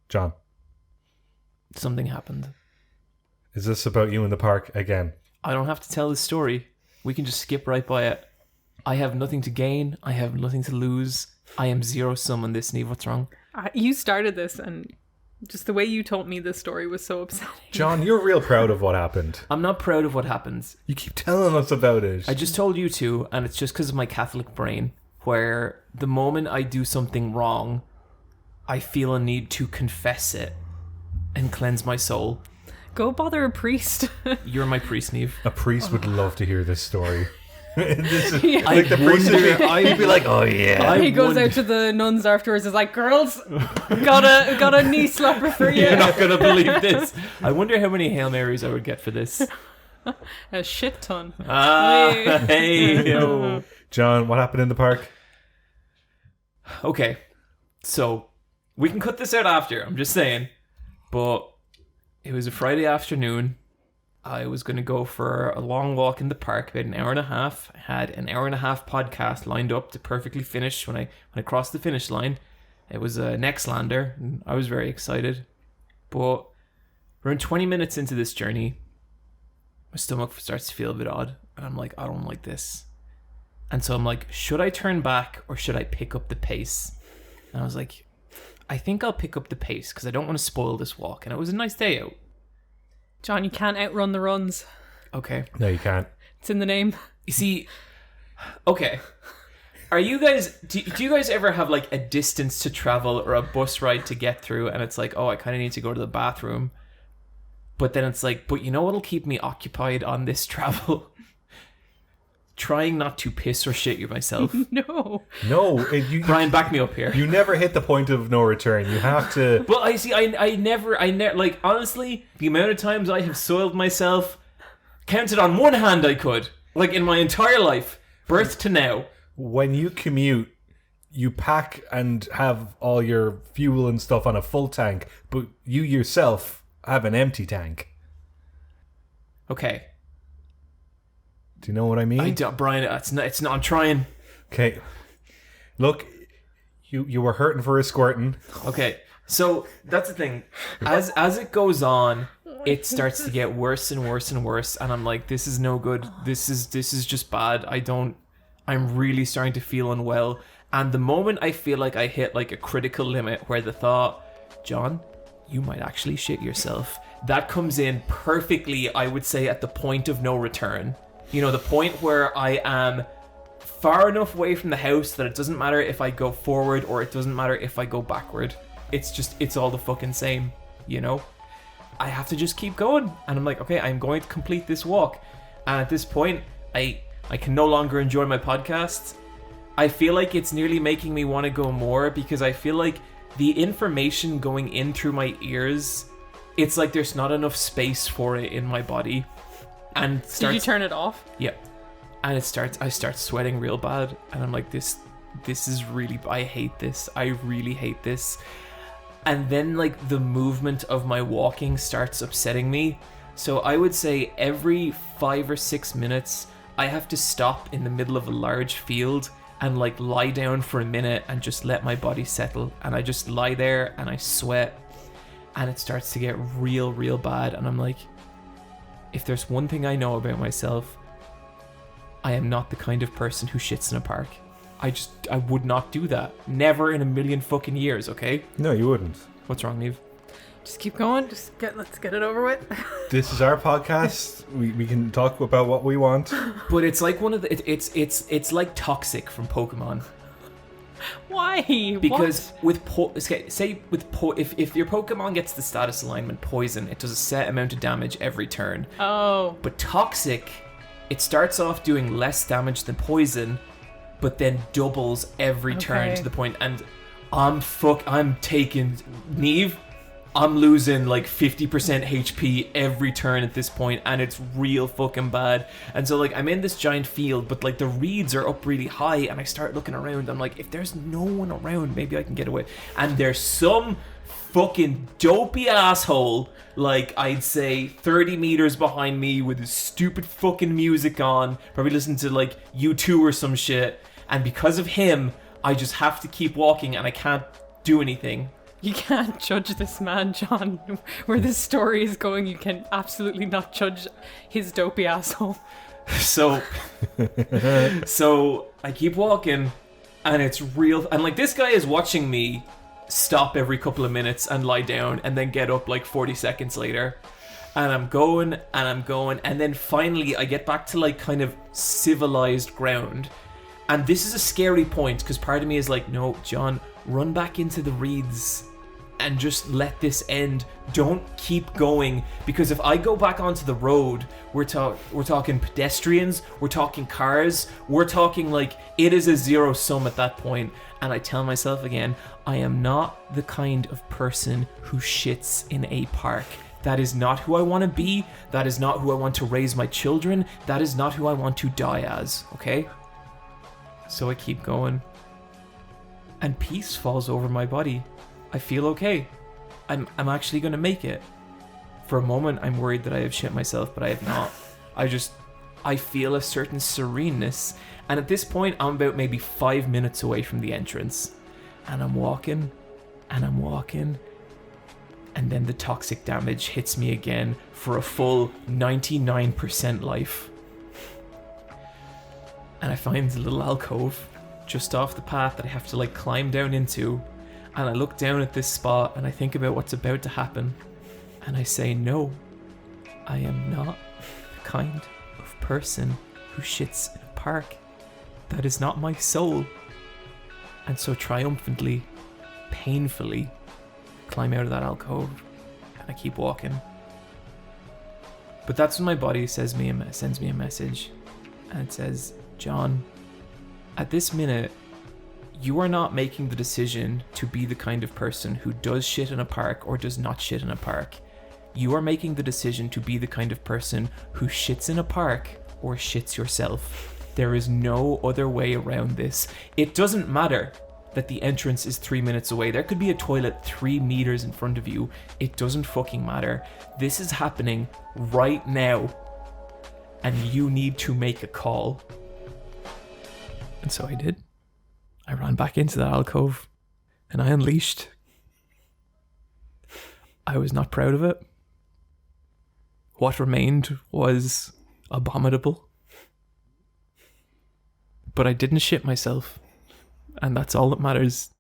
John. Something happened. Is this about you in the park again? I don't have to tell the story. We can just skip right by it. I have nothing to gain. I have nothing to lose. I am zero-sum on this, Niamh. What's wrong? You started this, and just the way you told me this story was so upsetting. John, you're real proud of what happened. I'm not proud of what happens. You keep telling us about it. I just told you to, and it's just because of my Catholic brain, where the moment I do something wrong, I feel a need to confess it and cleanse my soul. Go bother a priest. You're my priest, Niamh. A priest would love to hear this story. This is, Yeah. like the priest would be like, oh yeah. He goes out to the nuns afterwards and is like, girls, got a knee slapper for you. You're not going to believe this. I wonder how many Hail Marys I would get for this. A shit ton. Hey. Yo. John, what happened in the park? Okay, so we can cut this out after, I'm just saying. But it was a Friday afternoon. I was going to go for a long walk in the park, about an hour and a half. I had an hour and a half podcast lined up to perfectly finish when I crossed the finish line. It was a Nextlander, and I was very excited. But around 20 minutes into this journey, my stomach starts to feel a bit odd, and I'm like, I don't like this. And so I'm like, should I turn back or should I pick up the pace? And I was like, I think I'll pick up the pace because I don't want to spoil this walk. And it was a nice day out. John, you can't outrun the runs. Okay. No, you can't. It's in the name. You see, okay. Are you guys, do you guys ever have like a distance to travel or a bus ride to get through and it's like, oh, I kind of need to go to the bathroom. But then it's like, but you know what'll keep me occupied on this travel? Trying not to piss or shit myself. No. No. Bryan, back me up here. You never hit the point of no return. You have to... Well, I never, like, honestly, the amount of times I have soiled myself, counted on one hand I could, like, in my entire life, birth to now. When you commute, you pack and have all your fuel and stuff on a full tank, but you yourself have an empty tank. Okay. Do you know what I mean? I don't, Bryan, it's not, I'm trying. Okay. Look, you were hurting for a squirting. Okay, so that's the thing. As it goes on, it starts to get worse and worse and worse, and I'm like, this is no good. This is just bad. I'm really starting to feel unwell. And the moment I feel like I hit like a critical limit where the thought, John, you might actually shit yourself, that comes in perfectly, I would say, at the point of no return. You know, the point where I am far enough away from the house that it doesn't matter if I go forward or it doesn't matter if I go backward. It's all the fucking same, you know? I have to just keep going. And I'm like, okay, I'm going to complete this walk. And at this point, I can no longer enjoy my podcast. I feel like it's nearly making me want to go more because I feel like the information going in through my ears, it's like there's not enough space for it in my body. And Did you turn it off? Yeah. And I start sweating real bad. And I'm like, this is really, I hate this. I really hate this. And then like the movement of my walking starts upsetting me. So I would say every 5 or 6 minutes, I have to stop in the middle of a large field and like lie down for a minute and just let my body settle. And I just lie there and I sweat. And it starts to get real, real bad. And I'm like, if there's one thing I know about myself, I am not the kind of person who shits in a park. I would not do that. Never in a million fucking years, okay? No, you wouldn't. What's wrong, Niamh? Just keep going. Let's get it over with. This is our podcast. We can talk about what we want. But it's like one of the it's like Toxic from Pokemon. Why? Because if your Pokemon gets the status alignment Poison, it does a set amount of damage every turn. Oh. But Toxic, it starts off doing less damage than Poison, but then doubles every turn to the point. And I'm taking Niamh. I'm losing like 50% HP every turn at this point, and it's real fucking bad. And so like I'm in this giant field, but like the reeds are up really high, and I start looking around. I'm like, if there's no one around, maybe I can get away. And there's some fucking dopey asshole, like I'd say 30 meters behind me with his stupid fucking music on, probably listening to like U2 or some shit. And because of him, I just have to keep walking, and I can't do anything. You can't judge this man, John. Where this story is going, you can absolutely not judge his dopey asshole. So I keep walking, and it's real. And like, this guy is watching me stop every couple of minutes and lie down and then get up like 40 seconds later. And I'm going, and then finally I get back to like kind of civilized ground. And this is a scary point, because part of me is like, no, John, run back into the reeds and just let this end. Don't keep going, because if I go back onto the road, we're talking pedestrians, we're talking cars, we're talking like it is a zero sum at that point. And I tell myself again, I am not the kind of person who shits in a park. That is not who I want to be. That is not who I want to raise my children. That is not who I want to die as, okay? So I keep going, and peace falls over my body. I feel okay. I'm actually going to make it. For a moment, I'm worried that I have shit myself, but I have not. I feel a certain sereneness. And at this point, I'm about maybe 5 minutes away from the entrance. And I'm walking, and I'm walking. And then the toxic damage hits me again for a full 99% life. And I find a little alcove just off the path that I have to like climb down into. And I look down at this spot and I think about what's about to happen. And I say, no, I am not the kind of person who shits in a park. That is not my soul. And so triumphantly, painfully, climb out of that alcove. And I keep walking. But that's when my body sends me a message. And it says, John, at this minute, you are not making the decision to be the kind of person who does shit in a park or does not shit in a park. You are making the decision to be the kind of person who shits in a park or shits yourself. There is no other way around this. It doesn't matter that the entrance is 3 minutes away. There could be a toilet 3 meters in front of you. It doesn't fucking matter. This is happening right now. And you need to make a call. And so I did. I ran back into that alcove and I unleashed. I was not proud of it. What remained was abominable. But I didn't shit myself. And that's all that matters.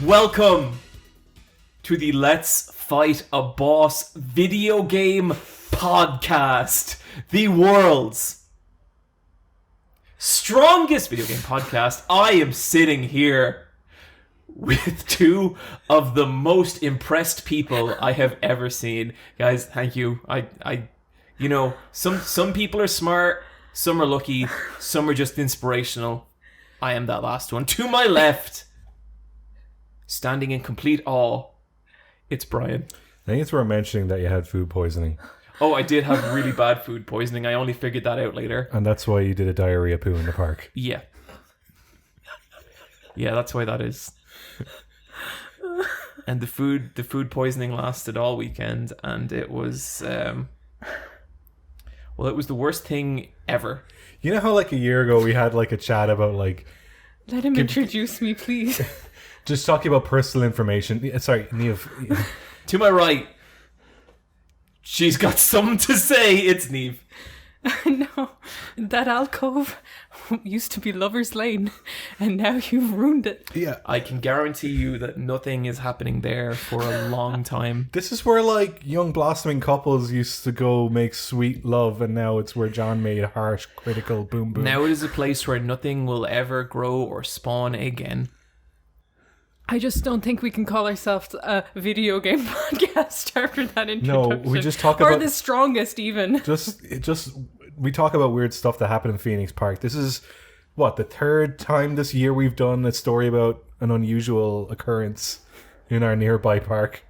Welcome to the Let's Fight a Boss video game podcast, the world's strongest video game podcast. I am sitting here with two of the most impressed people I have ever seen. Guys, thank you. You know, some people are smart, some are lucky, some are just inspirational. I am that last one. To my left, standing in complete awe, it's Bryan. I think it's worth mentioning that you had food poisoning. Oh, I did have really bad food poisoning. I only figured that out later. And that's why you did a diarrhea poo in the park. Yeah. Yeah, that's why that is. And the food poisoning lasted all weekend, and it was it was the worst thing ever. You know how like a year ago we had like a chat about like, let him introduce me, please. Just talking about personal information. Sorry, Niamh. To my right, she's got something to say. It's Niamh. No, that alcove used to be Lover's Lane, and now you've ruined it. Yeah. I can guarantee you that nothing is happening there for a long time. This is where like young blossoming couples used to go make sweet love, and now it's where John made harsh, critical boom boom. Now it is a place where nothing will ever grow or spawn again. I just don't think we can call ourselves a video game podcast after that introduction. No, we just talk about... Or the strongest, even. We talk about weird stuff that happened in Phoenix Park. This is, what, the third time this year we've done a story about an unusual occurrence in our nearby park.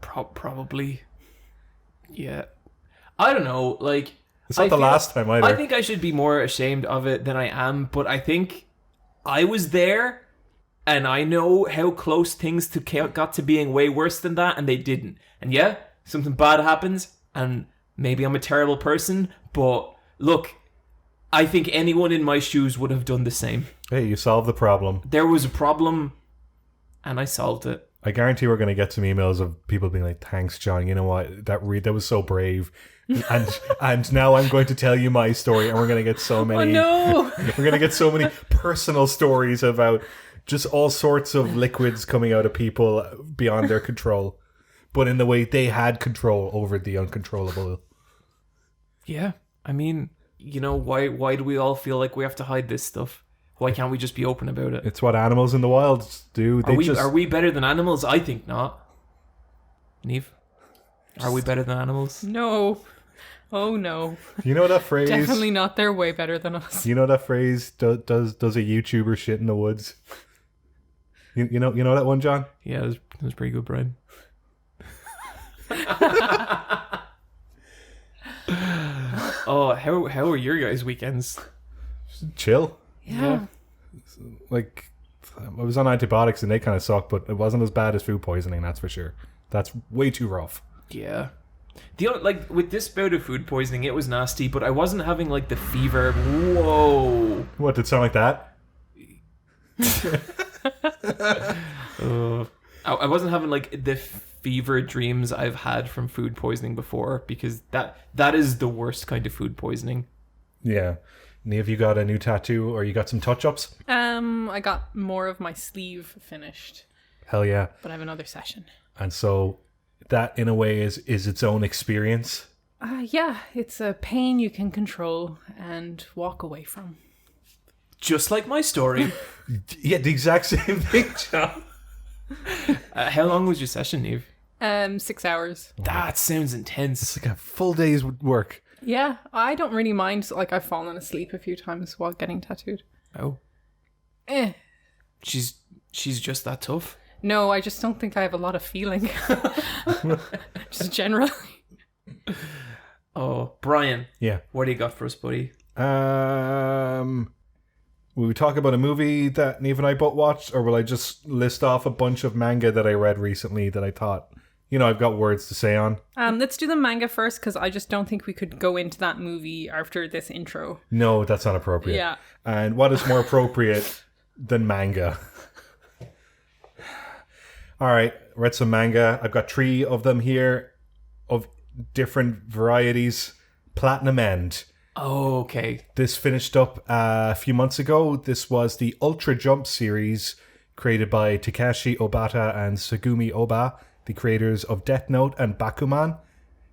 Probably. Yeah. I don't know, like... It's not the last time either. I think I should be more ashamed of it than I am, but I think I was there... And I know how close things got to being way worse than that, and they didn't. And yeah, something bad happens, and maybe I'm a terrible person, but look, I think anyone in my shoes would have done the same. Hey, you solved the problem. There was a problem, and I solved it. I guarantee we're going to get some emails of people being like, "Thanks, John. You know what? That was so brave." And now I'm going to tell you my story, and we're going to get so many. Oh no! We're going to get so many personal stories about just all sorts of liquids coming out of people beyond their control, but in the way they had control over the uncontrollable. Yeah, I mean, you know, why do we all feel like we have to hide this stuff? Why can't we just be open about it? It's what animals in the wild do. Are we better than animals? I think not. Niamh, are we better than animals? No. Oh no. You know that phrase? Definitely not. They're way better than us. You know that phrase? Does a YouTuber shit in the woods? You know that one, John? Yeah, it was pretty good, Bryan. Oh, how are your guys' weekends? Chill. Yeah. Like, I was on antibiotics and they kind of suck, but it wasn't as bad as food poisoning, that's for sure. That's way too rough. Yeah. Like with this bout of food poisoning, it was nasty, but I wasn't having like the fever. Whoa. What, did it sound like that? I wasn't having like the fever dreams I've had from food poisoning before, because that is the worst kind of food poisoning. Yeah. Niamh, you got a new tattoo or you got some touch-ups? I got more of my sleeve finished. Hell yeah. But I have another session. And so that in a way is its own experience. Yeah, it's a pain you can control and walk away from. Just like my story. Yeah, the exact same thing, John. How long was your session, Niamh? 6 hours. That sounds intense. It's like a full day's work. Yeah, I don't really mind. Like, I've fallen asleep a few times while getting tattooed. Oh. She's just that tough? No, I just don't think I have a lot of feeling. Just generally. Oh, Bryan. Yeah. What do you got for us, buddy? Will we talk about a movie that Niamh and I both watched, or will I just list off a bunch of manga that I read recently that I thought, I've got words to say on? Let's do the manga first, because I just don't think we could go into that movie after this intro. No, that's not appropriate. Yeah. And what is more appropriate than manga? All right, read some manga. I've got 3 of them here of different varieties. Platinum End. Oh, okay. This finished up a few months ago. This was the Ultra Jump series created by Takeshi Obata and Sugumi Oba, the creators of Death Note and Bakuman.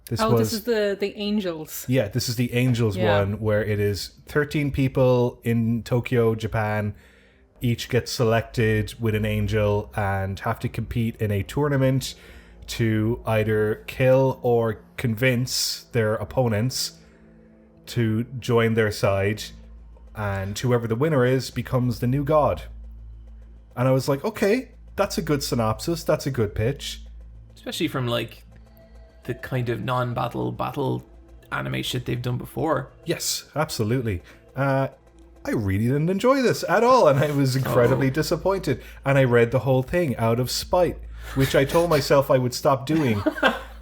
This is the Angels. Yeah, this is the Angels one, where it is 13 people in Tokyo, Japan. Each get selected with an angel and have to compete in a tournament to either kill or convince their opponents to join their side, and whoever the winner is becomes the new god. And I was like, okay, that's a good synopsis, that's a good pitch. Especially from like the kind of battle anime shit they've done before. Yes, absolutely. I really didn't enjoy this at all, and I was incredibly disappointed. And I read the whole thing out of spite, which I told myself I would stop doing.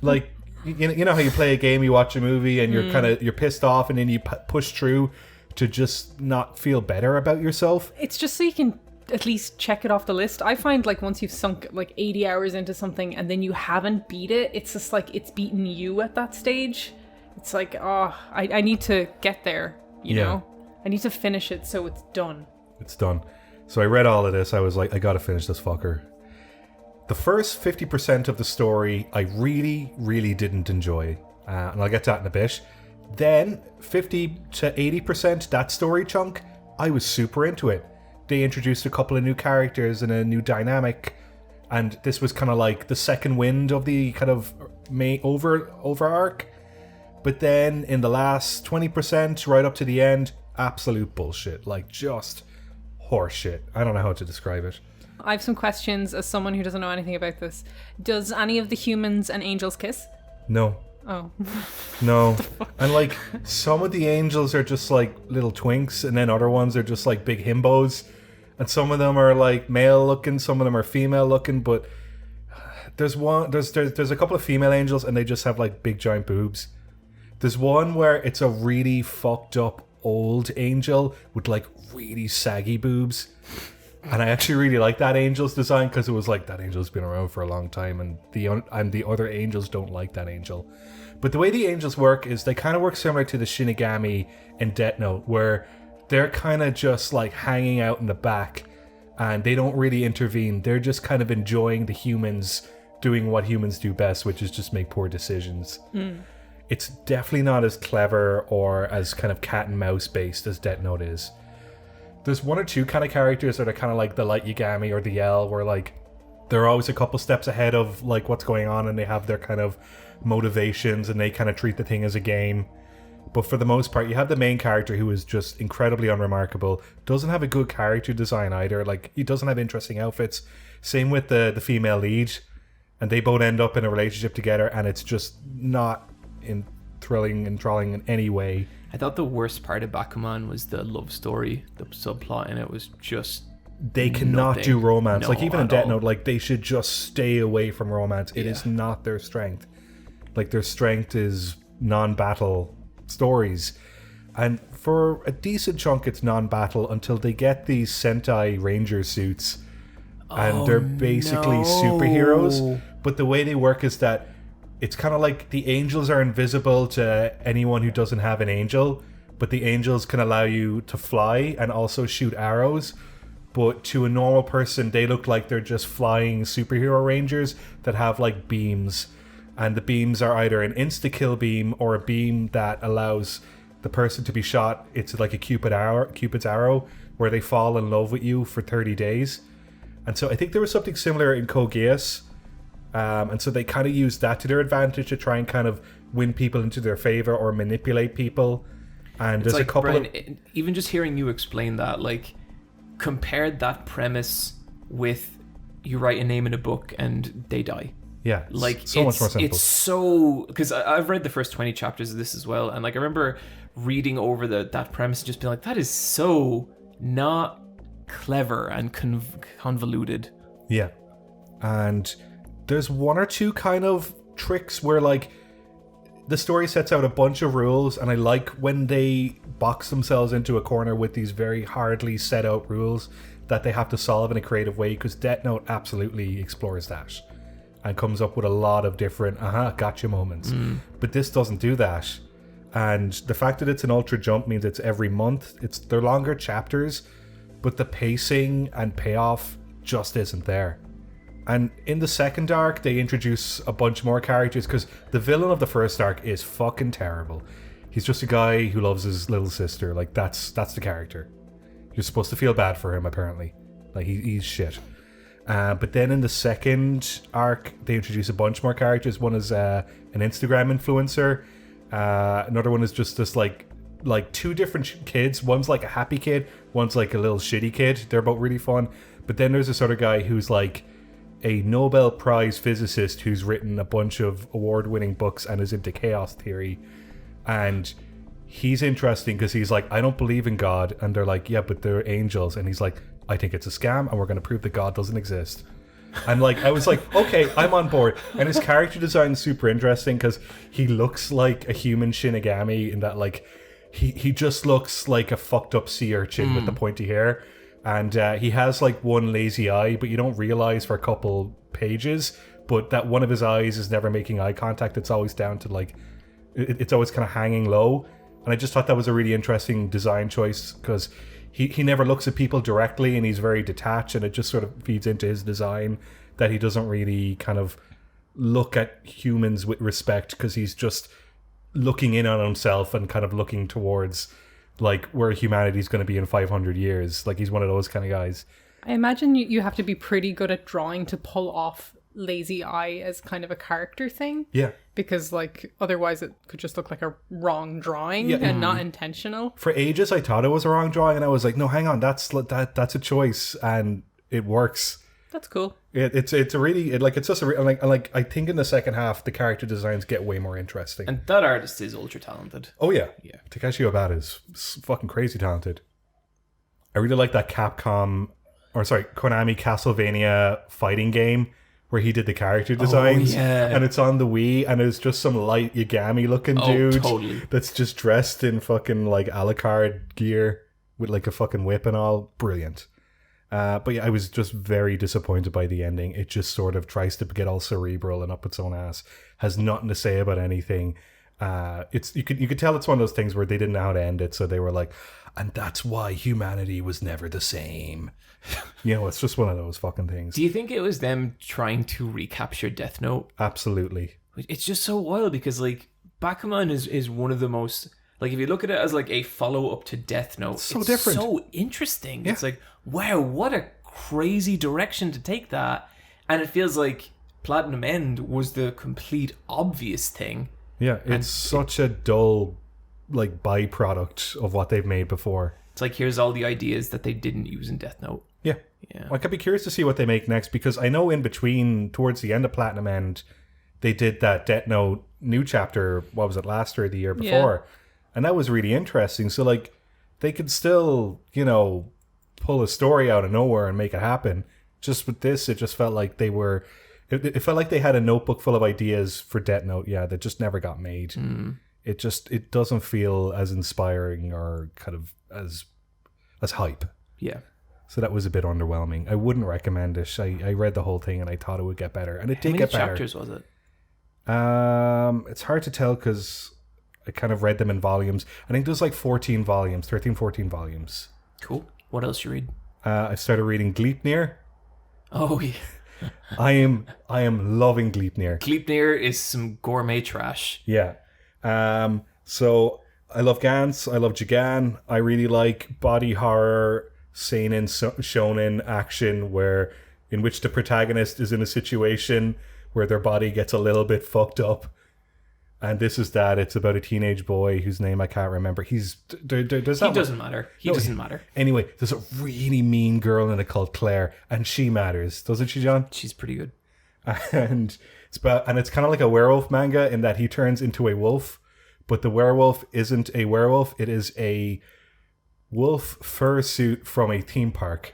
Like, you know how you play a game, you watch a movie, and you're pissed off, and then you push through to just not feel better about yourself. It's just so you can at least check it off the list. I find like once you've sunk like 80 hours into something and then you haven't beat it, it's just like it's beaten you at that stage. It's like, I need to get there, you know? I need to finish it so it's done. It's done. So I read all of this. I was like, I gotta finish this fucker. The first 50% of the story I really, really didn't enjoy. And I'll get to that in a bit. Then 50 to 80%, that story chunk, I was super into it. They introduced a couple of new characters and a new dynamic. And this was kind of like the second wind of the kind of main over arc. But then in the last 20%, right up to the end, absolute bullshit. Like, just horseshit. I don't know how to describe it. I have some questions as someone who doesn't know anything about this. Does any of the humans and angels kiss? No. Oh. No. And like, some of the angels are just like little twinks, and then other ones are just like big himbos. and some of them are like male looking, some of them are female looking, but there's a couple of female angels and they just have like big giant boobs. There's one where it's a really fucked up old angel with like really saggy boobs, and I actually really like that angel's design because it was like that angel's been around for a long time, and the other angels don't like that angel. But the way the angels work is they kind of work similar to the Shinigami in Death Note, where they're kind of just like hanging out in the back and they don't really intervene. They're just kind of enjoying the humans doing what humans do best, which is just make poor decisions. It's definitely not as clever or as kind of cat and mouse based as Death Note is. There's one or two kind of characters that are kind of like the Light Yagami or the L, where like they're always a couple steps ahead of like what's going on, and they have their kind of motivations and they kind of treat the thing as a game. But for the most part, you have the main character who is just incredibly unremarkable, doesn't have a good character design either, like he doesn't have interesting outfits. Same with the female lead, and they both end up in a relationship together, and it's just not thrilling and enthralling in any way. I thought the worst part of Bakuman was the love story, the subplot, and it was just they cannot nothing. Do romance. No, like even in at Death all. Note, like they should just stay away from romance. It is not their strength. Like their strength is non-battle stories, and for a decent chunk it's non-battle until they get these Sentai Ranger suits, and they're basically superheroes. But the way they work is that it's kind of like the angels are invisible to anyone who doesn't have an angel, but the angels can allow you to fly and also shoot arrows. But to a normal person, they look like they're just flying superhero rangers that have like beams. And the beams are either an insta-kill beam or a beam that allows the person to be shot. It's like a Cupid's arrow, where they fall in love with you for 30 days. And so I think there was something similar in Code Geass. And so they kind of used that to their advantage to try and kind of win people into their favor or manipulate people. And there's like, a couple Bryan, even just hearing you explain that, like, compared that premise with you write a name in a book and they die. Yeah, like so much more simple. It's so, because I've read the first 20 chapters of this as well, and like I remember reading over that premise and just being like, that is so not clever and convoluted. Yeah, and there's one or two kind of tricks where like the story sets out a bunch of rules, and I like when they box themselves into a corner with these very hardly set out rules that they have to solve in a creative way, because Death Note absolutely explores that and comes up with a lot of different gotcha moments. But this doesn't do that. And the fact that it's an Ultra Jump means it's every month. They're longer chapters, but the pacing and payoff just isn't there. And in the second arc, they introduce a bunch more characters, because the villain of the first arc is fucking terrible. He's just a guy who loves his little sister. Like, that's the character. You're supposed to feel bad for him, apparently. Like, he's shit. But then in the second arc, they introduce a bunch more characters. One is an Instagram influencer. Another one is just this like two different kids. One's like a happy kid. One's like a little shitty kid. They're both really fun. But then there's this other guy who's like a Nobel Prize physicist who's written a bunch of award-winning books and is into chaos theory. And he's interesting because he's like, I don't believe in God. And they're like, yeah, but they're angels. And he's like, I think it's a scam, and we're going to prove that God doesn't exist. And like, I was like, okay, I'm on board. And his character design is super interesting because he looks like a human Shinigami in that, like, he just looks like a fucked up sea urchin with the pointy hair. And he has like one lazy eye, but you don't realize for a couple pages, but that one of his eyes is never making eye contact. It's always down to like, it's always kind of hanging low. And I just thought that was a really interesting design choice, because he never looks at people directly, and he's very detached, and it just sort of feeds into his design that he doesn't really kind of look at humans with respect, because he's just looking in on himself and kind of looking towards like where humanity's going to be in 500 years. Like, he's one of those kind of guys. I imagine you have to be pretty good at drawing to pull off lazy eye as kind of a character thing. Yeah. Because like otherwise it could just look like a wrong drawing and not intentional. For ages I thought it was a wrong drawing, and I was like, no, hang on, that's a choice, and it works. That's cool. It's a really it's just a like I think in the second half the character designs get way more interesting. And that artist is ultra talented. Oh yeah. Takeshi Obata is fucking crazy talented. I really like that Capcom Konami Castlevania fighting game where he did the character designs. And it's on the Wii, and it's just some light Yagami looking dude that's just dressed in fucking like Alucard gear with like a fucking whip and all. Brilliant. But yeah, I was just very disappointed by the ending. It just sort of tries to get all cerebral and up its own ass. Has nothing to say about anything. It's you could tell it's one of those things where they didn't know how to end it, so they were like, and that's why humanity was never the same. It's just one of those fucking things. Do you think it was them trying to recapture Death Note? Absolutely. It's just so wild because like Bakuman is one of the most, like, if you look at it as like a follow-up to Death Note, it's different. So interesting. It's like, wow, what a crazy direction to take that. And it feels like Platinum End was the complete obvious thing. Yeah, it's such a dull like byproduct of what they've made before. It's like, here's all the ideas that they didn't use in Death Note. Yeah. Well, I could be curious to see what they make next, because I know in between, towards the end of Platinum End, they did that Death Note new chapter, what was it, last year or the year before? And that was really interesting. So like, they could still, pull a story out of nowhere and make it happen. Just with this, it just felt like they were... It felt like they had a notebook full of ideas for Death Note, that just never got made. It doesn't feel as inspiring or kind of as hype. Yeah. So that was a bit underwhelming. I wouldn't recommend it. I read the whole thing and I thought it would get better, and it did get better. How many chapters was it? It's hard to tell because I kind of read them in volumes. I think there's like 14 volumes. Cool. What else you read? I started reading Gleipnir. Oh yeah. I am loving Gleipnir. Gleipnir is some gourmet trash. Yeah. So I love Gantz. I love Jigan. I really like body horror, seinen, shonen action in which the protagonist is in a situation where their body gets a little bit fucked up. And this is that. It's about a teenage boy whose name I can't remember. He doesn't matter. He doesn't matter. Anyway, there's a really mean girl in it called Claire, and she matters, doesn't she, John? She's pretty good. And it's kind of like a werewolf manga in that he turns into a wolf, but the werewolf isn't a werewolf. It is a wolf fursuit from a theme park.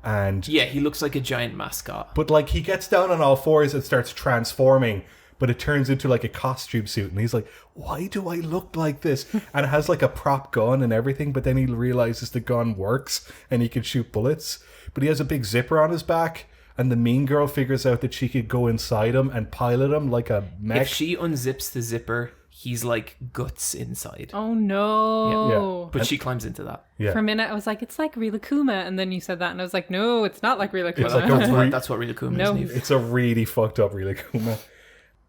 And yeah, he looks like a giant mascot. But like, he gets down on all fours and starts transforming, but it turns into like a costume suit, and he's like, why do I look like this? And it has like a prop gun and everything, but then he realizes the gun works and he can shoot bullets, but he has a big zipper on his back, and the mean girl figures out that she could go inside him and pilot him like a mech. If she unzips the zipper, he's like guts inside. Oh no. Yeah. But she climbs into that. Yeah. For a minute I was like, it's like Rilakuma, and then you said that and I was like, no, it's not like Rilakuma. Like that's what Rilakuma is, Niamh. It's a really fucked up Rilakuma.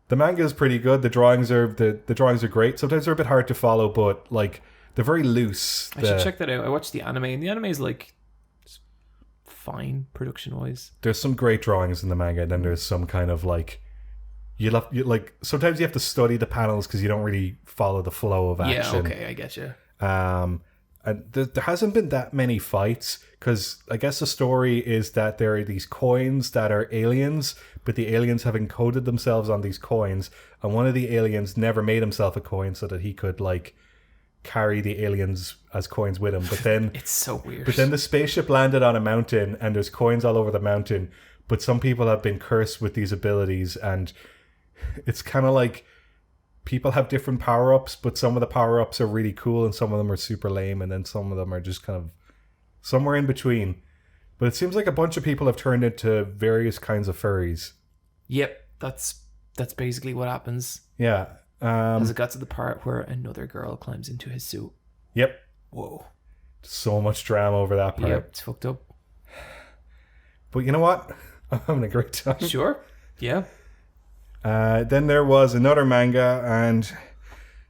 The manga is pretty good. The drawings are great. Sometimes they're a bit hard to follow, but like, they're very loose. I should check that out. I watched the anime, and the anime is like fine production wise. There's some great drawings in the manga, and then there's some kind of like, sometimes you have to study the panels because you don't really follow the flow of action. Yeah, okay, I get you. And there hasn't been that many fights, because I guess the story is that there are these coins that are aliens, but the aliens have encoded themselves on these coins, and one of the aliens never made himself a coin so that he could like carry the aliens as coins with him. But then it's so weird. But then the spaceship landed on a mountain, and there's coins all over the mountain, but some people have been cursed with these abilities, and it's kind of like, people have different power-ups, but some of the power-ups are really cool and some of them are super lame, and then some of them are just kind of somewhere in between. But it seems like a bunch of people have turned into various kinds of furries. Yep, that's basically what happens. Yeah. As it got to the part where another girl climbs into his suit. Yep. Whoa. So much drama over that part. Yep, it's fucked up. But you know what? I'm having a great time. Sure. Yeah. Then there was another manga, and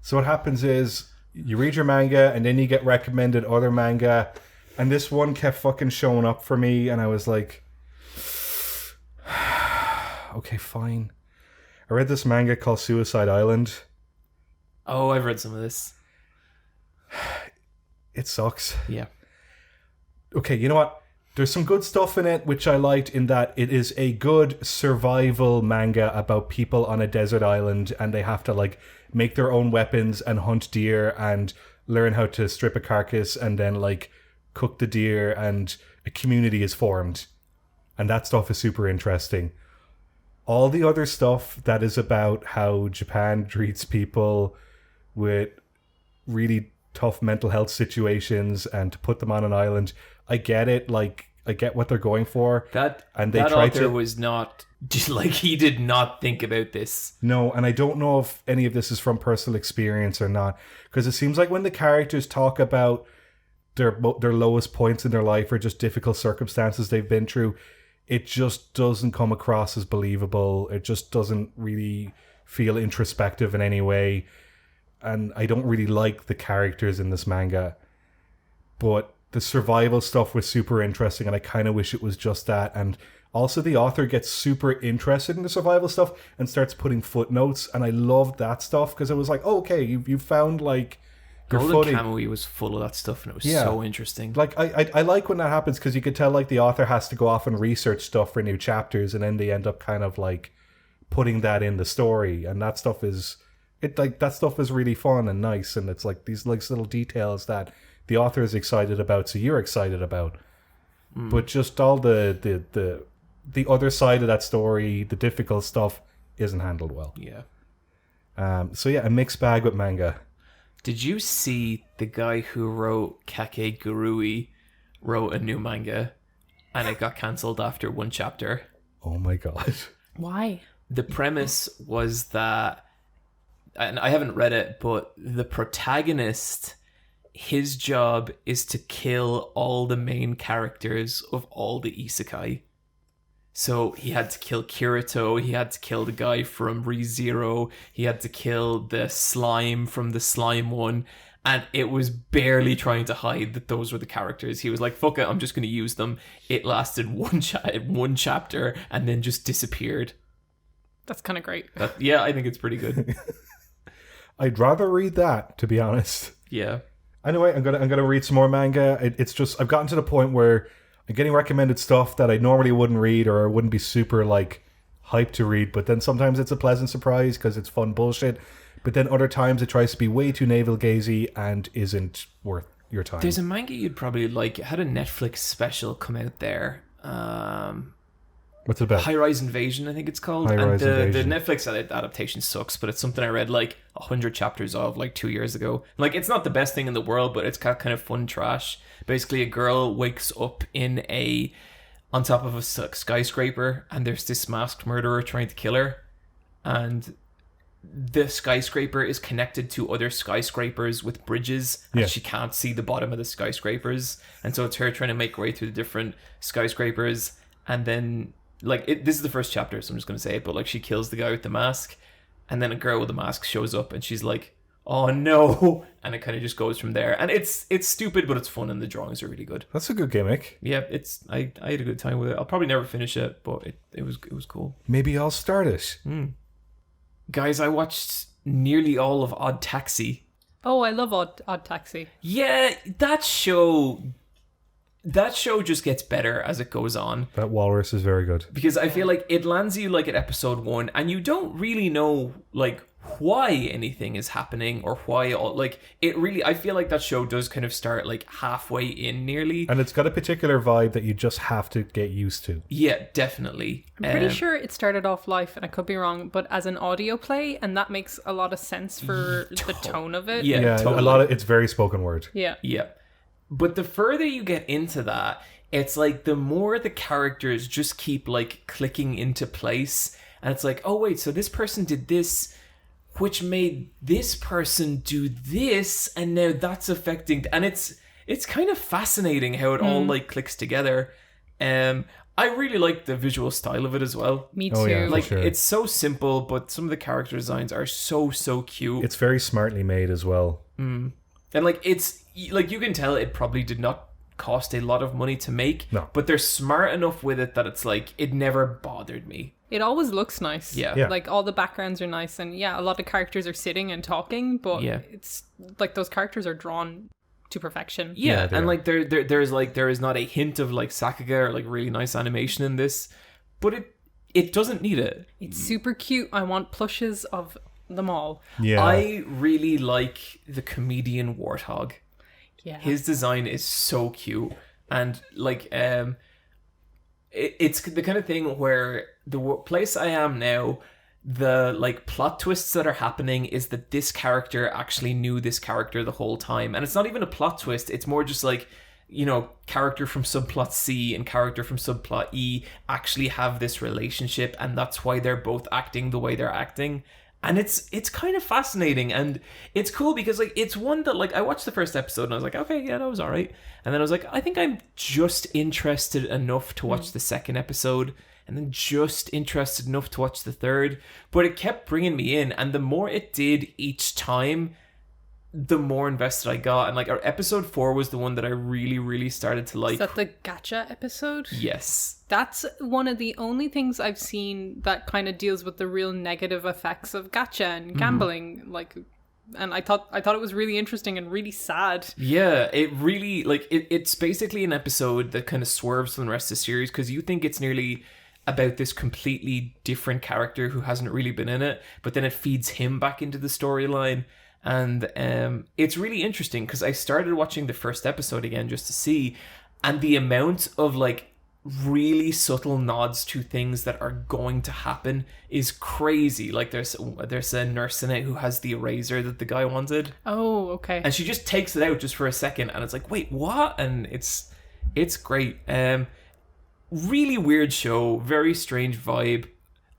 so what happens is you read your manga and then you get recommended other manga, and this one kept fucking showing up for me, and I was like, okay, fine. I read this manga called Suicide Island. Oh, I've read some of this. It sucks. Yeah. Okay, you know what? There's some good stuff in it, which I liked, in that it is a good survival manga about people on a desert island, and they have to like make their own weapons and hunt deer and learn how to strip a carcass and then like cook the deer, and a community is formed. And that stuff is super interesting. All the other stuff that is about how Japan treats people with really tough mental health situations and to put them on an island, I get it. Like, I get what they're going for. That tried author was not just like, he did not think about this. No, and I don't know if any of this is from personal experience or not, because it seems like when the characters talk about their lowest points in their life or just difficult circumstances they've been through, it just doesn't come across as believable. It just doesn't really feel introspective in any way, and I don't really like the characters in this manga. But the survival stuff was super interesting, and I kind of wish it was just that. And also the author gets super interested in the survival stuff and starts putting footnotes, and I loved that stuff because it was like, oh, okay, you found like your Golden footing. Kamuy was full of that stuff, and it was so interesting. Like I like when that happens, because you could tell like the author has to go off and research stuff for new chapters, and then they end up kind of like putting that in the story, and that stuff is really fun and nice, and it's like these like little details that the author is excited about, so you're excited about. But just all the other side of that story, the difficult stuff, isn't handled well. Yeah. So yeah, a mixed bag with manga. Did you see the guy who wrote Kakegurui wrote a new manga and it got cancelled after one chapter? Oh my god. Why? The premise was that, and I haven't read it, but the protagonist, his job is to kill all the main characters of all the isekai. So he had to kill Kirito, he had to kill the guy from ReZero, he had to kill the slime from the Slime one, and it was barely trying to hide that those were the characters. He was like, fuck it, I'm just going to use them. It lasted one chapter and then just disappeared. That's kind of great. Yeah, I think it's pretty good. I'd rather read that, to be honest. Yeah. Anyway, I'm gonna read some more manga. It's just I've gotten to the point where I'm getting recommended stuff that I normally wouldn't read or wouldn't be super like hyped to read, but then sometimes it's a pleasant surprise because it's fun bullshit. But then other times it tries to be way too navel-gazing and isn't worth your time. There's a manga you'd probably like. It had a Netflix special come out there. What's it about? Highrise Invasion, I think it's called. Highrise and the Invasion. Netflix adaptation sucks, but it's something I read like 100 chapters of like 2 years ago. Like, it's not the best thing in the world, but it's got kind of fun trash. Basically, a girl wakes up on top of a skyscraper, and there's this masked murderer trying to kill her. And the skyscraper is connected to other skyscrapers with bridges, and she can't see the bottom of the skyscrapers. And so it's her trying to make her way through the different skyscrapers. And then, like, this is the first chapter, so I'm just going to say it, but like, she kills the guy with the mask, and then a girl with the mask shows up, and she's like, oh no, and it kind of just goes from there. And it's stupid, but it's fun, and the drawings are really good. That's a good gimmick. Yeah, I had a good time with it. I'll probably never finish it, but it was cool. Maybe I'll start it. Guys, I watched nearly all of Odd Taxi. Oh, I love Odd Taxi. Yeah, that show just gets better as it goes on. That walrus is very good. Because I feel like it lands you like at episode 1, and you don't really know like why anything is happening or why I feel like that show does kind of start like halfway in nearly. And it's got a particular vibe that you just have to get used to. Yeah, definitely. I'm pretty sure it started off live, and I could be wrong, but as an audio play, and that makes a lot of sense for the tone of it. Yeah, totally. A lot of it's very spoken word. Yeah. But the further you get into that, it's like the more the characters just keep like clicking into place, and it's like, oh wait, so this person did this, which made this person do this, and now that's affecting, and it's kind of fascinating how it all like clicks together. I really like the visual style of it as well. Me too. Oh, yeah, Like, sure. it's so simple, but some of the character designs are so cute. It's very smartly made as well. And like, it's like, you can tell it probably did not cost a lot of money to make. No. But they're smart enough with it that it's like, it never bothered me. It always looks nice. Yeah. Like, all the backgrounds are nice, and a lot of characters are sitting and talking, but it's like those characters are drawn to perfection. Yeah, they and are. like there is not a hint of like Saga or like really nice animation in this, but it doesn't need it. It's super cute. I want plushes of them all. Yeah. I really like the comedian Warthog. Yeah. His design is so cute. and like it's the kind of thing where the place I am now, the like plot twists that are happening is that this character actually knew this character the whole time, and it's not even a plot twist. It's more just like, you know, character from subplot C and character from subplot E actually have this relationship, and that's why they're both acting the way they're acting. And it's kind of fascinating, and it's cool because like it's one that like I watched the first episode and I was like, okay, yeah, that was all right. And then I was like, I think I'm just interested enough to watch the second episode, and then just interested enough to watch the third. But it kept bringing me in, and the more it did each time, the more invested I got. And like our episode 4 was the one that I really, really started to like. Is that the gacha episode? Yes. That's one of the only things I've seen that kind of deals with the real negative effects of gacha and gambling. Like, and I thought it was really interesting and really sad. Yeah, it really like it's basically an episode that kind of swerves from the rest of the series, because you think it's nearly about this completely different character who hasn't really been in it, but then it feeds him back into the storyline. And it's really interesting because I started watching the first episode again just to see, and the amount of like really subtle nods to things that are going to happen is crazy. Like there's a nurse in it who has the eraser that the guy wanted. Oh, okay. And she just takes it out just for a second, and it's like, wait, what? And it's great. Really weird show, very strange vibe.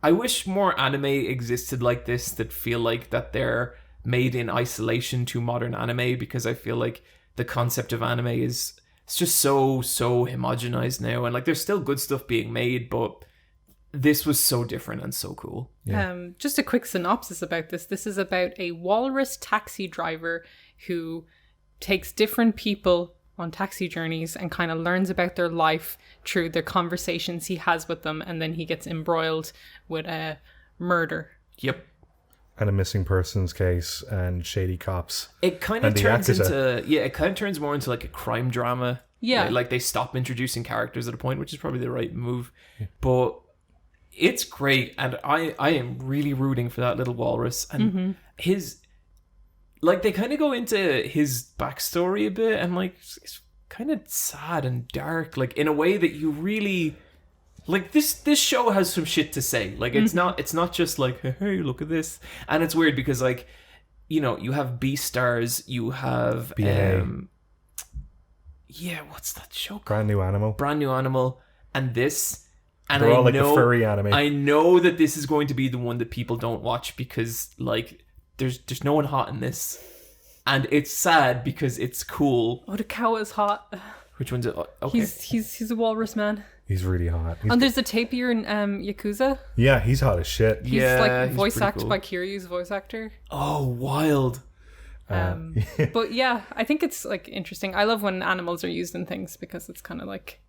I wish more anime existed like this that feel like that they're made in isolation to modern anime, because I feel like the concept of anime it's just so homogenized now, and like there's still good stuff being made, but this was so different and so cool. Yeah. Just a quick synopsis about this. This is about a walrus taxi driver who takes different people on taxi journeys and kind of learns about their life through the conversations he has with them, and then he gets embroiled with a murder. Yep. And a missing persons case and shady cops. It kind of turns more into like a crime drama. Yeah. Like they stop introducing characters at a point, which is probably the right move. Yeah. But it's great, and I am really rooting for that little walrus. And his, like, they kind of go into his backstory a bit, and like it's kind of sad and dark, like in a way that you really... Like this show has some shit to say. Like it's not just like, hey, look at this. And it's weird because like, you know, you have Beastars, you have what's that show called? Brand New Animal, and this, and they're all like the furry anime. I know that this is going to be the one that people don't watch because like there's no one hot in this, and it's sad because it's cool. Otokawa's hot. Which one's it? Okay. He's a walrus man. He's really hot. And there's a tapir in Yakuza. Yeah, he's hot as shit. He's like voice acted by Kiryu's voice actor. Oh, wild. But yeah, I think it's like interesting. I love when animals are used in things because it's kind of like,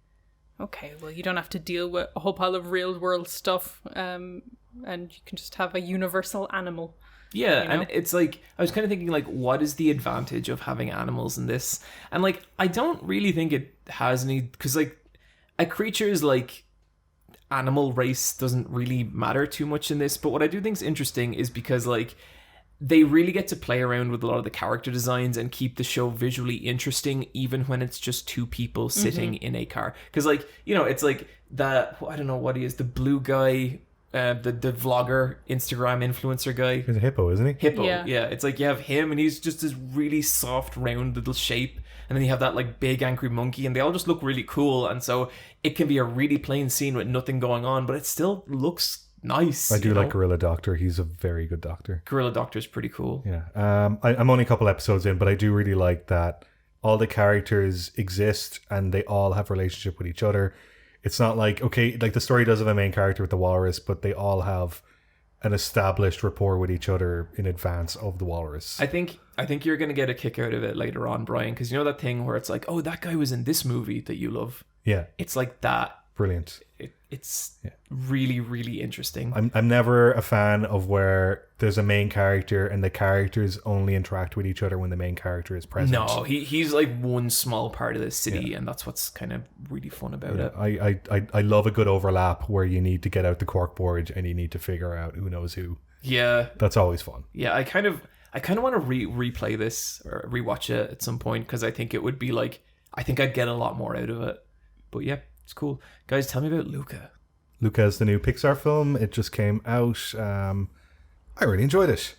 okay, well, you don't have to deal with a whole pile of real world stuff, and you can just have a universal animal. Yeah, you know? And it's like, I was kind of thinking like, what is the advantage of having animals in this? And like, I don't really think it has any, because like, a creature's like animal race doesn't really matter too much in this, but what I do think is interesting is because like they really get to play around with a lot of the character designs and keep the show visually interesting even when it's just two people sitting in a car. Because like, you know, it's like that, I don't know what he is, the blue guy, the vlogger, Instagram influencer guy. He's a hippo, isn't he? Hippo, yeah. It's like you have him and he's just this really soft, round little shape. And then you have that like big angry monkey, and they all just look really cool. And so it can be a really plain scene with nothing going on, but it still looks nice. I do like Gorilla Doctor. He's a very good doctor. Gorilla Doctor's pretty cool. Yeah. I'm only a couple episodes in, but I do really like that all the characters exist and they all have relationship with each other. It's not like, okay, like the story does have a main character with the walrus, but they all have an established rapport with each other in advance of the walrus. I think you're going to get a kick out of it later on, Bryan, because you know that thing where it's like, oh, that guy was in this movie that you love. Yeah. It's like that. Brilliant. It's really, really interesting. I'm never a fan of where there's a main character and the characters only interact with each other when the main character is present. No, he's like one small part of the city, and that's what's kind of really fun about it. I love a good overlap where you need to get out the corkboard and you need to figure out who knows who. Yeah. That's always fun. Yeah, I kind of want to replay this or rewatch it at some point, because I think it would be like I think I'd get a lot more out of it. But yeah, it's cool. Guys, tell me about Luca. Luca is the new Pixar film. It just came out. I really enjoyed it.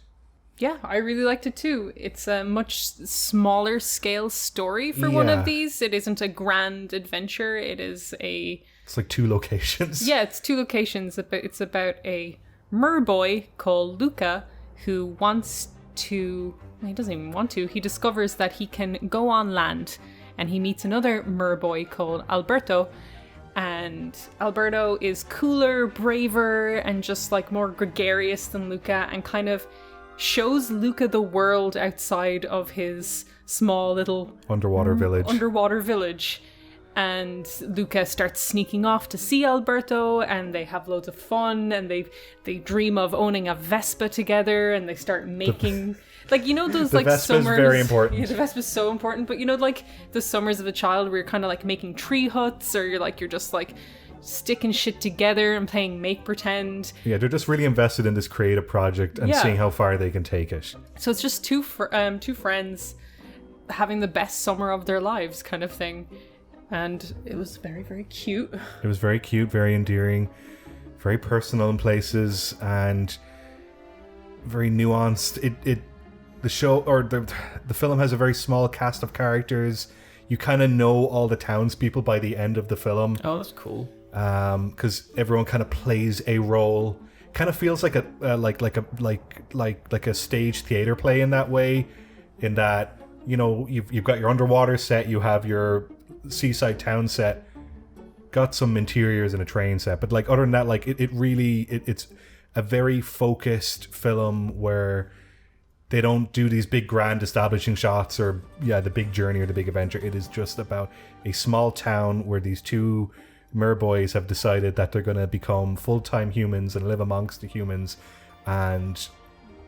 Yeah, I really liked it too. It's a much smaller scale story for one of these. It isn't a grand adventure. It's like 2 locations. Yeah, it's 2 locations. It's about a merboy called Luca who wants to... He doesn't even want to. He discovers that he can go on land, and he meets another merboy called Alberto. And Alberto is cooler, braver, and just like more gregarious than Luca, and kind of shows Luca the world outside of his small little underwater village. And Luca starts sneaking off to see Alberto, and they have loads of fun, and they dream of owning a Vespa together, and they start making those like Vespa's summers. Very important. Yeah, the Vespa's so important. But like the summers of a child where you're kind of like making tree huts, or you're just like sticking shit together and playing make pretend. Yeah, they're just really invested in this creative project and seeing how far they can take it. So it's just two friends having the best summer of their lives kind of thing. And it was very, very cute. It was very cute, very endearing, very personal in places, and very nuanced. The film has a very small cast of characters. You kind of know all the townspeople by the end of the film. Oh, that's cool. Because everyone kind of plays a role. Kind of feels like a stage theater play in that way. In that, you've got your underwater set, you have your seaside town set, got some interiors and a train set, but like other than that, like it's a very focused film where they don't do these big grand establishing shots or the big journey or the big adventure. It is just about a small town where these 2 merboys have decided that they're going to become full-time humans and live amongst the humans and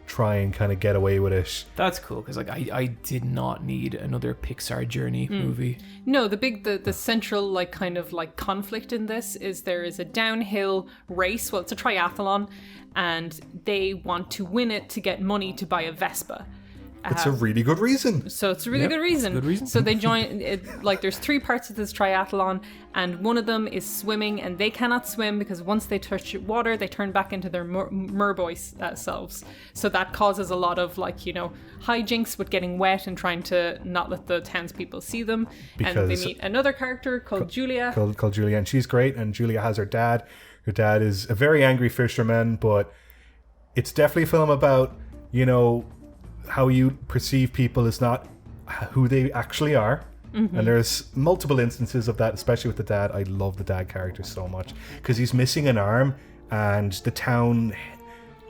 try and kind of get away with it. That's cool, because like I did not need another Pixar journey movie. No, the central like kind of like conflict in this is there is a downhill race. Well, it's a triathlon, and they want to win it to get money to buy a Vespa. It's a really good reason. So it's a really good reason. Good reason. So they join it, like there's 3 parts of this triathlon, and one of them is swimming, and they cannot swim because once they touch water, they turn back into their merboy selves. So that causes a lot of like hijinks with getting wet and trying to not let the townspeople see them. And they meet another character called Julia. Called Julia, and she's great. And Julia has her dad. Her dad is a very angry fisherman, but it's definitely a film about how you perceive people is not who they actually are. Mm-hmm. And there's multiple instances of that, especially with the dad. I love the dad character so much because he's missing an arm, and the town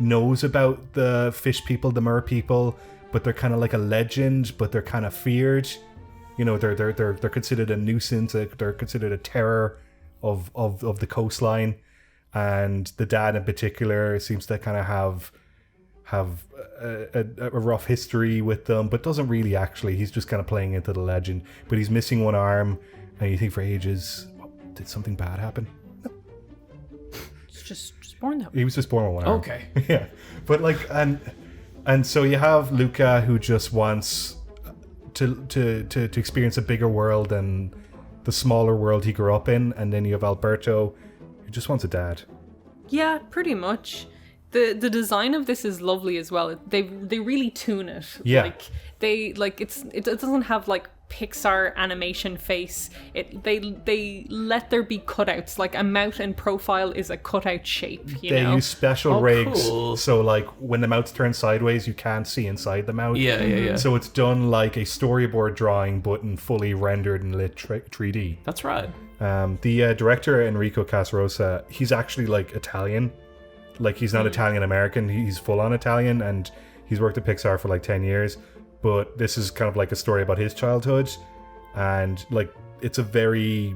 knows about the fish people, the mer people, but they're kind of like a legend, but they're kind of feared. They're considered a nuisance. They're considered a terror of the coastline, and the dad in particular seems to kind of have a rough history with them, but doesn't really actually. He's just kind of playing into the legend, but he's missing one arm, and you think for ages, did something bad happen? No. It's just born that way. He was just born with one arm. Okay. Yeah. But like, and so you have Luca who just wants to experience a bigger world than the smaller world he grew up in, and then you have Alberto who just wants a dad. Yeah, pretty much. The design of this is lovely as well. They really tune it. Yeah. It doesn't have like Pixar animation face. They let there be cutouts. Like a mouth and profile is a cutout shape. They use special rigs, cool. so like when the mouth turns sideways, you can't see inside the mouth. Yeah. So it's done like a storyboard drawing, but in fully rendered and lit 3D. That's right. The director Enrico Casarosa, he's actually like Italian. Like he's not Italian American, he's full on Italian, and he's worked at Pixar for like 10 years. But this is kind of like a story about his childhood, and like it's a very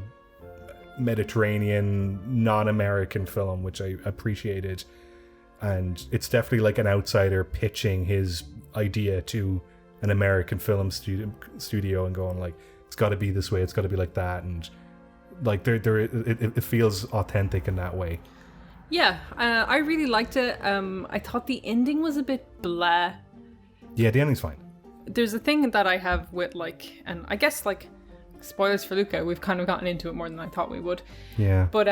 Mediterranean, non-American film, which I appreciated. And it's definitely like an outsider pitching his idea to an American film studio and going like, it's got to be this way, it's got to be like that, and like it feels authentic in that way. Yeah, I really liked it. I thought the ending was a bit blah. Yeah, the ending's fine. There's a thing that I have with like, and I guess like spoilers for Luca. We've kind of gotten into it more than I thought we would. Yeah. But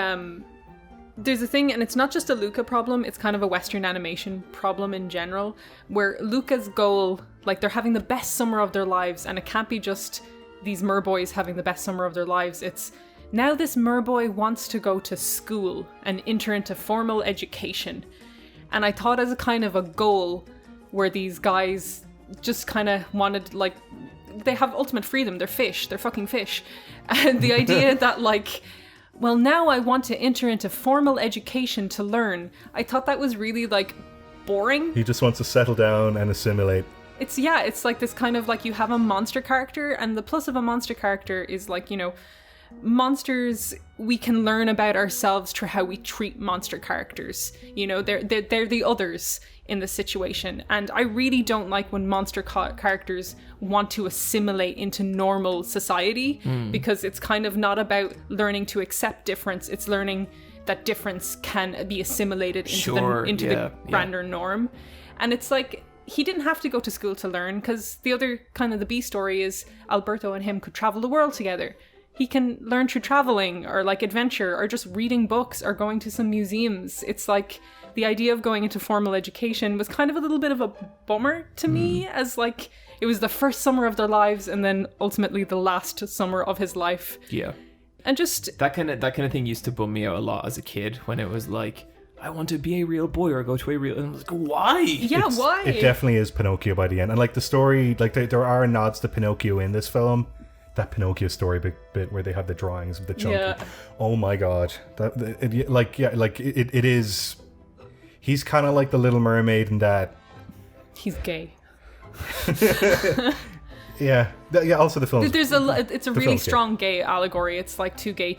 there's a thing, and it's not just a Luca problem, it's kind of a Western animation problem in general, where Luca's goal, like, they're having the best summer of their lives, and it can't be just these merboys having the best summer of their lives. It's now this merboy wants to go to school and enter into formal education. And I thought as a kind of a goal where these guys just kind of wanted, like, they have ultimate freedom, they're fish, they're fucking fish. And the idea that, like, well, now I want to enter into formal education to learn. I thought that was really, like, boring. He just wants to settle down and assimilate. It's like this kind of, like, you have a monster character, and the plus of a monster character is, like, you know, monsters, we can learn about ourselves through how we treat monster characters. You know, they're the others in the situation, and I really don't like when monster characters want to assimilate into normal society, because it's kind of not about learning to accept difference, it's learning that difference can be assimilated into the grander norm. And it's like, he didn't have to go to school to learn, because the other kind of the B story is Alberto and him could travel the world together. He can learn through traveling, or like adventure, or just reading books, or going to some museums. It's like, the idea of going into formal education was kind of a little bit of a bummer to me, as like, it was the first summer of their lives, and then ultimately the last summer of his life. Yeah. And just... That kind of thing used to bum me out a lot as a kid, when it was like, I want to be a real boy or go to a real... And I was like, why? Yeah, why? It definitely is Pinocchio by the end. And like the story, like there are nods to Pinocchio in this film. That Pinocchio story bit where they have the drawings of the chunky. Yeah. Oh my god. It is... He's kind of like the Little Mermaid in that... He's gay. Yeah. Also the film. It's a really strong gay allegory. It's like two gay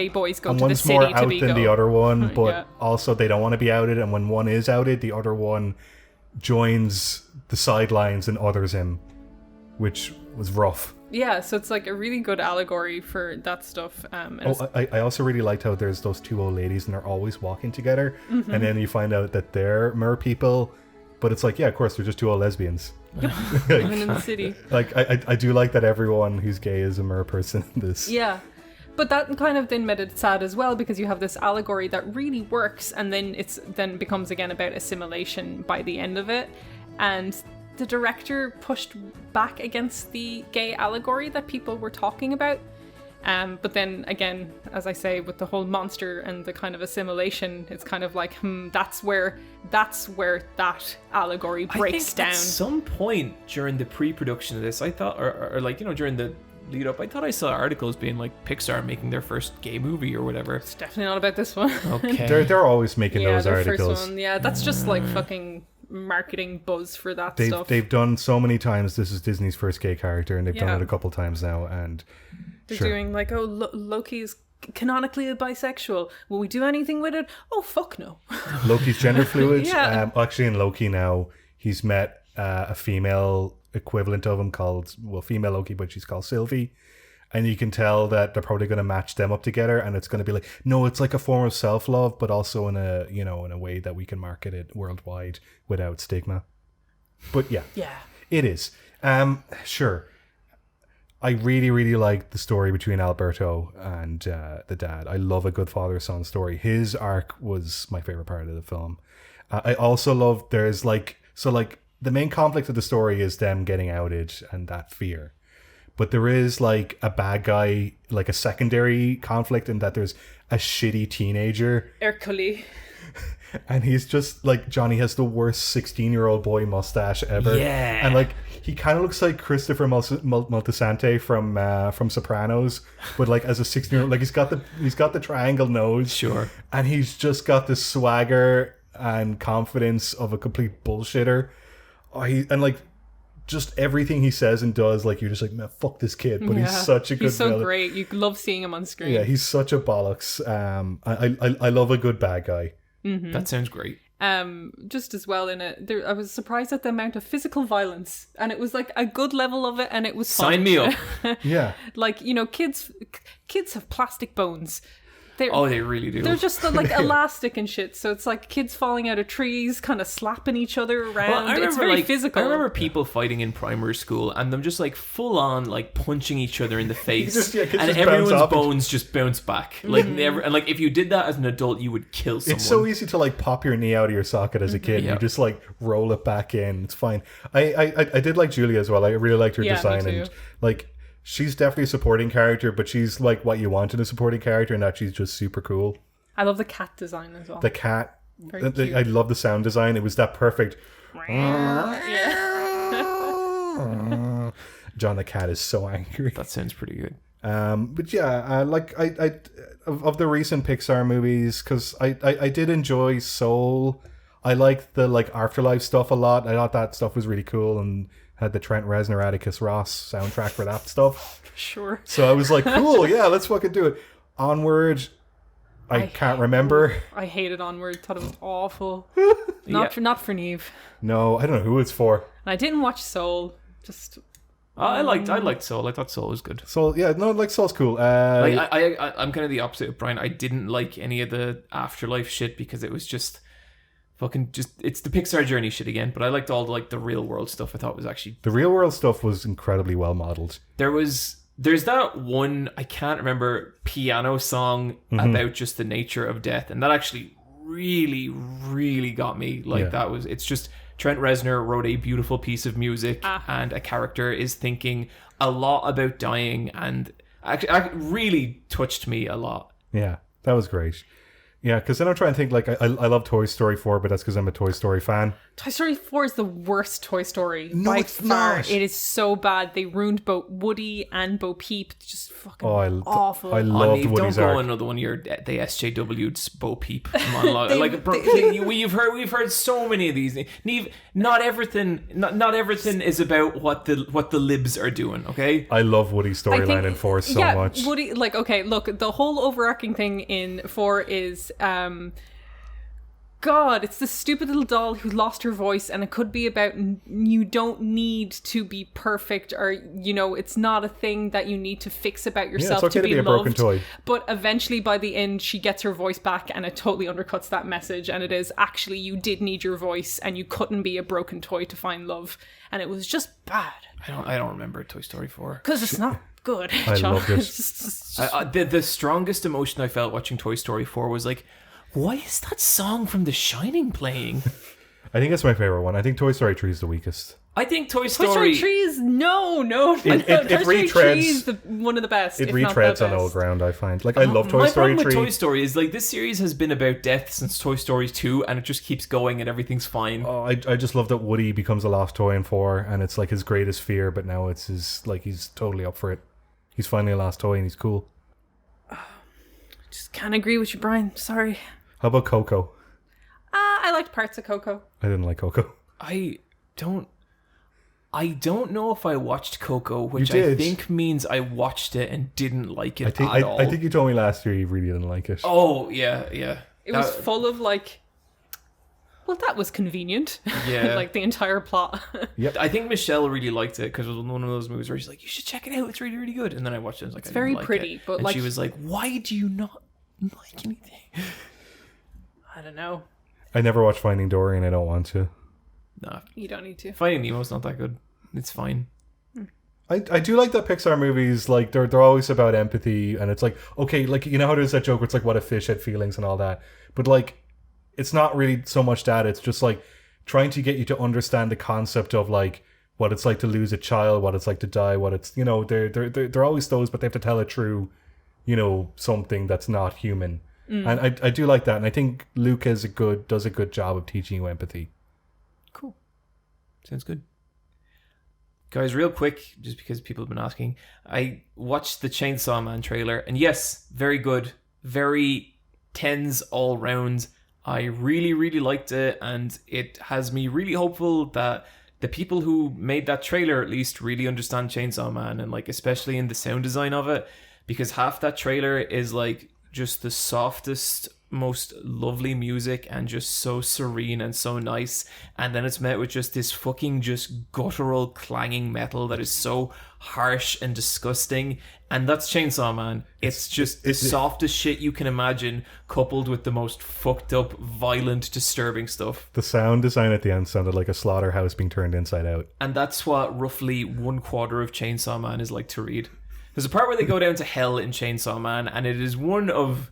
boys go to the city to be one's more out than the other one, but yeah. also they don't want to be outed, and when one is outed, the other one joins the sidelines and others him, which was rough. Yeah, so it's like a really good allegory for that stuff. I also really liked how there's those two old ladies and they're always walking together, Mm-hmm. and then you find out that they're mer people, but it's like, yeah, of course, they're just two old lesbians. Living in the city. Like, I do like that everyone who's gay is a mer person in this. Yeah. But that kind of then made it sad as well, because you have this allegory that really works, and then then becomes again about assimilation by the end of it. And the director pushed back against the gay allegory that people were talking about. But then again, as I say, with the whole monster and the kind of assimilation, it's kind of like, that's where that allegory breaks down. At some point during the pre-production of this, I thought, or like, you know, during the lead up, I thought I saw articles being like Pixar making their first gay movie or whatever. It's definitely not about this one. Okay. They're always making those their articles. First one, yeah, that's just like fucking marketing buzz for that stuff. They've done so many times. This is Disney's first gay character, and they've done Yeah. it a couple times now. And They're sure. doing like, Loki's canonically a bisexual. Will we do anything with it? Oh, fuck no. Loki's gender fluid. Yeah. Actually, in Loki now, he's met a female equivalent of him called, female Loki, but she's called Sylvie. And you can tell that they're probably going to match them up together, and it's going to be like, no, it's like a form of self-love, but also in a way that we can market it worldwide without stigma. But yeah, it is. Sure. I really, really like the story between Alberto and the dad. I love a good father-son story. His arc was my favorite part of the film. I also love the main conflict of the story is them getting outed and that fear. But there is like a bad guy, like a secondary conflict in that there's a shitty teenager. Hercule. And he's just like, Johnny has the worst 16-year-old boy mustache ever. Yeah. And like, he kind of looks like Christopher Moltisanti from Sopranos, but like as a 16-year-old, like he's got the triangle nose. Sure. And he's just got the swagger and confidence of a complete bullshitter. Just everything he says and does, like, you're just like, man, fuck this kid. But he's such a good He's so villain. great. You love seeing him on screen. Yeah, he's such a bollocks. I love a good bad guy. Mm-hmm. That sounds great. Just as well in it, I was surprised at the amount of physical violence, and it was like a good level of it, and it was fun. Sign me up. Yeah. Like, you know, kids have plastic bones. They really do. They're just like elastic and shit. So it's like kids falling out of trees, kind of slapping each other around. It's very physical. I remember people fighting in primary school and them just like full on like punching each other in the face, and everyone's bones just bounce back. Like never. And like if you did that as an adult, you would kill someone. It's so easy to like pop your knee out of your socket as a kid. Yeah. You just like roll it back in. It's fine. I did like Julia as well. I really liked her design, me too. and like she's definitely a supporting character, but she's like what you want in a supporting character, and that she's just super cool. I love the cat design as well. The cat. Very cute. I love the sound design. It was that perfect. John the cat is so angry. That sounds pretty good. But yeah, of the recent Pixar movies, because I did enjoy Soul. I liked the like Afterlife stuff a lot. I thought that stuff was really cool, and had the Trent Reznor Atticus Ross soundtrack for that stuff. Sure. So I was like, cool, yeah, let's fucking do it. Onward, I can't remember. I hated Onward. Thought it was awful. Not for Niamh. No, I don't know who it's for. And I didn't watch Soul. Just. I liked Soul. I thought Soul was good. Soul, yeah, no, like Soul's cool. Like I'm kind of the opposite of Bryan. I didn't like any of the Afterlife shit because it was just fucking it's the Pixar journey shit again. But I liked all the real world stuff. I thought was actually the real world stuff was incredibly well modeled. There's that one, I can't remember, piano song about just the nature of death, and that actually really, really got me. Like it's just Trent Reznor wrote a beautiful piece of music, and a character is thinking a lot about dying, and actually really touched me a lot. Yeah, that was great. Yeah, because then I'm trying to think, like, I love Toy Story 4, but that's because I'm a Toy Story fan. Toy Story 4 is the worst Toy Story. No, by it's far. not. It is so bad. They ruined both Woody and Bo Peep. Just fucking awful. I loved Niamh, Woody's don't go arc. another one. You're the SJW'd Bo Peep monologue. We've heard so many of these. Niamh, not everything is about what the libs are doing. Okay. I love Woody's storyline in 4 so much. Woody, like, okay, look, the whole overarching thing in 4 is God, it's this stupid little doll who lost her voice, and it could be about you don't need to be perfect, or it's not a thing that you need to fix about yourself it's okay to be a loved. broken toy. But eventually, by the end, she gets her voice back, and it totally undercuts that message. And it is actually you did need your voice, and you couldn't be a broken toy to find love, and it was just bad. I don't remember Toy Story 4 because it's not good. I John. loved it. The strongest emotion I felt watching Toy Story 4 was like, why is that song from The Shining playing? I think it's my favorite one. I think Toy Story 3 is the weakest. I think Toy Toy Story 3 is no. It Toy Story 3 retreads. is one of the best. It if not retreads the on best. old ground, I find. Like, I love Toy Story 3. My problem with Toy Story is, like, this series has been about death since Toy Story 2, and it just keeps going and everything's fine. Oh, I just love that Woody becomes a lost toy in 4, and it's like his greatest fear, but now it's his, like, he's totally up for it. He's finally a lost toy and he's cool. Just can't agree with you, Bryan. Sorry. How about Coco? I liked parts of Coco. I didn't like Coco. I don't know if I watched Coco, which You I did. think means I watched it and didn't like it I at all. think you told me last year you really didn't like it. Oh, yeah. It was full of like, well, that was convenient. Yeah. Like the entire plot. I think Michelle really liked it because it was one of those movies where she's like, you should check it out, it's really, really good. And then I watched it and I was like, It's I very didn't like pretty, it. but and like- she was like, why do you not like anything? I don't know. I never watched Finding Dory and I don't want to. Nah, You don't need to. Finding Nemo's not that good. It's fine. I do like that Pixar movies, like, they're always about empathy, and it's like, okay, like, you know how there's that joke where it's like, what if fish had feelings and all that? But, like, it's not really so much that, it's just, like, trying to get you to understand the concept of, like, what it's like to lose a child, what it's like to die, what it's, they're always those, but they have to tell it through, something that's not human. And I do like that, and I think Luca does a good job of teaching you empathy. Cool. Sounds good. Guys, real quick, just because people have been asking, I watched the Chainsaw Man trailer, and yes, very good. Very tens all round. I really, really liked it, and it has me really hopeful that the people who made that trailer at least really understand Chainsaw Man, and like especially in the sound design of it, because half that trailer is like just the softest, most lovely music and just so serene and so nice, and then it's met with just this fucking just guttural clanging metal that is so harsh and disgusting, and that's Chainsaw Man. It's just the softest shit you can imagine, coupled with the most fucked up, violent, disturbing stuff. The sound design at the end sounded like a slaughterhouse being turned inside out. And that's what roughly 1/4 of Chainsaw Man is like to read. There's a part where they go down to hell in Chainsaw Man, and it is one of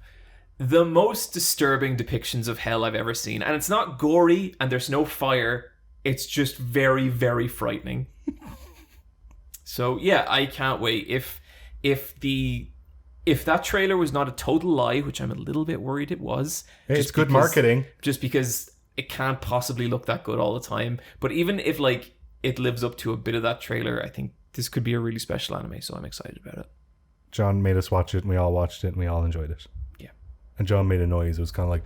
the most disturbing depictions of hell I've ever seen. And it's not gory, and there's no fire. It's just very, very frightening. So yeah, I can't wait. If that trailer was not a total lie, which I'm a little bit worried it was. It's good marketing. Just because it can't possibly look that good all the time. But even if like it lives up to a bit of that trailer, I think this could be a really special anime, so I'm excited about it. John made us watch it, and we all watched it, and we all enjoyed it. Yeah. And John made a noise. It was kind of like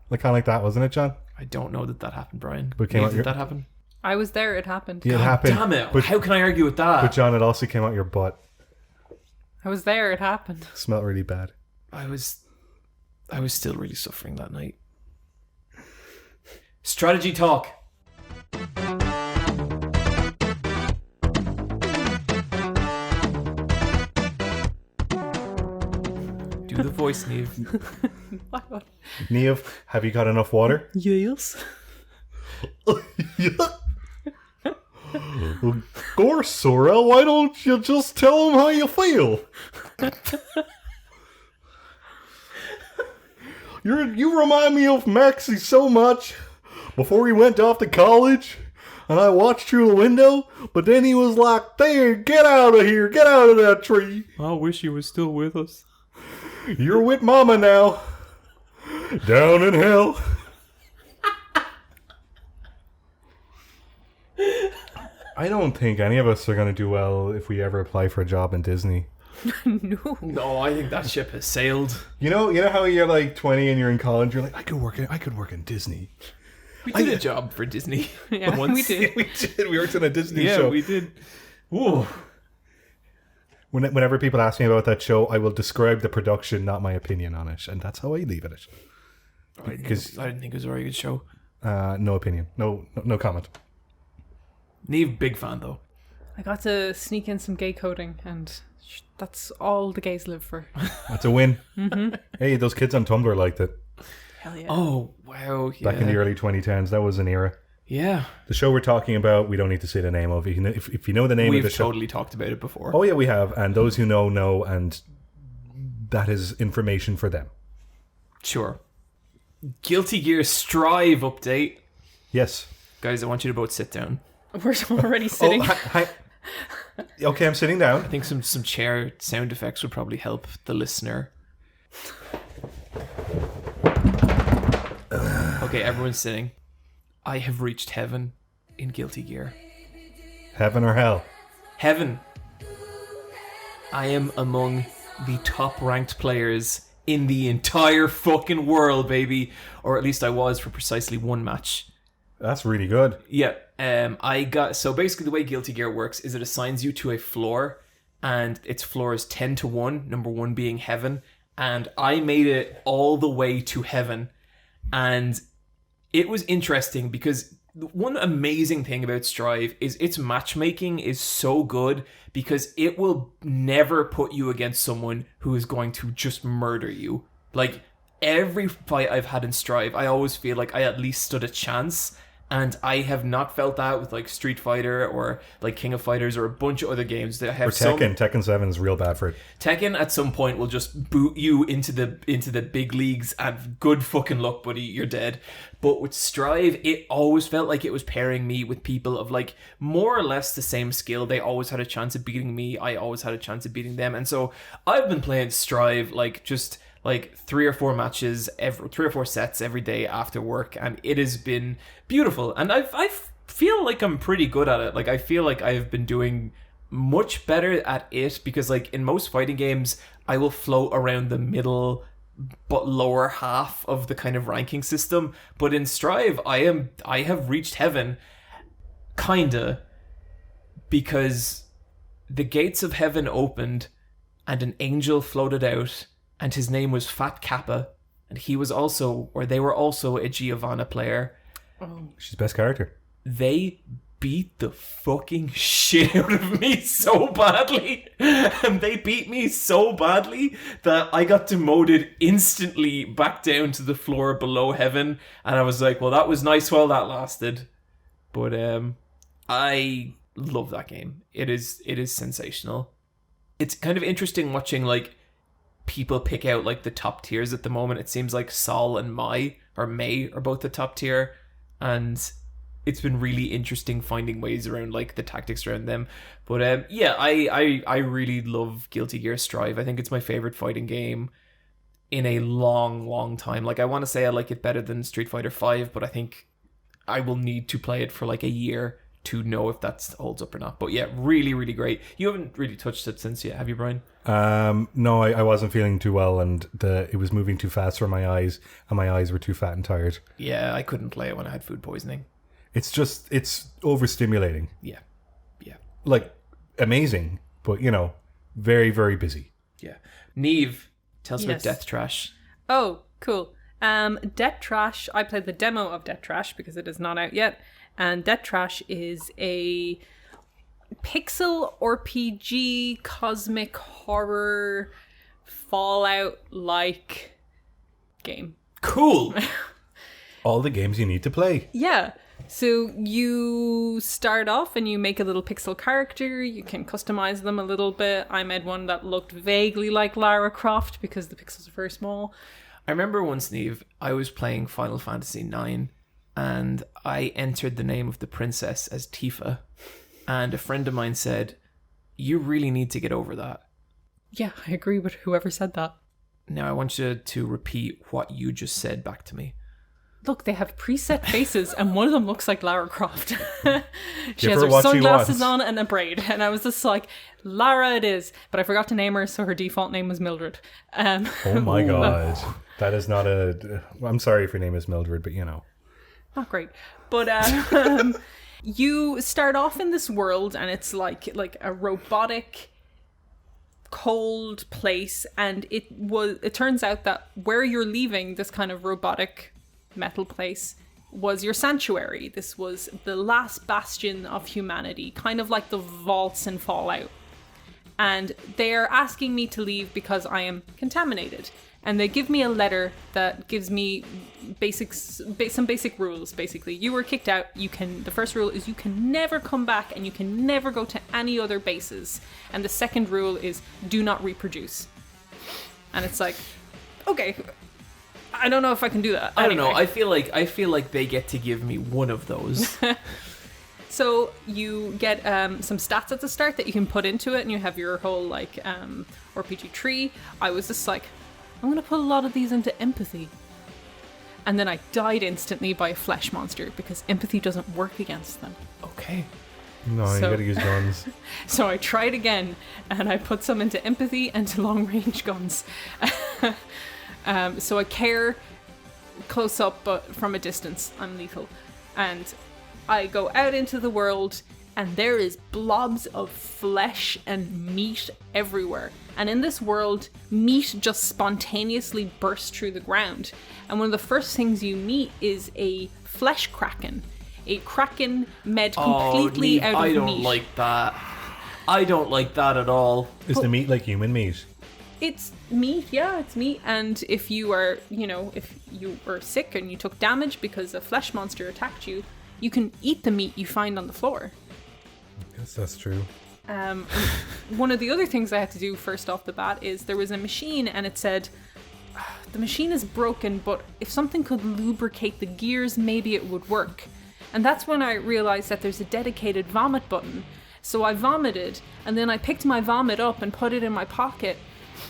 kind of like that, wasn't it, John? I don't know that happened, Brian. But did that happen? I was there. It happened. Yeah, it happened. Damn it! But, how can I argue with that? But John, it also came out your butt. I was there. It happened. It smelled really bad. I was still really suffering that night. Strategy talk. Do the voice, Niamh. What? Niamh, have you got enough water? Yes. Of course, Sorel. Why don't you just tell him how you feel? You remind me of Maxie so much. Before he went off to college, and I watched through the window, but then he was like, "There, get out of here, get out of that tree." I wish he was still with us. You're with Mama now. Down in hell. I don't think any of us are going to do well if we ever apply for a job in Disney. No, I think that ship has sailed. You know how you're like 20 and you're in college, you're like, I could work in Disney. We did a job for Disney. Yeah, once. we did. We did. We worked on a Disney show. Yeah, we did. Ooh. Whenever people ask me about that show, I will describe the production, not my opinion on it, and that's how I leave it. Because I didn't think it was a very good show. No opinion, no comment. Niamh, big fan though. I got to sneak in some gay coding, and that's all the gays live for. That's a win. Mm-hmm. Hey, those kids on Tumblr liked it. Hell yeah. Oh wow! Yeah. Back in the early 2010s, that was an era. Yeah. The show we're talking about, we don't need to say the name of. If you know the name of the show, we've totally talked about it before. Oh yeah, we have, and those who know, and that is information for them. Sure. Guilty Gear Strive update. Yes, guys, I want you to both sit down. We're already sitting. Hi. Okay, I'm sitting down. I think some chair sound effects would probably help the listener. Okay, everyone's sitting. I have reached heaven in Guilty Gear. Heaven or hell? Heaven. I am among the top ranked players in the entire fucking world, baby. Or at least I was for precisely one match. That's really good. Yeah. So basically the way Guilty Gear works is it assigns you to a floor, and its floor is 10 to 1, number 1 being heaven, and I made it all the way to heaven. And it was interesting because one amazing thing about Strive is its matchmaking is so good because it will never put you against someone who is going to just murder you. Like, every fight I've had in Strive, I always feel like I at least stood a chance. And I have not felt that with like Street Fighter or like King of Fighters or a bunch of other games that have. Or Tekken. Tekken 7 is real bad for it. Tekken at some point will just boot you into the big leagues, and good fucking luck, buddy, you're dead. But with Strive, it always felt like it was pairing me with people of like more or less the same skill. They always had a chance of beating me. I always had a chance of beating them. And so I've been playing Strive like 3 or 4 matches, 3 or 4 sets every day after work, and it has been beautiful. And I feel like I'm pretty good at it. Like, I feel like I've been doing much better at it because, like, in most fighting games, I will float around the middle but lower half of the kind of ranking system. But in Strive, I have reached heaven, kinda, because the gates of heaven opened. and an angel floated out, and his name was Fat Kappa, and he was also, or they were also a Giovanna player. She's best character. They beat the fucking shit out of me so badly. And they beat me so badly that I got demoted instantly back down to the floor below heaven. And I was like, well, that was nice while that lasted. But I love that game. It is sensational. It's kind of interesting watching like people pick out like the top tiers at the moment. It seems like Sol and May are both the top tier, and it's been really interesting finding ways around like the tactics around them. But I really love Guilty Gear Strive. I think it's my favorite fighting game in a long time. Like I want to say I like it better than Street Fighter 5, but I think I will need to play it for like a year to know if that holds up or not. But yeah, really great. You haven't really touched it since yet, have you, Bryan? No, I wasn't feeling too well, and it was moving too fast for my eyes, and my eyes were too fat and tired. Yeah, I couldn't play it when I had food poisoning. It's overstimulating. Yeah. Like, amazing, but, very, very busy. Yeah. Niamh, tell us about Death Trash. Oh, cool. Death Trash, I played the demo of Death Trash because it is not out yet. And Death Trash is a pixel RPG, cosmic horror, Fallout-like game. Cool! All the games you need to play. Yeah. So you start off and you make a little pixel character. You can customize them a little bit. I made one that looked vaguely like Lara Croft because the pixels are very small. I remember once, Niamh, I was playing Final Fantasy IX and I entered the name of the princess as Tifa. And a friend of mine said, you really need to get over that. Yeah, I agree with whoever said that. Now I want you to repeat what you just said back to me. Look, they have preset faces, and one of them looks like Lara Croft. She has her her what she sunglasses wants. on and a braid, and I was just like, Lara it is. But I forgot to name her, so her default name was Mildred. Oh my god. That is not I'm sorry if your name is Mildred, but Not great. But you start off in this world, and it's like a robotic, cold place, and it turns out that where you're leaving this kind of robotic metal place was your sanctuary. This was the last bastion of humanity, kind of like the vaults in Fallout. And they're asking me to leave because I am contaminated. And they give me a letter that gives me some basic rules, basically. You were kicked out. The first rule is you can never come back and you can never go to any other bases. And the second rule is do not reproduce. And it's like, okay, I don't know if I can do that. I don't know. I feel like they get to give me one of those. So you get some stats at the start that you can put into it, and you have your whole RPG tree. I was just like, I'm going to put a lot of these into empathy. And then I died instantly by a flesh monster because empathy doesn't work against them. Okay. No, you gotta use guns. So I tried again, and I put some into empathy and to long-range guns. So I care close up, but from a distance, I'm lethal. And I go out into the world, and there is blobs of flesh and meat everywhere. And in this world, meat just spontaneously bursts through the ground. And one of the first things you meet is a flesh kraken. A kraken made completely out of meat. I don't like that. I don't like that at all. Is the meat like human meat? It's meat, yeah, it's meat. And if you are, if you were sick and you took damage because a flesh monster attacked you, you can eat the meat you find on the floor. I guess that's true. One of the other things I had to do first off the bat is there was a machine and it said, the machine is broken, but if something could lubricate the gears, maybe it would work. And that's when I realized that there's a dedicated vomit button. So I vomited, and then I picked my vomit up and put it in my pocket,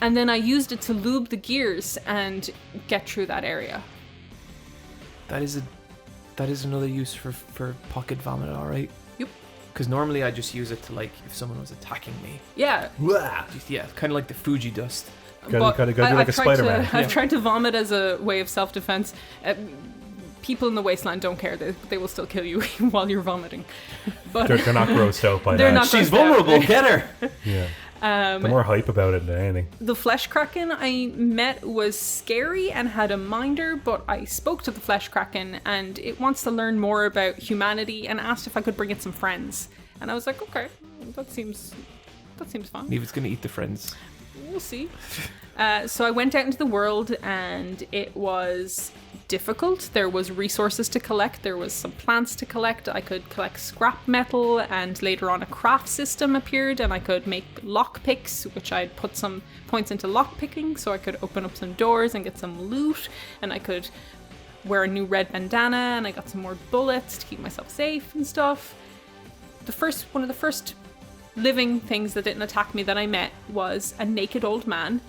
and then I used it to lube the gears and get through that area. That is another use for pocket vomit, alright? Yep. Because normally I just use it to, if someone was attacking me. Yeah. Yeah, kind of like the Fuji dust. Gotta do like a Spider-Man. I've tried to vomit as a way of self-defense. People in the wasteland don't care. They will still kill you while you're vomiting. But They're not grossed out by they're that. not She's grossed out. vulnerable, get her! Yeah. The more hype about it than anything. The flesh kraken I met was scary and had a minder, but I spoke to the flesh kraken and it wants to learn more about humanity and asked if I could bring it some friends. And I was like, okay, that seems fun. Niamh's gonna eat the friends. We'll see. So I went out into the world and it was difficult. There was resources to collect. There was some plants to collect. I could collect scrap metal, and later on a craft system appeared and I could make lock picks, which I'd put some points into lock picking so I could open up some doors and get some loot, and I could wear a new red bandana and I got some more bullets to keep myself safe and stuff. One of the first living things that didn't attack me that I met was a naked old man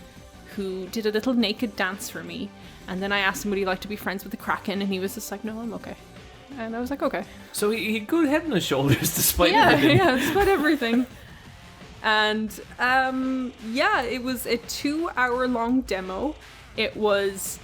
who did a little naked dance for me. And then I asked him would he like to be friends with the Kraken, and he was just like, no, I'm okay. And I was like, okay. So he had good head on his shoulders despite everything. Yeah, despite everything. And it was a 2-hour-long demo. It was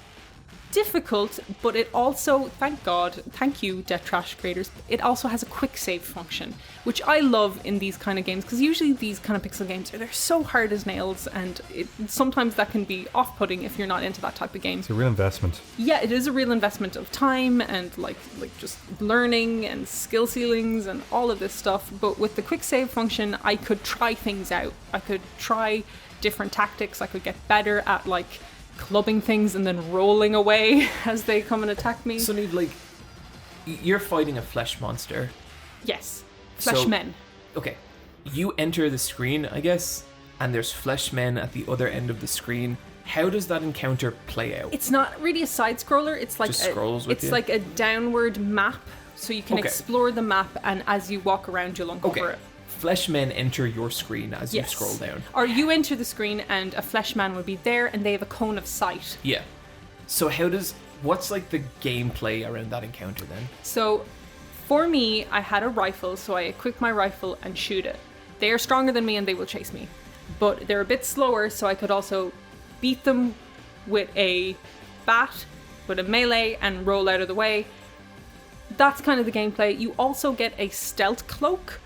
difficult, but it also, thank you, Death Trash creators, it also has a quick save function, which I love in these kind of games, because usually these kind of pixel games, they're so hard as nails, and sometimes that can be off-putting if you're not into that type of game. It's a real investment. Yeah, it is a real investment of time and like just learning and skill ceilings and all of this stuff, but with the quick save function, I could try things out. I could try different tactics. I could get better at like clubbing things and then rolling away as they come and attack me. So you're fighting a flesh monster. Yes. Fleshmen. Okay. You enter the screen, I guess, and there's fleshmen at the other end of the screen. How does that encounter play out? It's not really a side scroller. It's like just scrolls with you? Like a downward map, so you can explore the map, and as you walk around, you'll uncover it. Fleshmen enter your screen as you scroll down. Or you enter the screen and a fleshman will be there and they have a cone of sight. Yeah. So what's like the gameplay around that encounter then? So for me, I had a rifle, so I equip my rifle and shoot it. They are stronger than me and they will chase me. But they're a bit slower, so I could also beat them with a bat, with a melee, and roll out of the way. That's kind of the gameplay. You also get a stealth cloak,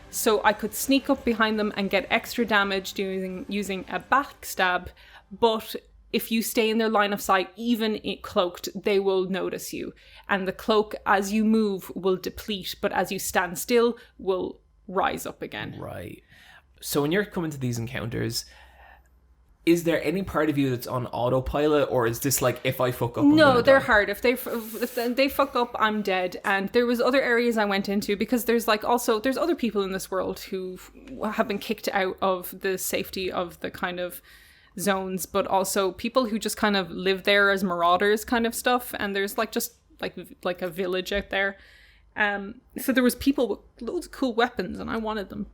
so I could sneak up behind them and get extra damage using a backstab, but if you stay in their line of sight, even cloaked, they will notice you. And the cloak, as you move, will deplete, but as you stand still, will rise up again. Right. So when you're coming to these encounters, is there any part of you that's on autopilot, or is this like, if I fuck up, No, they're hard. If they fuck up, I'm dead. And there was other areas I went into, because there's other people in this world who have been kicked out of the safety of the kind of zones, but also people who just kind of live there as marauders kind of stuff. And there's just a village out there. So there was people with loads of cool weapons, and I wanted them.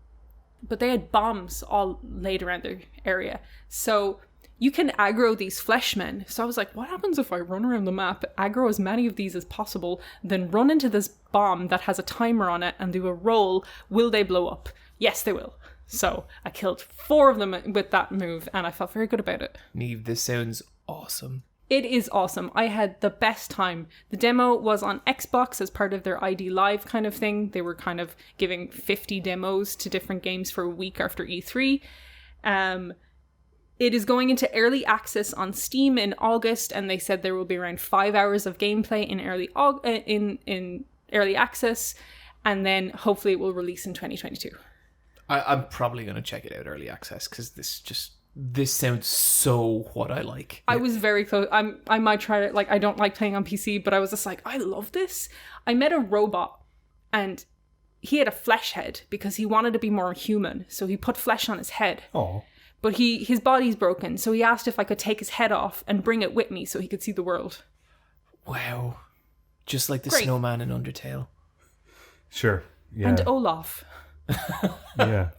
But they had bombs all laid around their area. So you can aggro these fleshmen. So I was like, what happens if I run around the map, aggro as many of these as possible, then run into this bomb that has a timer on it and do a roll? Will they blow up? Yes, they will. So I killed 4 of them with that move, and I felt very good about it. Niamh, this sounds awesome. It is awesome. I had the best time. The demo was on Xbox as part of their ID Live kind of thing. They were kind of giving 50 demos to different games for a week after E3. It is going into early access on Steam in August, and they said there will be around 5 hours of gameplay in early access, and then hopefully it will release in 2022. I'm probably going to check it out early access, because this sounds so what I like. I was very close. I might try it. I don't like playing on PC, but I was just like, I love this. I met a robot, and he had a flesh head because he wanted to be more human. So he put flesh on his head. Oh. But his body's broken, so he asked if I could take his head off and bring it with me so he could see the world. Wow. Just like the Great. snowman in Undertale. Sure. Yeah. And Olaf. Yeah.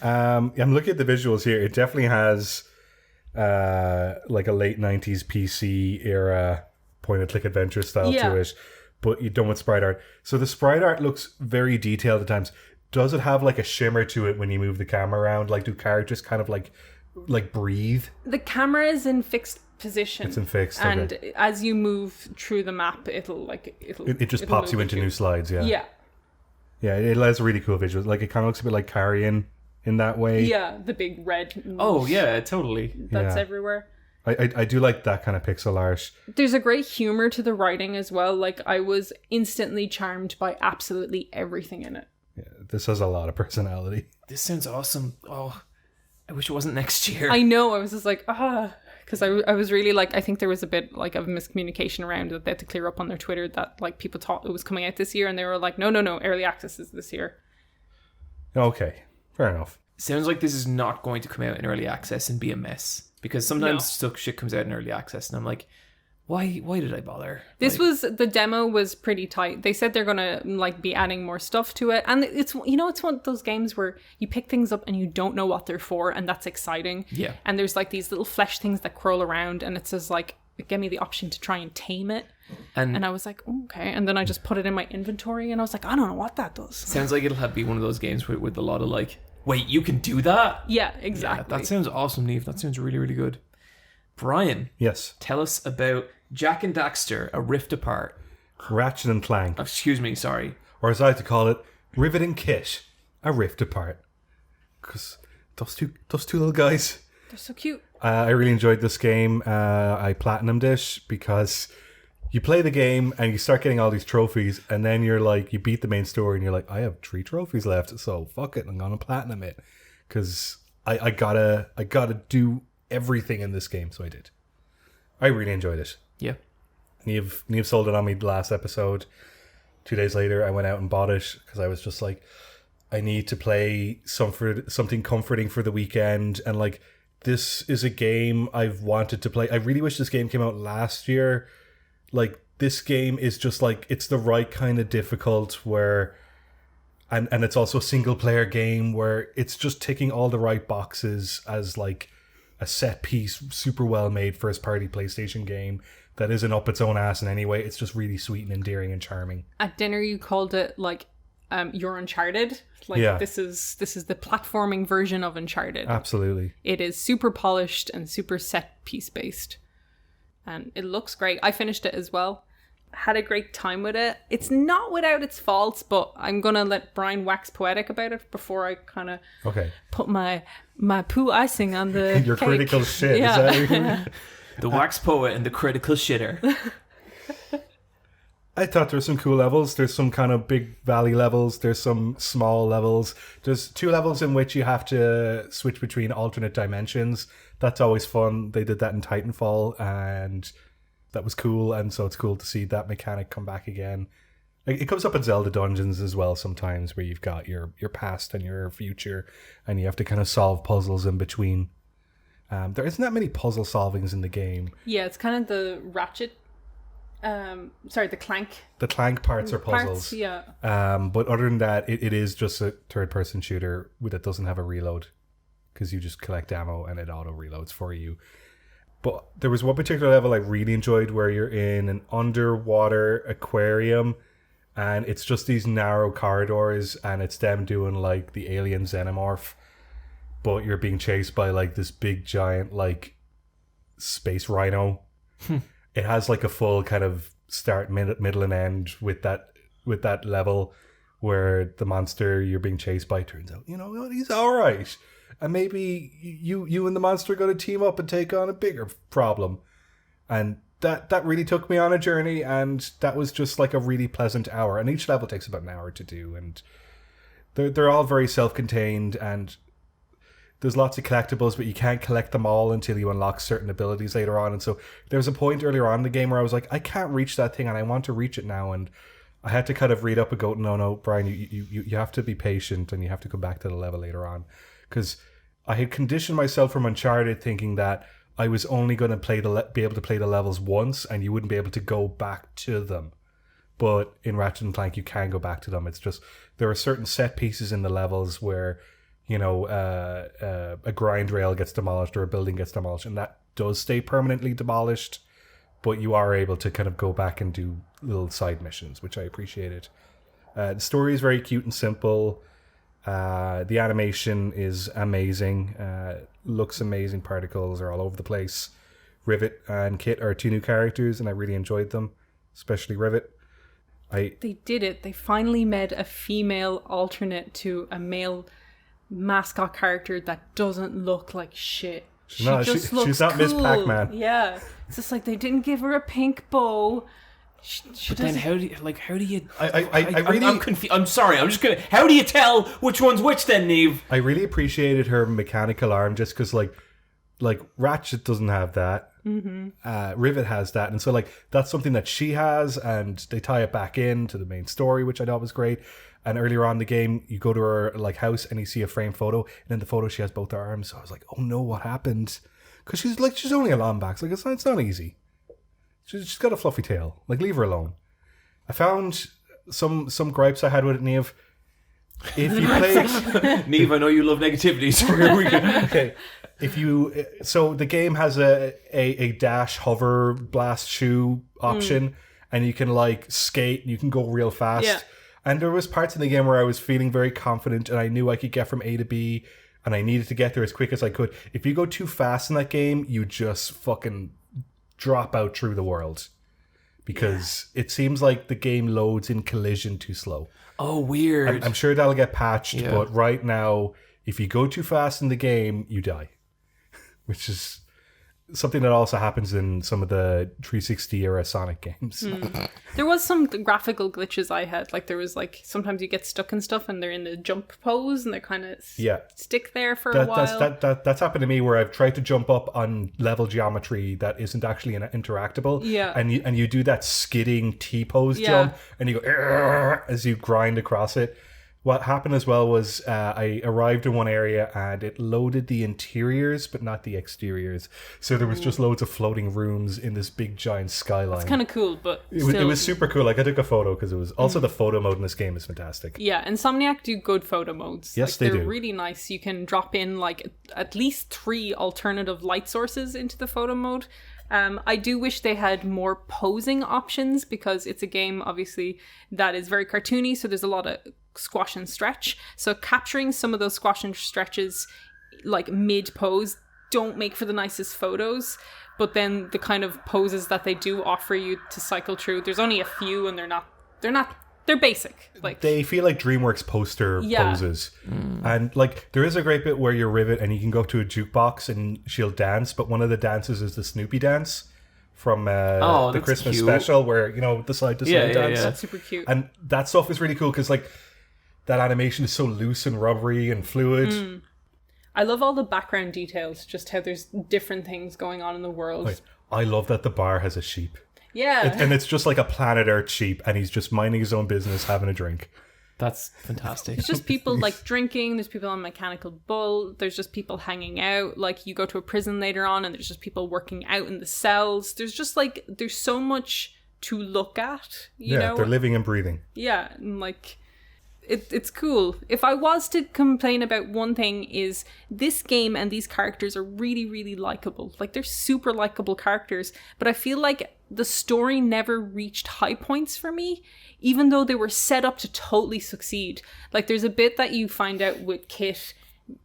I'm looking at the visuals here. It definitely has like a late 90s PC era point-and-click adventure style to it, but you don't want sprite art. So the sprite art looks very detailed at times. Does it have like a shimmer to it when you move the camera around? Like, do characters kind of like breathe? The camera is in fixed position. It's in fixed, and okay. as you move through the map, it just pops you into new slides. Yeah. Yeah. Yeah, it has really cool visuals. Like, it kind of looks a bit like Carrion in that way. Yeah, the big red. Oh yeah, totally. That's Yeah. everywhere. I do like that kind of pixel art. There's a great humor to the writing as well. Like, I was instantly charmed by absolutely everything in it. Yeah, this has a lot of personality. This sounds awesome. Oh, I wish it wasn't next year. I know, I was just like, because I was really like, I think there was a bit like of miscommunication around that they had to clear up on their Twitter that like people thought it was coming out this year, and they were like, no, early access is this year. Okay, fair enough. Sounds like this is not going to come out in early access and be a mess. Because sometimes stuff shit comes out in early access, and I'm like, why did I bother? The demo was pretty tight. They said they're gonna like be adding more stuff to it, and it's one of those games where you pick things up and you don't know what they're for, and that's exciting. Yeah. And there's like these little flesh things that crawl around, and it says like, it gave me the option to try and tame it, and I was like, okay, and then I just put it in my inventory, and I was like, I don't know what that does. Sounds like it'll be one of those games with a lot of like, wait, you can do that? Yeah, exactly. Yeah, that sounds awesome, Niamh. That sounds really, really good. Bryan, Yes. tell us about Jack and Daxter, A Rift Apart. Ratchet and Clank. Excuse me, sorry. Or as I like to call it, Rivet and Kit, A Rift Apart. Because those two little guys. They're so cute. I really enjoyed this game. I platinumed it because you play the game and you start getting all these trophies, and then you're like, you beat the main story and you're like, I have 3 trophies left, so fuck it, I'm gonna platinum it. Because I gotta do everything in this game, so I did. I really enjoyed it. Yeah. Niamh sold it on me the last episode. 2 days later, I went out and bought it because I was just like, I need to play something comforting for the weekend. And like, this is a game I've wanted to play. I really wish this game came out last year. Like, this game is just like, it's the right kind of difficult where, and it's also a single player game where it's just ticking all the right boxes as like a set piece, super well made first party PlayStation game that isn't up its own ass in any way. It's just really sweet and endearing and charming. At dinner, you called it like, you're Uncharted. Like, Yeah. this is the platforming version of Uncharted. Absolutely. It is super polished and super set piece based, and it looks great. I finished it as well. Had a great time with it. It's not without its faults, but I'm gonna let Bryan wax poetic about it before I kind of Okay. put my poo icing on the Your cake. critical shit. Yeah. Is that The wax poet and the critical shitter. I thought there were some cool levels. There's some kind of big valley levels. There's some small levels. There's 2 levels in which you have to switch between alternate dimensions. That's always fun. They did that in Titanfall, and that was cool. And so it's cool to see that mechanic come back again. Like, it comes up in Zelda dungeons as well sometimes, where you've got your past and your future, and you have to kind of solve puzzles in between. There isn't that many puzzle solvings in the game. Yeah, it's kind of the Ratchet. The Clank The Clank parts are puzzles. parts. Yeah. But other than that, it is just a third-person shooter that doesn't have a reload, because you just collect ammo and it auto-reloads for you. But there was one particular level I really enjoyed where you're in an underwater aquarium, and it's just these narrow corridors, and it's them doing like the alien xenomorph, but you're being chased by like this big giant like space rhino. It has like a full kind of start, middle, and end with that level where the monster you're being chased by turns out, you know, he's all right, and maybe you and the monster are going to team up and take on a bigger problem. And that really took me on a journey, and that was just like a really pleasant hour. And each level takes about an hour to do, and they're all very self-contained, and there's lots of collectibles, but you can't collect them all until you unlock certain abilities later on. And so there was a point earlier on in the game where I was like, I can't reach that thing and I want to reach it now. And I had to kind of read up and go, no, Bryan, you have to be patient and you have to come back to the level later on. Because I had conditioned myself from Uncharted thinking that I was only going to be able to play the levels once and you wouldn't be able to go back to them. But in Ratchet and Clank, you can go back to them. It's just, there are certain set pieces in the levels where, you know, a grind rail gets demolished or a building gets demolished, and that does stay permanently demolished, but you are able to kind of go back and do little side missions, which I appreciated. The story is very cute and simple. The animation is amazing. Looks amazing. Particles are all over the place. Rivet and Kit are 2 new characters, and I really enjoyed them, especially Rivet. They did it. They finally made a female alternate to a male mascot character that doesn't look like shit. She No, just looks she's not cool. Miss Pac-Man. Yeah, it's just like they didn't give her a pink bow. She But then doesn't- how do you? I really, I'm confused. I'm sorry. I'm just gonna. How do you tell which one's which then, Niamh? I really appreciated her mechanical arm just because, like Ratchet doesn't have that. Mm-hmm. Rivet has that, and so like that's something that she has, and they tie it back into the main story, which I thought was great. And earlier on in the game, you go to her like house and you see a framed photo, and in the photo she has both her arms. So I was like, oh no, what happened? Because she's only a lombax. Like it's not easy. She's got a fluffy tail. Like leave her alone. I found some gripes I had with it, Niamh. If you play, Niamh, I know you love negativity, so here we go. okay. So the game has a dash hover blast shoe option, and you can like skate and you can go real fast. Yeah. And there was parts in the game where I was feeling very confident and I knew I could get from A to B and I needed to get there as quick as I could. If you go too fast in that game, you just fucking drop out through the world. Because it seems like the game loads in collision too slow. Oh, weird. I'm sure that'll get patched, but right now, if you go too fast in the game, you die. Which is something that also happens in some of the 360 era Sonic games. There was some graphical glitches I had. Like there was like sometimes you get stuck in stuff and they're in the jump pose and they're kind of stick there for a while. That's happened to me where I've tried to jump up on level geometry that isn't actually interactable. Yeah. And you do that skidding T-pose jump and you go "Argh," as you grind across it. What happened as well was I arrived in one area and it loaded the interiors but not the exteriors. So there was just loads of floating rooms in this big giant skyline. It's kind of cool, but It was super cool. Like I took a photo because it was also the photo mode in this game is fantastic. Yeah, Insomniac do good photo modes. Yes, like, they they're do. really nice. You can drop in like at least 3 alternative light sources into the photo mode. I do wish they had more posing options because it's a game obviously that is very cartoony, so there's a lot of squash and stretch. So capturing some of those squash and stretches like mid pose don't make for the nicest photos, but then the kind of poses that they do offer you to cycle through, there's only a few and they're basic. Like they feel like DreamWorks poster poses. And like there is a great bit where you're Rivet and you can go to a jukebox and she'll dance, but one of the dances is the Snoopy dance from the Christmas cute. special where, you know, the side to side dance. that's super cute. And that stuff is really cool because like that animation is so loose and rubbery and fluid. I love all the background details, just how there's different things going on in the world. Like, I love that the bar has a sheep. Yeah. And it's just like a planet Earth sheep and he's just minding his own business, having a drink. That's fantastic. It's just people like drinking, there's people on Mechanical Bull, there's just people hanging out. Like you go to a prison later on and there's just people working out in the cells. There's just like, there's so much to look at, you know? They're living and breathing. Yeah, and like it's cool. If I was to complain about one thing is this game and these characters are really, really likable. Like they're super likable characters, but I feel like the story never reached high points for me, even though they were set up to totally succeed. Like there's a bit that you find out with Kit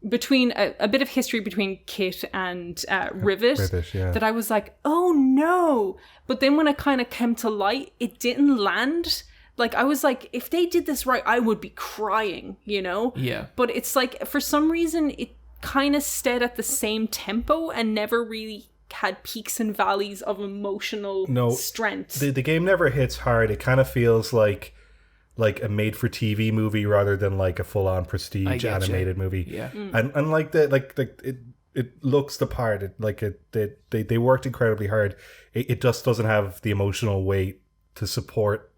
between a bit of history between Kit and Rivet that I was like, oh no. But then when it kind of came to light, it didn't land. Like, I was like, if they did this right, I would be crying, you know? Yeah. But it's like, for some reason, it kind of stayed at the same tempo and never really had peaks and valleys of emotional strength. The game never hits hard. It kind of feels like a made-for-TV movie rather than like a full-on prestige animated movie. Yeah. And like it looks the part. They worked incredibly hard. It just doesn't have the emotional weight to support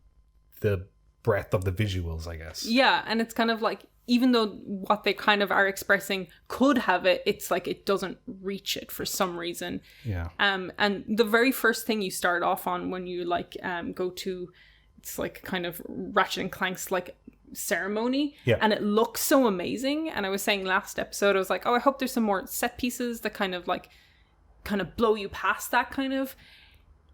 the breadth of the visuals, I guess. Yeah, and it's kind of like, even though what they kind of are expressing could have it, it's like it doesn't reach it for some reason. Yeah. And the very first thing you start off on when you like go to, it's like kind of Ratchet and Clank's like ceremony, and it looks so amazing. And I was saying last episode, I was like, oh, I hope there's some more set pieces that kind of blow you past that kind of.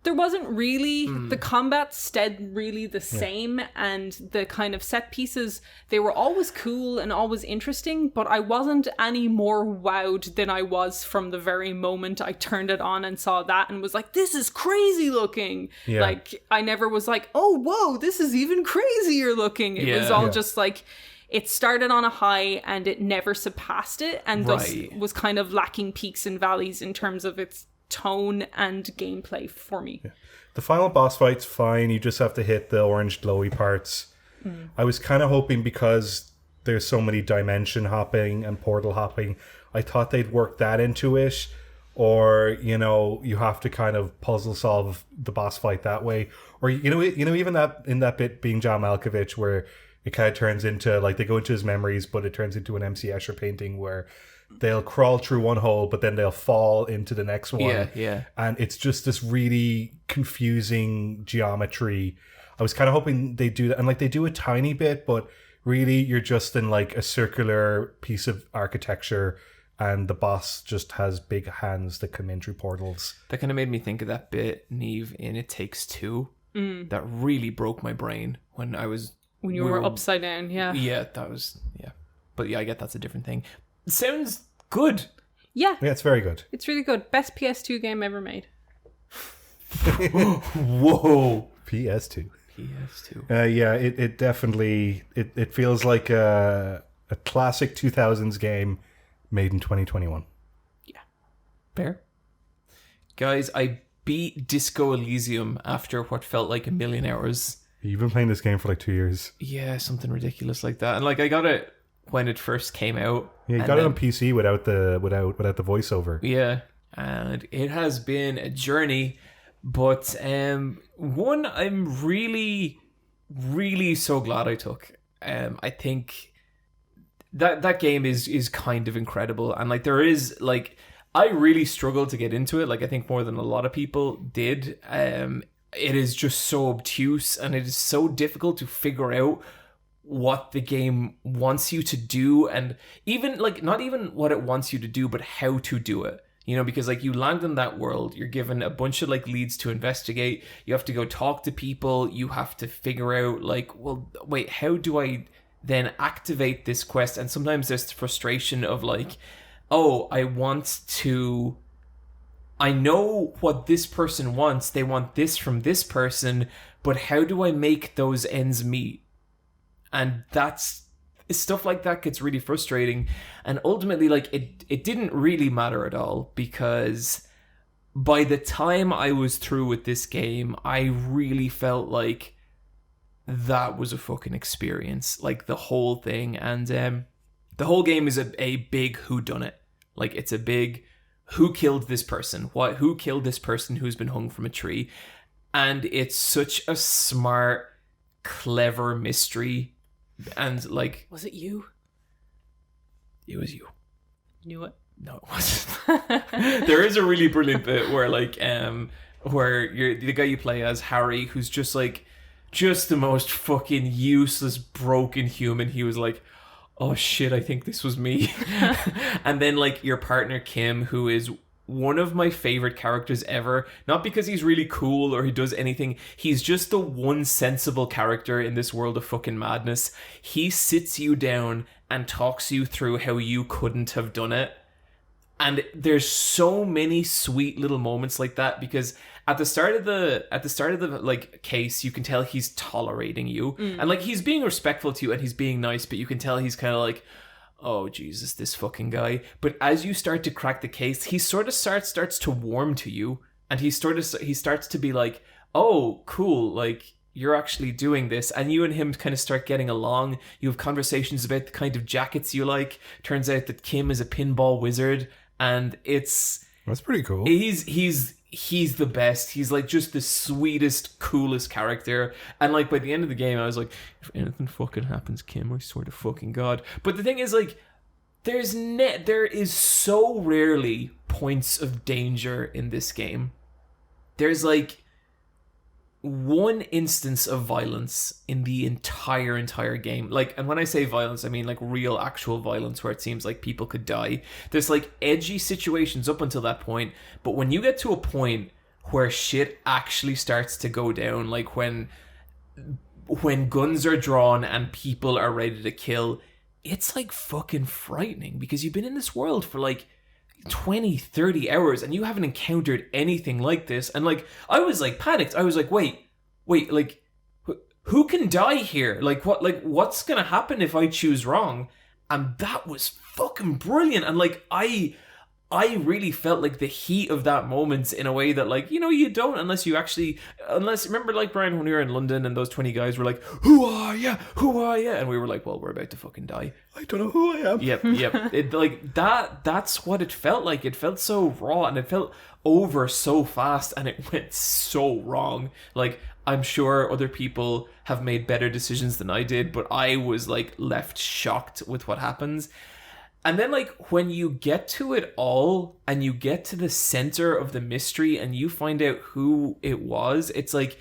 There wasn't really, the combat stayed really the same, and the kind of set pieces, they were always cool and always interesting, but I wasn't any more wowed than I was from the very moment I turned it on and saw that and was like, this is crazy looking. Yeah. Like, I never was like, oh, whoa, this is even crazier looking. It was all just like, it started on a high and it never surpassed it, and thus Right. was kind of lacking peaks and valleys in terms of its tone and gameplay for me. The final boss fight's fine. You just have to hit the orange glowy parts. I was kind of hoping, because there's so many dimension hopping and portal hopping, I thought they'd work that into it. Or, you have to kind of puzzle solve the boss fight that way. Or, even that in that bit being John Malkovich, where it kind of turns into, like, they go into his memories, but it turns into an MC Escher painting where they'll crawl through one hole, but then they'll fall into the next one. Yeah. And it's just this really confusing geometry. I was kind of hoping they do that. And, like, they do a tiny bit, but really you're just in, like, a circular piece of architecture, and the boss just has big hands that come in through portals. That kind of made me think of that bit, Niamh, in It Takes Two. That really broke my brain when you were upside down, yeah. Yeah, that was, yeah. But yeah, I get that's a different thing. It sounds good. Yeah. Yeah, it's very good. It's really good. Best PS2 game ever made. Whoa. PS2. PS2. Yeah, it definitely, it feels like a classic 2000s game made in 2021. Yeah. Fair. Guys, I beat Disco Elysium after what felt like a million hours. You've been playing this game for like 2 years. Yeah, something ridiculous like that. And like, I got it when it first came out. Yeah, you got it on PC without the voiceover. Yeah, and it has been a journey, but one I'm really, really so glad I took. I think that game is kind of incredible, and like there is like I really struggled to get into it. Like I think more than a lot of people did. It is just so obtuse, and it is so difficult to figure out what the game wants you to do, and even like not even what it wants you to do, but how to do it. Because like you land in that world, you're given a bunch of like leads to investigate. You have to go talk to people. You have to figure out like, well, wait, how do I then activate this quest? And sometimes there's the frustration of like, oh, I know what this person wants. They want this from this person, but how do I make those ends meet? And that's stuff like that gets really frustrating. And ultimately, like it didn't really matter at all, because by the time I was through with this game, I really felt like that was a fucking experience, like the whole thing. And the whole game is a big whodunit. Like it's a big who killed this person? Who killed this person who's been hung from a tree? And it's such a smart, clever mystery. And like, Was it you? It was you. Knew it. No, it wasn't. There is a really brilliant bit where like where you're the guy you play as, Harry, who's just the most fucking useless, broken human. He was like, oh shit, I think this was me. And then like your partner Kim, who is one of my favorite characters ever, not because he's really cool or he does anything, he's just the one sensible character in this world of fucking madness. He sits you down and talks you through how you couldn't have done it. And there's so many sweet little moments like that, because at the start of the like case, you can tell he's tolerating you, and like he's being respectful to you and he's being nice, but you can tell he's kind of like, oh Jesus, this fucking guy. But as you start to crack the case, he sort of starts to warm to you, and he starts to be like, oh cool, like you're actually doing this. And you and him kind of start getting along. You have conversations about the kind of jackets you like. Turns out that Kim is a pinball wizard, and that's pretty cool. He's the best. He's like just the sweetest, coolest character. And like by the end of the game, I was like, if anything fucking happens, Kim, I swear to fucking God. But the thing is, like, there is so rarely points of danger in this game. There's like one instance of violence in the entire game. Like, and when I say violence, I mean like real actual violence where it seems like people could die. There's like edgy situations up until that point, but when you get to a point where shit actually starts to go down, like when guns are drawn and people are ready to kill, it's like fucking frightening, because you've been in this world for like 20-30 hours and you haven't encountered anything like this. And like I was like panicked. I was like, wait, like who can die here? Like what's gonna happen if I choose wrong? And that was fucking brilliant. And like I really felt like the heat of that moment in a way that, like, you know, you don't unless remember, like, Bryan, when we were in London and those 20 guys were like, who are you? And we were like, well, we're about to fucking die. I don't know who I am. Yep. It, like, that's what it felt like. It felt so raw and it felt over so fast and it went so wrong. Like, I'm sure other people have made better decisions than I did, but I was, like, left shocked with what happens. And then, like, when you get to it all and you get to the center of the mystery and you find out who it was, it's like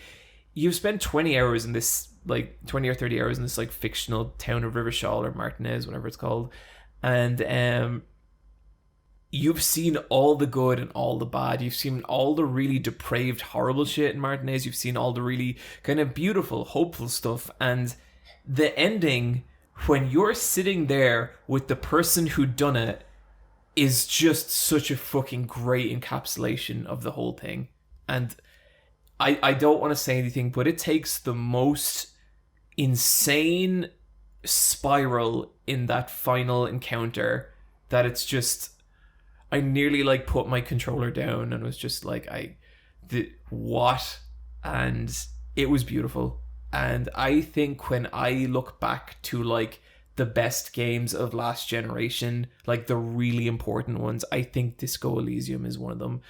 you've spent 20 hours in this, like, 20 or 30 hours in this, like, fictional town of Rivershaw or Martinez, whatever it's called. And you've seen all the good and all the bad. You've seen all the really depraved, horrible shit in Martinez. You've seen all the really kind of beautiful, hopeful stuff. And the ending, when you're sitting there with the person who done it, is just such a fucking great encapsulation of the whole thing. And I don't want to say anything, but it takes the most insane spiral in that final encounter that it's just, I nearly, like, put my controller down and was just like, what? And it was beautiful. And I think when I look back to, like, the best games of last generation, like the really important ones, I think Disco Elysium is one of them.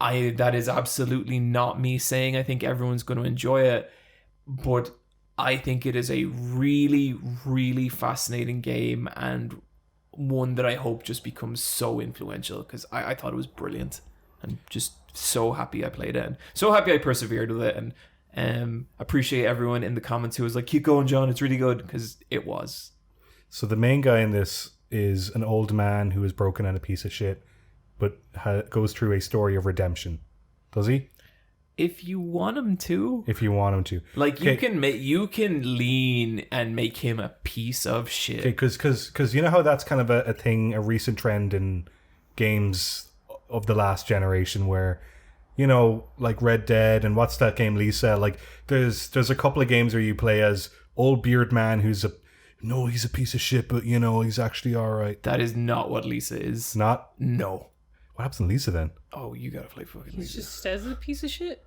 That is absolutely not me saying I think everyone's going to enjoy it, but I think it is a really, really fascinating game and one that I hope just becomes so influential, because I thought it was brilliant and just so happy I played it and so happy I persevered with it. And appreciate everyone in the comments who was like, keep going, John, it's really good, because it was. So the main guy in this is an old man who is broken and a piece of shit, but goes through a story of redemption. Does he? If you want him to. If you want him to. Like, you can lean and make him a piece of shit. Okay, because you know how that's kind of a thing, a recent trend in games of the last generation where, you know, like Red Dead and what's that game, Lisa? Like, there's a couple of games where you play as old beard man who's he's a piece of shit, but, you know, he's actually all right. That is not what Lisa is. Not? No. What happens in Lisa then? Oh, you gotta play fucking Lisa. He's just as a piece of shit.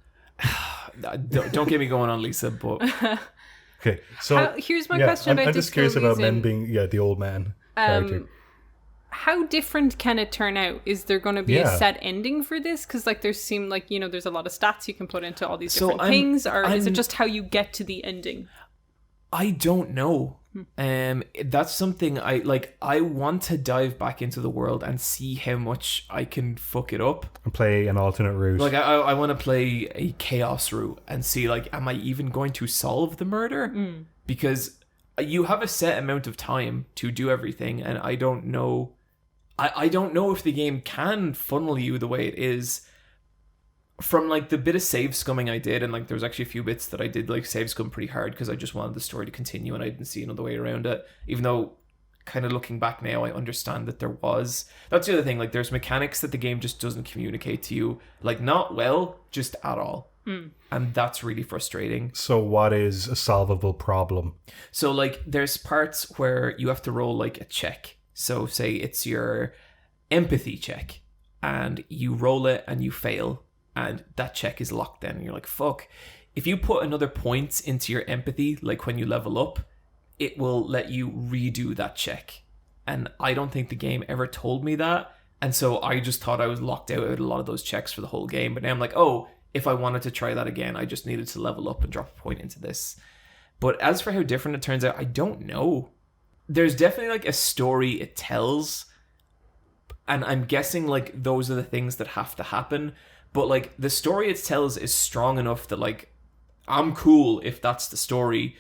Don't get me going on Lisa, but okay. So here's my question about. I'm just curious about men being the old man character. How different can it turn out? Is there going to be a set ending for this? Because, like, there's a lot of stats you can put into all these different things, or is it just how you get to the ending? I don't know. That's something I want to dive back into the world and see how much I can fuck it up and play an alternate route. Like, I want to play a chaos route and see, like, am I even going to solve the murder? Because you have a set amount of time to do everything, and I don't know. I don't know if the game can funnel you the way it is. From, like, the bit of save scumming I did, and, like, there was actually a few bits that I did, like, save scum pretty hard because I just wanted the story to continue and I didn't see another way around it. Even though, kind of looking back now, I understand that there was. That's the other thing, like, there's mechanics that the game just doesn't communicate to you, like, not well, just at all. And that's really frustrating. So what is a solvable problem? So, like, there's parts where you have to roll, like, a check. So, say it's your empathy check, and you roll it and you fail. And that check is locked in. And you're like, fuck. If you put another point into your empathy, like when you level up, it will let you redo that check. And I don't think the game ever told me that. And so I just thought I was locked out of a lot of those checks for the whole game. But now I'm like, oh, if I wanted to try that again, I just needed to level up and drop a point into this. But as for how different it turns out, I don't know. There's definitely, like, a story it tells. And I'm guessing, like, those are the things that have to happen. But, like, the story it tells is strong enough that, like, I'm cool if that's the story.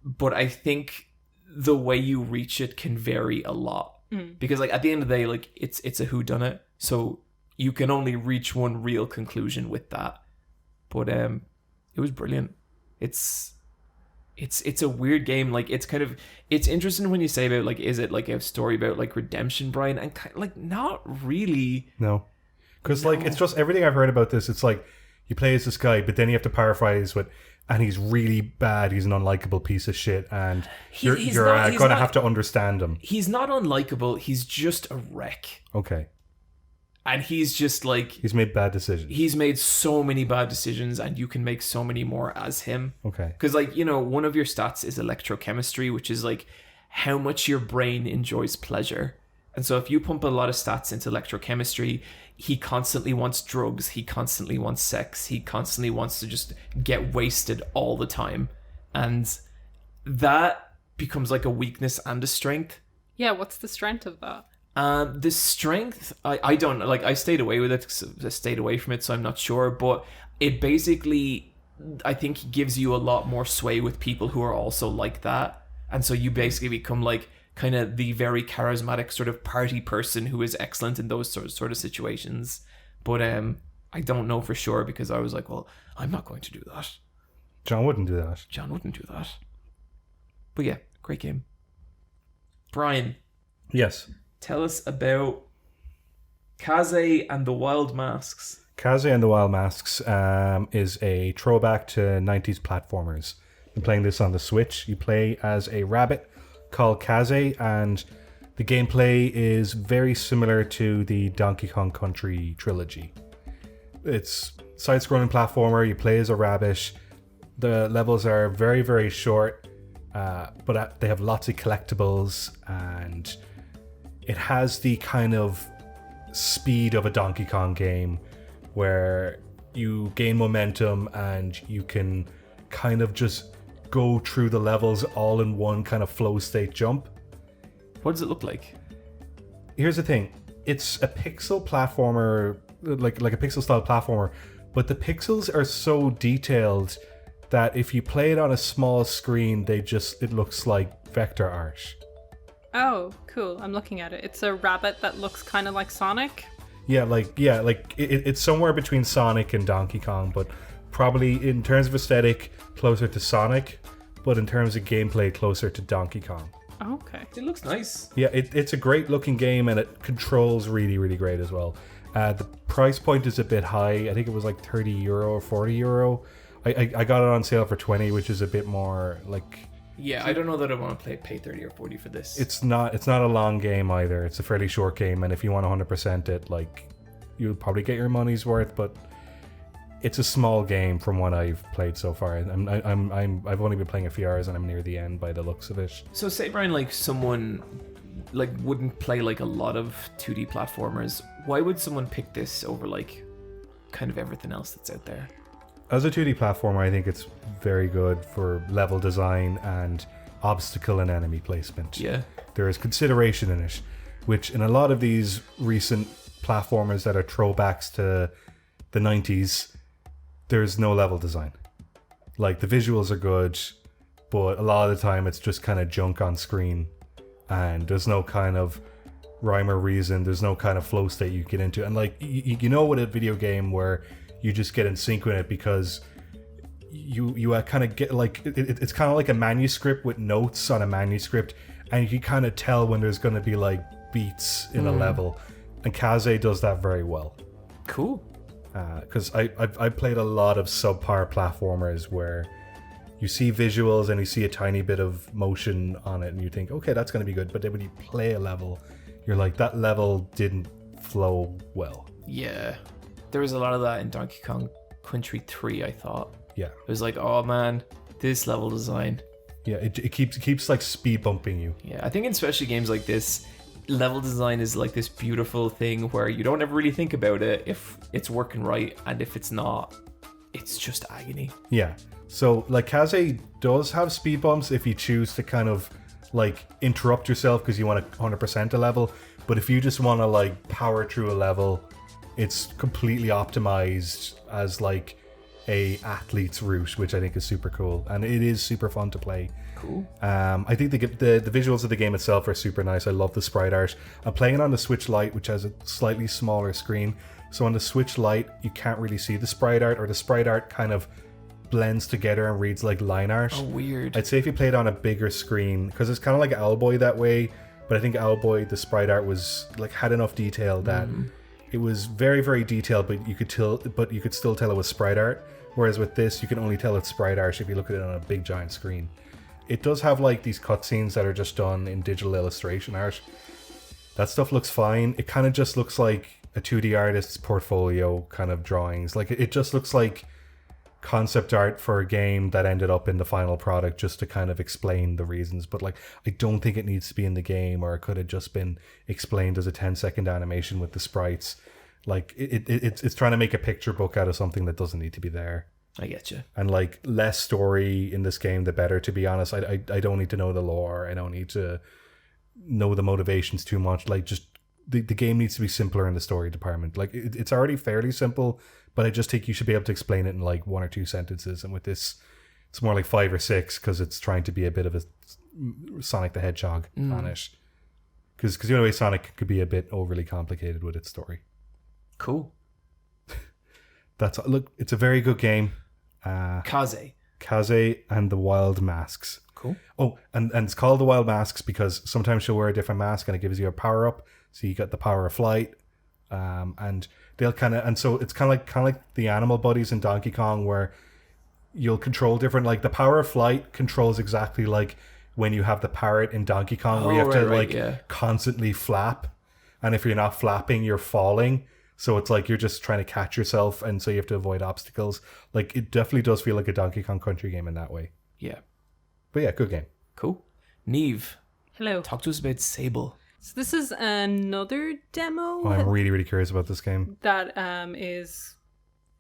But I think the way you reach it can vary a lot. Because, like, at the end of the day, like, it's a whodunit. So you can only reach one real conclusion with that. But it was brilliant. It's a weird game. Like, it's interesting when you say about, like, is it, like, a story about, like, redemption, Bryan? And, like, not really. No. Because, like, it's just everything I've heard about this. It's like you play as this guy, but then you have to paraphrase with, and he's really bad. He's an unlikable piece of shit, and you're he's going to have to understand him. He's not unlikable. He's just a wreck. Okay. And he's just like... He's made bad decisions. He's made so many bad decisions, and you can make so many more as him. Okay. Because, like, you know, one of your stats is electrochemistry, which is, like, how much your brain enjoys pleasure. And so if you pump a lot of stats into electrochemistry, he constantly wants drugs, he constantly wants sex, he constantly wants to just get wasted all the time. And that becomes, like, a weakness and a strength. Yeah, what's the strength of that? The strength, I don't like. I stayed away with it. I stayed away from it, so I'm not sure. But it basically, I think, gives you a lot more sway with people who are also like that, and so you basically become like kind of the very charismatic sort of party person who is excellent in those sort of situations. But I don't know for sure because I was like, well, I'm not going to do that. John wouldn't do that. John wouldn't do that. But yeah, great game. Bryan. Yes. Tell us about Kaze and the Wild Masks. Kaze and the Wild Masks is a throwback to 90s platformers. I'm playing this on the Switch. You play as a rabbit called Kaze, and the gameplay is very similar to the Donkey Kong Country trilogy. It's side-scrolling platformer. You play as a rabbit. The levels are very, very short, but they have lots of collectibles, and it has the kind of speed of a Donkey Kong game where you gain momentum and you can kind of just go through the levels all in one kind of flow state jump. What does it look like? Here's the thing. It's a pixel platformer, like a pixel style platformer, but the pixels are so detailed that if you play it on a small screen, it looks like vector art. Oh, cool. I'm looking at it. It's a rabbit that looks kind of like Sonic. It's somewhere between Sonic and Donkey Kong, but probably in terms of aesthetic, closer to Sonic, but in terms of gameplay, closer to Donkey Kong. Okay. It looks nice. Yeah, it's a great looking game, and it controls really, really great as well. The price point is a bit high. I think it was like €30 or €40. I got it on sale for 20, which is a bit more like... Yeah, I don't know that I want to pay 30 or 40 for this. It's not a long game either. It's a fairly short game, and if you want 100% it, like, you'll probably get your money's worth. But it's a small game from what I've played so far. I've only been playing a few hours, and I'm near the end by the looks of it. So say, Bryan, like someone like wouldn't play like a lot of 2D platformers. Why would someone pick this over like kind of everything else that's out there? As a 2D platformer, I think it's very good for level design and obstacle and enemy placement. Yeah. There is consideration in it, which in a lot of these recent platformers that are throwbacks to the 90s, there's no level design. Like, the visuals are good, but a lot of the time it's just kind of junk on screen, and there's no kind of rhyme or reason, there's no kind of flow state you get into. And like, you know, with a video game where you just get in sync with it because you kind of get like it's kind of like a manuscript with notes on a manuscript, and you can kind of tell when there's going to be like beats in a level, and Kaze does that very well. Cool. Because I played a lot of subpar platformers where you see visuals and you see a tiny bit of motion on it, and you think, okay, that's going to be good, but then when you play a level, you're like, that level didn't flow well. Yeah. There was a lot of that in Donkey Kong Country 3, I thought. Yeah. It was like, oh man, this level design. Yeah, it keeps like speed bumping you. Yeah, I think in especially games like this, level design is like this beautiful thing where you don't ever really think about it if it's working right, and if it's not, it's just agony. Yeah. So like Kaze does have speed bumps if you choose to kind of like interrupt yourself because you want to 100% a level, but if you just want to like power through a level, it's completely optimized as like a athlete's route, which I think is super cool, and it is super fun to play. Cool. I think the visuals of the game itself are super nice. I love the sprite art. I'm playing it on the Switch Lite, which has a slightly smaller screen. So on the Switch Lite, you can't really see the sprite art, or the sprite art kind of blends together and reads like line art. Oh, weird. I'd say if you played on a bigger screen, because it's kind of like Owlboy that way, but I think Owlboy, the sprite art was like had enough detail that it was very, very detailed, but you could still tell it was sprite art. Whereas with this, you can only tell it's sprite art if you look at it on a big giant screen. It does have like these cutscenes that are just done in digital illustration art. That stuff looks fine. It kind of just looks like a 2D artist's portfolio kind of drawings. Like it just looks like concept art for a game that ended up in the final product just to kind of explain the reasons. But like, I don't think it needs to be in the game, or it could have just been explained as a 10-second animation with the sprites. Like it's trying to make a picture book out of something that doesn't need to be there. I get you. And like, less story in this game, the better, to be honest. I don't need to know the lore. I don't need to know the motivations too much. Like, just the game needs to be simpler in the story department. Like, it's already fairly simple, but I just think you should be able to explain it in like 1 or 2 sentences. And with this, it's more like 5 or 6, because it's trying to be a bit of a Sonic the Hedgehog on it. Because the only way Sonic could be a bit overly complicated with its story. Cool. Look, it's a very good game. Kaze and the Wild Masks. Cool. Oh, and it's called the Wild Masks because sometimes she'll wear a different mask and it gives you a power up. So you got the power of flight, and they'll so it's kind of like the animal buddies in Donkey Kong, where you'll control different. Like the power of flight controls exactly like when you have the parrot in Donkey Kong, where you have to constantly flap, and if you're not flapping, you're falling. So it's like you're just trying to catch yourself, and so you have to avoid obstacles. Like, it definitely does feel like a Donkey Kong Country game in that way. Yeah. But yeah, good game. Cool. Niamh. Hello. Talk to us about Sable. So this is another demo. Oh, I'm really, really curious about this game. That is...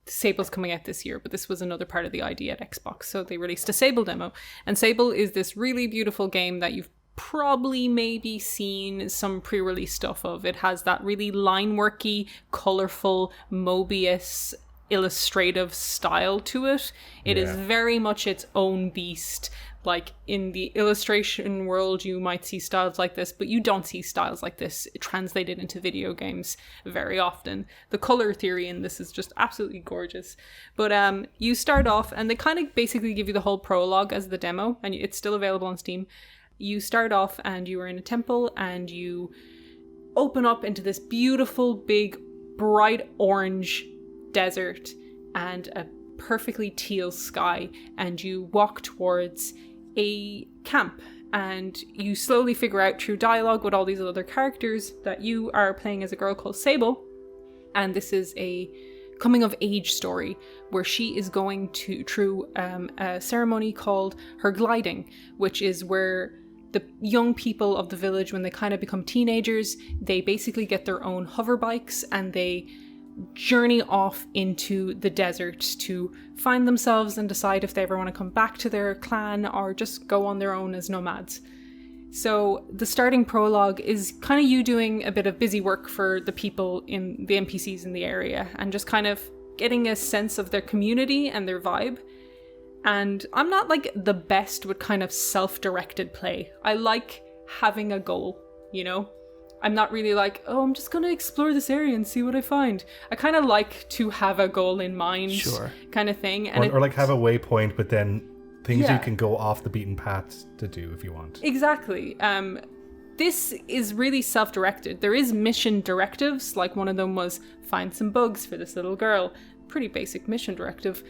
Sable's coming out this year, but this was another part of the idea at Xbox. So they released a Sable demo. And Sable is this really beautiful game that you've probably maybe seen some pre-release stuff of. It has that really line-worky, colourful, Mobius illustrative style to it. It is very much its own beast. Like, in the illustration world, you might see styles like this, but you don't see styles like this translated into video games very often. The color theory in this is just absolutely gorgeous. But you start off, and they kind of basically give you the whole prologue as the demo, and it's still available on Steam. You start off and you are in a temple, and you open up into this beautiful, big, bright orange desert and a perfectly teal sky, and you walk towards a camp, and you slowly figure out through dialogue with all these other characters that you are playing as a girl called Sable, and this is a coming of age story where she is going through a ceremony called her gliding, which is where the young people of the village, when they kind of become teenagers, they basically get their own hover bikes and they journey off into the desert to find themselves and decide if they ever want to come back to their clan or just go on their own as nomads. So the starting prologue is kind of you doing a bit of busy work for the people in the NPCs in the area and just kind of getting a sense of their community and their vibe. And I'm not like the best with kind of self-directed play. I like having a goal, you know? I'm not really like, oh, I'm just going to explore this area and see what I find. I kind of like to have a goal in mind, kind of thing. And or like have a waypoint, but then things you can go off the beaten path to do if you want. Exactly. This is really self-directed. There is mission directives, like one of them was find some bugs for this little girl. Pretty basic mission directive.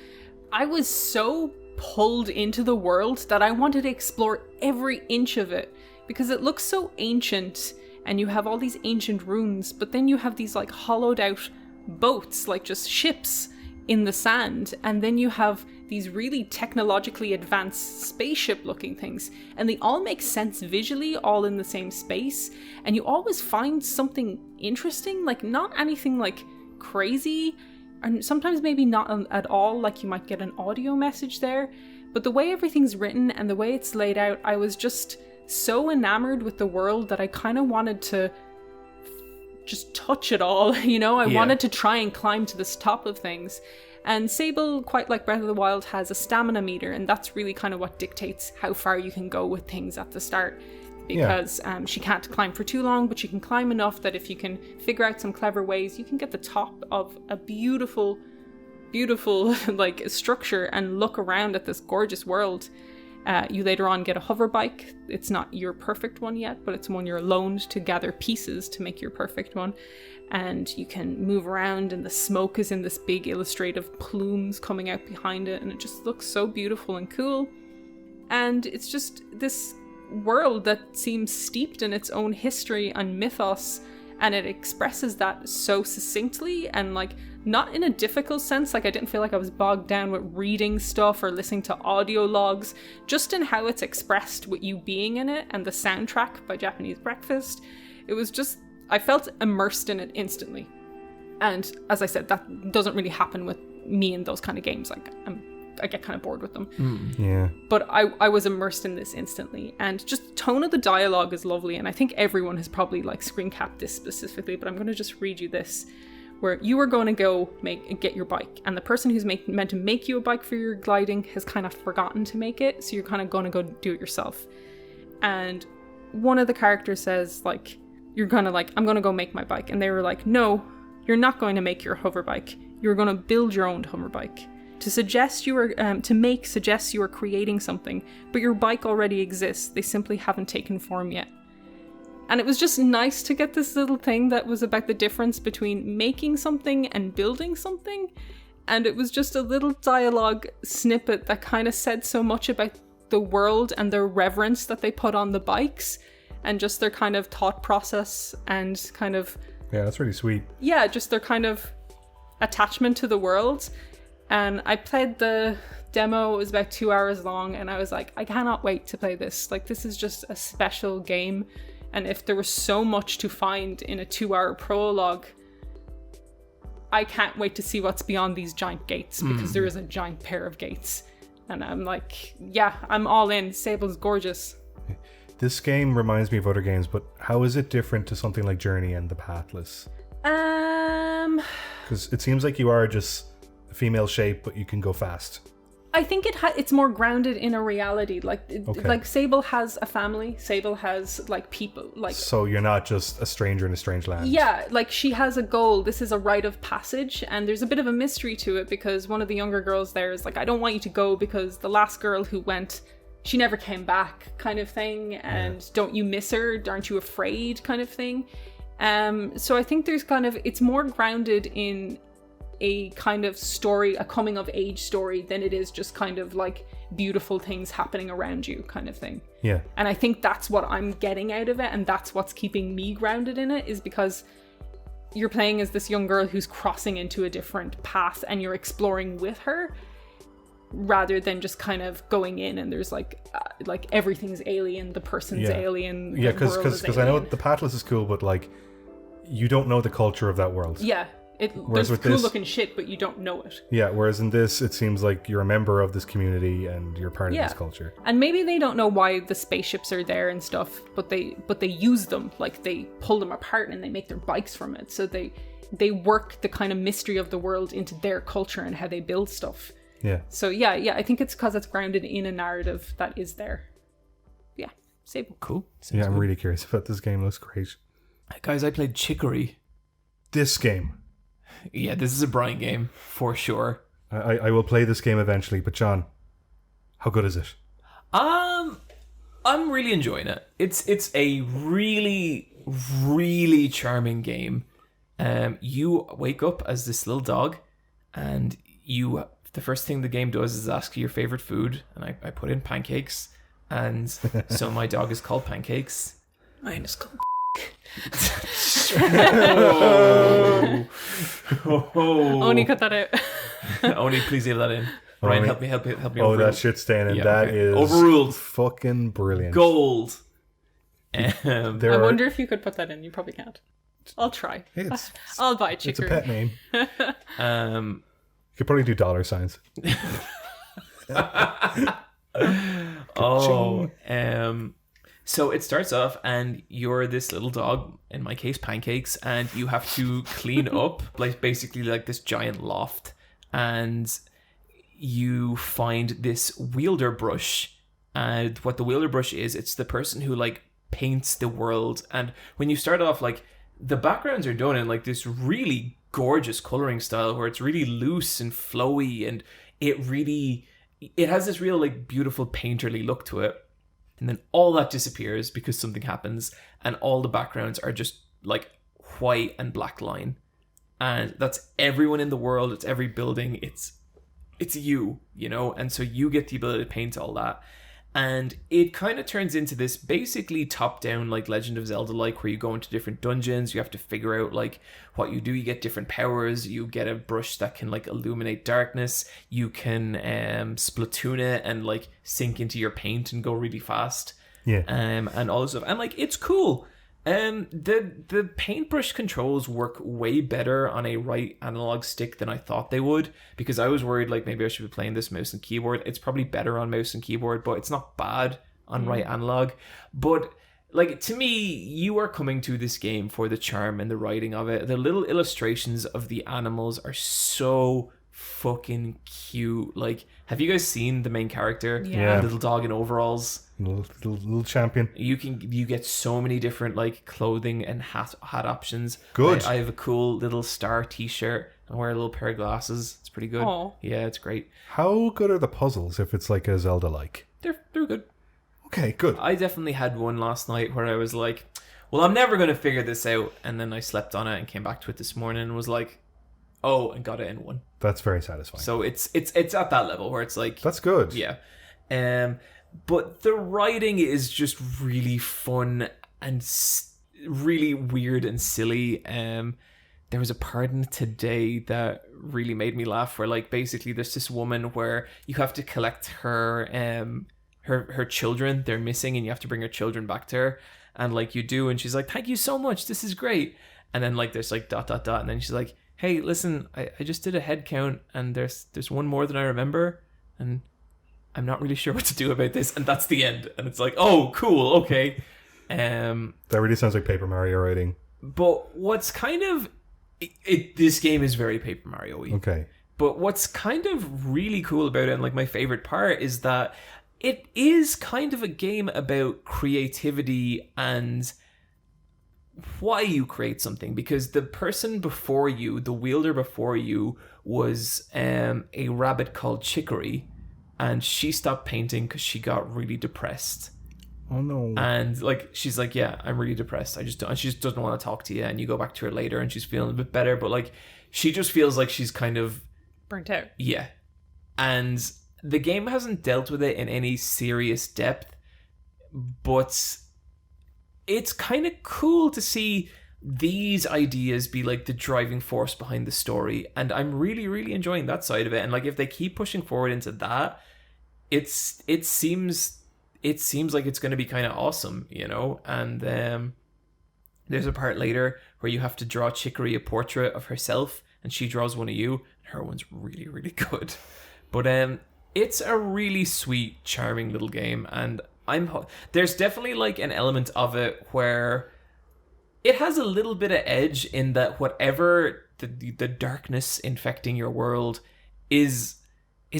I was so pulled into the world that I wanted to explore every inch of it because it looks so ancient. And you have all these ancient ruins, but then you have these like hollowed out boats, like just ships in the sand. And then you have these really technologically advanced spaceship looking things. And they all make sense visually, all in the same space. And you always find something interesting, like not anything like crazy. And sometimes maybe not at all, like you might get an audio message there. But the way everything's written and the way it's laid out, I was just so enamored with the world that I kind of wanted to just touch it all, you know? I wanted to try and climb to the top of things. And Sable, quite like Breath of the Wild, has a stamina meter, and that's really kind of what dictates how far you can go with things at the start. Because she can't climb for too long, but she can climb enough that if you can figure out some clever ways, you can get the top of a beautiful, beautiful like structure and look around at this gorgeous world. You later on get a hover bike. It's not your perfect one yet, but it's one you're loaned to gather pieces to make your perfect one. And you can move around, and the smoke is in this big illustrative plumes coming out behind it, and it just looks so beautiful and cool. And it's just this world that seems steeped in its own history and mythos, and it expresses that so succinctly and like not in a difficult sense. Like I didn't feel like I was bogged down with reading stuff or listening to audio logs, just in how it's expressed with you being in it, and the soundtrack by Japanese Breakfast. It was just, I felt immersed in it instantly. And as I said, that doesn't really happen with me in those kind of games. Like I get kind of bored with them. Yeah. But I was immersed in this instantly. And just the tone of the dialogue is lovely. And I think everyone has probably like screen capped this specifically, but I'm going to just read you this. Where you are going to go get your bike. And the person who's meant to make you a bike for your gliding has kind of forgotten to make it. So you're kind of going to go do it yourself. And one of the characters says like, you're going to like, I'm going to go make my bike. And they were like, no, you're not going to make your hover bike. You're going to build your own hover bike. Suggests you are creating something, but your bike already exists. They simply haven't taken form yet. And it was just nice to get this little thing that was about the difference between making something and building something. And it was just a little dialogue snippet that kind of said so much about the world and their reverence that they put on the bikes, and just their kind of thought process and kind of... Yeah, that's really sweet. Yeah, just their kind of attachment to the world. And I played the demo. It was about 2 hours long, and I was like, I cannot wait to play this. Like, this is just a special game. And if there was so much to find in a 2-hour prologue, I can't wait to see what's beyond these giant gates, because there is a giant pair of gates. And I'm like, yeah, I'm all in. Sable's gorgeous. This game reminds me of other games, but how is it different to something like Journey and The Pathless? Because it seems like you are just a female shape, but you can go fast. I think it's more grounded in a reality. Like, like Sable has a family. Sable has like people. Like, so you're not just a stranger in a strange land. Yeah, like she has a goal. This is a rite of passage, and there's a bit of a mystery to it, because one of the younger girls there is like, I don't want you to go because the last girl who went, she never came back, kind of thing. And don't you miss her? Aren't you afraid? Kind of thing. So I think there's kind of, it's more grounded in a kind of story, a coming of age story, than it is just kind of like beautiful things happening around you kind of thing. Yeah. And I think that's what I'm getting out of it, and that's what's keeping me grounded in it, is because you're playing as this young girl who's crossing into a different path, and you're exploring with her, rather than just kind of going in and there's like everything's alien, the person's alien. Yeah, because I know The Pathless is cool, but like you don't know the culture of that world. Yeah. There's cool looking shit, but you don't know it. Yeah, whereas in this, it seems like you're a member of this community and you're part of this culture. And maybe they don't know why the spaceships are there and stuff, but they use them. Like, they pull them apart and they make their bikes from it. So they work the kind of mystery of the world into their culture and how they build stuff. Yeah. So yeah, I think it's because it's grounded in a narrative that is there. Yeah, Sable. Cool. Sounds I'm really curious about this game. It looks great. Guys, I played Chicory. This game. Yeah, this is a Bryan game, for sure. I will play this game eventually, but John, how good is it? I'm really enjoying it. It's a really, really charming game. You wake up as this little dog, and the first thing the game does is ask you your favorite food, and I put in pancakes, and so my dog is called Pancakes. Mine is called Oni, cut that out. Oni, please leave that in. Bryan, help me. Oh, that shit's staying in. That is overruled. Fucking brilliant. Gold. I wonder if you could put that in. You probably can't. I'll try. I'll buy Chicory. It's a pet name. You could probably do dollar signs. So it starts off, and you're this little dog, in my case, Pancakes, and you have to clean up, like basically like this giant loft, and you find this wielder brush. And what the wielder brush is, it's the person who like paints the world. And when you start off, like the backgrounds are done in like this really gorgeous coloring style, where it's really loose and flowy, and it really, it has this real like beautiful painterly look to it, and then all that disappears because something happens, and all the backgrounds are just like white and black line, and that's everyone in the world. It's every building. It's you, you know, and so you get the ability to paint all that. And it kind of turns into this basically top-down, like, Legend of Zelda-like, where you go into different dungeons, you have to figure out, like, what you do. You get different powers, you get a brush that can, like, illuminate darkness, you can Splatoon it and, like, sink into your paint and go really fast. Yeah. And all this stuff. And, like, it's cool. The paintbrush controls work way better on a right analog stick than I thought they would, because I was worried like maybe I should be playing this mouse and keyboard. It's probably better on mouse and keyboard, but it's not bad on right analog. But like, to me, you are coming to this game for the charm and the writing of it. The little illustrations of the animals are so fucking cute. Like, have you guys seen the main character? Yeah. Little dog in overalls. Little champion. You get so many different like clothing and hat options. Good. I have a cool little star t-shirt. I wear a little pair of glasses. It's pretty good. Aw. Yeah, it's great. How good are the puzzles if it's like a Zelda-like? They're good. Okay, good. I definitely had one last night where I was like, well, I'm never going to figure this out. And then I slept on it and came back to it this morning and was like, oh, and got it in one. That's very satisfying. So it's at that level where it's like, That's good. yeah. But the writing is just really fun and really weird and silly. There was a part in it today that really made me laugh, where like basically there's this woman where you have to collect her her children. They're missing, and you have to bring her children back to her, and like you do, and she's like, thank you so much, this is great. And then like there's like ... and then she's like, hey, listen, I just did a head count, and there's one more than I remember, and I'm not really sure what to do about this. And that's the end. And it's like, oh, cool, okay. That really sounds like Paper Mario writing. But what's kind of... this game is very Paper Mario-y. Okay. But what's kind of really cool about it, and like my favorite part, is that it is kind of a game about creativity and why you create something, because the person before you, the wielder before you, was a rabbit called Chicory, and she stopped painting because she got really depressed. Oh no. And like she's like, yeah, I'm really depressed. And she just doesn't want to talk to you. And you go back to her later, and she's feeling a bit better, but like she just feels like she's kind of Burnt out. yeah. And the game hasn't dealt with it in any serious depth, but it's kind of cool to see these ideas be like the driving force behind the story, and I'm really, really enjoying that side of it. And like if they keep pushing forward into that, it seems like it's going to be kind of awesome, you know. And there's a part later where you have to draw Chicory a portrait of herself, and she draws one of you, and her one's really, really good. But it's a really sweet, charming little game, and there's definitely like an element of it where it has a little bit of edge in that whatever the darkness infecting your world is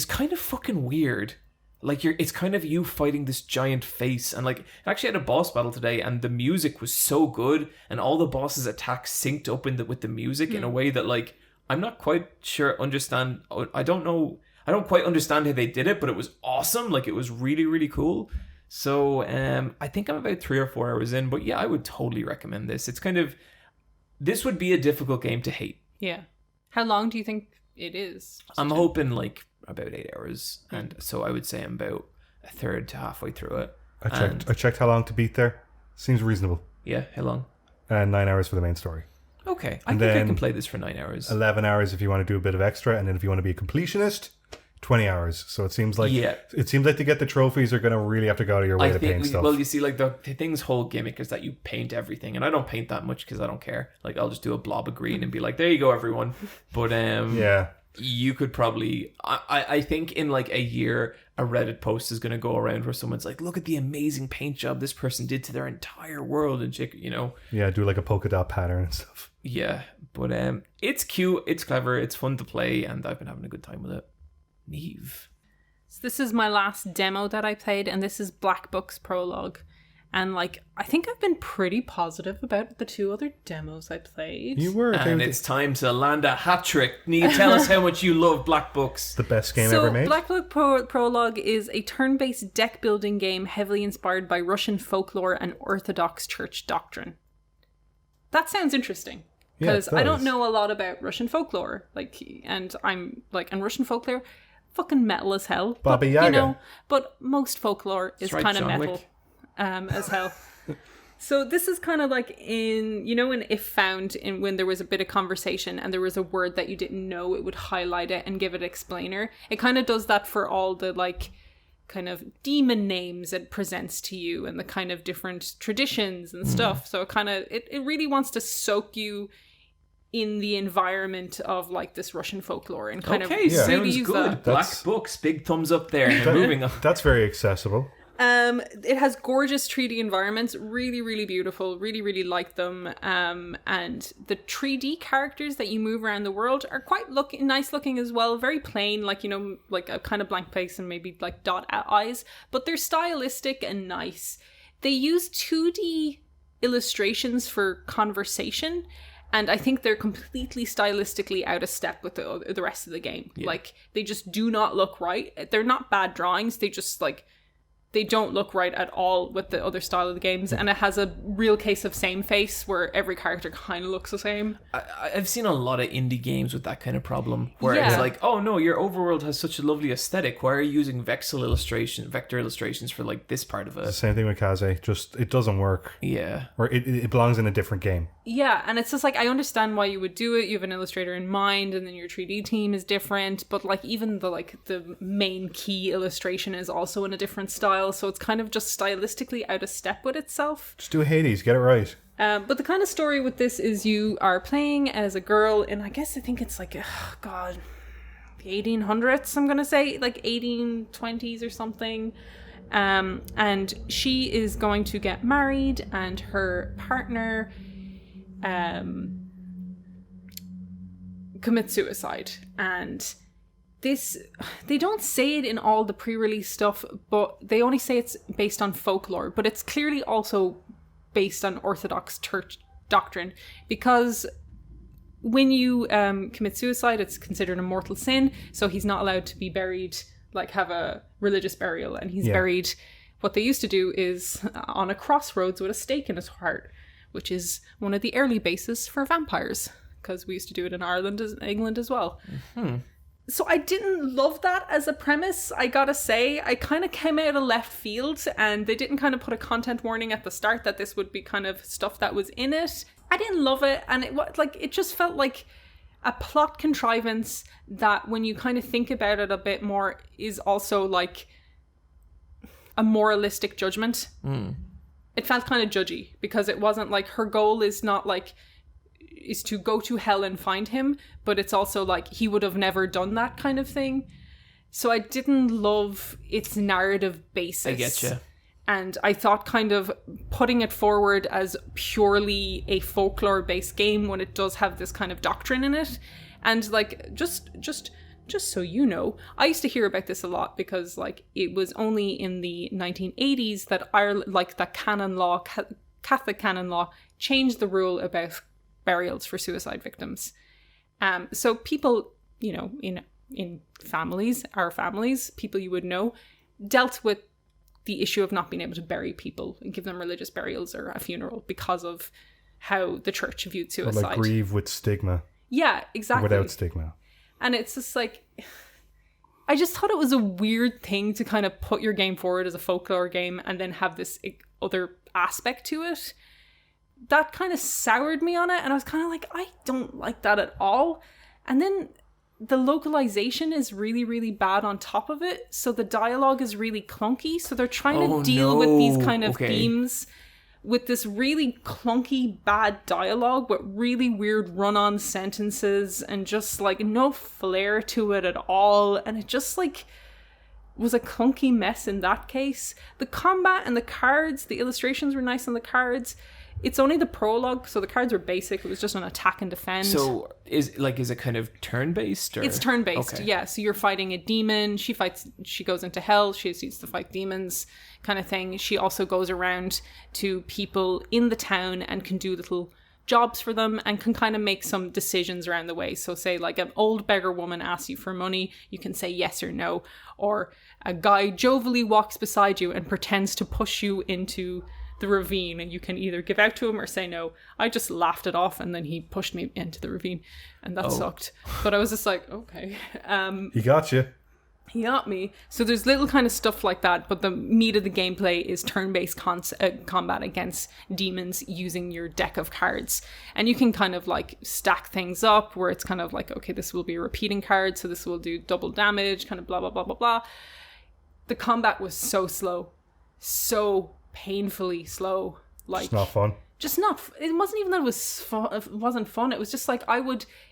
kind of fucking weird. Like it's kind of you fighting this giant face, and like I actually had a boss battle today, and the music was so good, and all the boss's attacks synced up with the music in a way that like I'm not quite sure I don't quite understand how they did it, but it was awesome. Like it was really, really cool. So I think I'm about 3 or 4 hours in, but yeah, I would totally recommend this. It's kind of, this would be a difficult game to hate. Yeah. How long do you think it is? I'm hoping like about 8 hours, and so I would say I'm about a third to halfway through it. I checked how long to beat there. Seems reasonable. Yeah, how long? 9 hours for the main story. Okay, I think I can play this for 9 hours. 11 hours if you want to do a bit of extra, and then if you want to be a completionist, 20 hours. So it seems like to get the trophies, you're going to really have to go out of your way to paint stuff. Well, you see, like the thing's whole gimmick is that you paint everything, and I don't paint that much because I don't care. Like I'll just do a blob of green and be like, there you go, everyone. But yeah, you could probably, I think in like a year, a Reddit post is going to go around where someone's like, look at the amazing paint job this person did to their entire world, and you know. Yeah, do like a polka dot pattern and stuff. Yeah, but it's cute, it's clever, it's fun to play, and I've been having a good time with it. Niamh. So this is my last demo that I played, and this is Black Book's Prologue. And like, I think I've been pretty positive about the 2 other demos I played. You were. And it's time to land a hat trick. Need to tell us how much you love Black Books. The best game ever made. Black Book Prologue is a turn-based deck-building game heavily inspired by Russian folklore and Orthodox Church doctrine. That sounds interesting. Because I don't know a lot about Russian folklore. And Russian folklore, fucking metal as hell. Baba Yaga. But most folklore is kind of metal. As hell. So this is kind of like in If Found, when there was a bit of conversation and there was a word that you didn't know, it would highlight it and give it an explainer. It kind of does that for all the like kind of demon names it presents to you and the kind of different traditions and stuff. So it really wants to soak you in the environment of like this Russian folklore and kind of sounds good. Black Books, big thumbs up there. Moving on. That's very accessible. It has gorgeous 3D environments, really, really beautiful, really, really like them. And the 3D characters that you move around the world are quite nice looking as well. Very plain, like a kind of blank face and maybe like dot eyes, but they're stylistic and nice. They use 2D illustrations for conversation, and I think they're completely stylistically out of step with the rest of the game. Yeah. Like, they just do not look right. They're not bad drawings, they just like... They don't look right at all with the other style of the games, and it has a real case of same face where every character kind of looks the same. I've seen a lot of indie games with that kind of problem, where it's like, oh no, your overworld has such a lovely aesthetic. Why are you using vector illustrations for like this part of it? It's the same thing with Kaze. Just it doesn't work. Yeah, or it belongs in a different game. Yeah, and it's just like, I understand why you would do it. You have an illustrator in mind, and then your 3D team is different. But like, even the main key illustration is also in a different style. So it's kind of just stylistically out of step with itself. Just do Hades, get it right. But the kind of story with this is you are playing as a girl, and I think it's like, oh God, the 1800s, I'm going to say, like 1820s or something. And she is going to get married, and her partner commit suicide. And this, they don't say it in all the pre-release stuff, but they only say it's based on folklore, but it's clearly also based on Orthodox Church doctrine, because when you commit suicide, it's considered a mortal sin, so he's not allowed to be buried, like have a religious burial, and he's buried, what they used to do is on a crossroads with a stake in his heart, which is one of the early bases for vampires, because we used to do it in England as well. Mm-hmm. So I didn't love that as a premise, I gotta say. I kind of came out of left field, and they didn't kind of put a content warning at the start that this would be kind of stuff that was in it. I didn't love it, and it just felt like a plot contrivance that, when you kind of think about it a bit more, is also like a moralistic judgment. It felt kind of judgy, because it wasn't like, her goal is not like, is to go to hell and find him, but it's also like, he would have never done that kind of thing. So I didn't love its narrative basis. I get you. And I thought kind of putting it forward as purely a folklore-based game, when it does have this kind of doctrine in it. And like, just so you know, I used to hear about this a lot, because like, it was only in the 1980s that Ireland, like the canon law, Catholic canon law, changed the rule about burials for suicide victims. So people, in families, our families, people you would know, dealt with the issue of not being able to bury people and give them religious burials or a funeral because of how the church viewed suicide. Or like grieve with stigma. Yeah, exactly. Without stigma. And it's just like, I just thought it was a weird thing to kind of put your game forward as a folklore game and then have this other aspect to it. That kind of soured me on it, and I was kind of like, I don't like that at all. And then the localization is really, really bad on top of it, so the dialogue is really clunky, so they're trying to deal with these kind of themes with this really clunky, bad dialogue with really weird run-on sentences and just like no flair to it at all, and it just like was a clunky mess in that case. The combat and the cards, the illustrations were nice on the cards. It's only the prologue, so the cards were basic. It was just an attack and defend. So is it kind of turn-based? Or? It's turn-based, yeah. So you're fighting a demon. She goes into hell. She needs to fight demons. kind of thing. She also goes around to people in the town and can do little jobs for them and can kind of make some decisions around the way. So say like an old beggar woman asks you for money, you can say yes or no. Or a guy jovially walks beside you and pretends to push you into the ravine, and you can either give out to him or say no. I just laughed it off, and then he pushed me into the ravine, and that sucked. But I was just like, okay. He got you. He got me. So there's little kind of stuff like that, but the meat of the gameplay is turn-based combat against demons using your deck of cards. And you can kind of like stack things up where it's kind of like, okay, this will be a repeating card, so this will do double damage, kind of blah, blah, blah, blah, blah. The combat was so slow. So painfully slow. Like, It's not fun. Just not, it wasn't even that it wasn't fun. It was just like,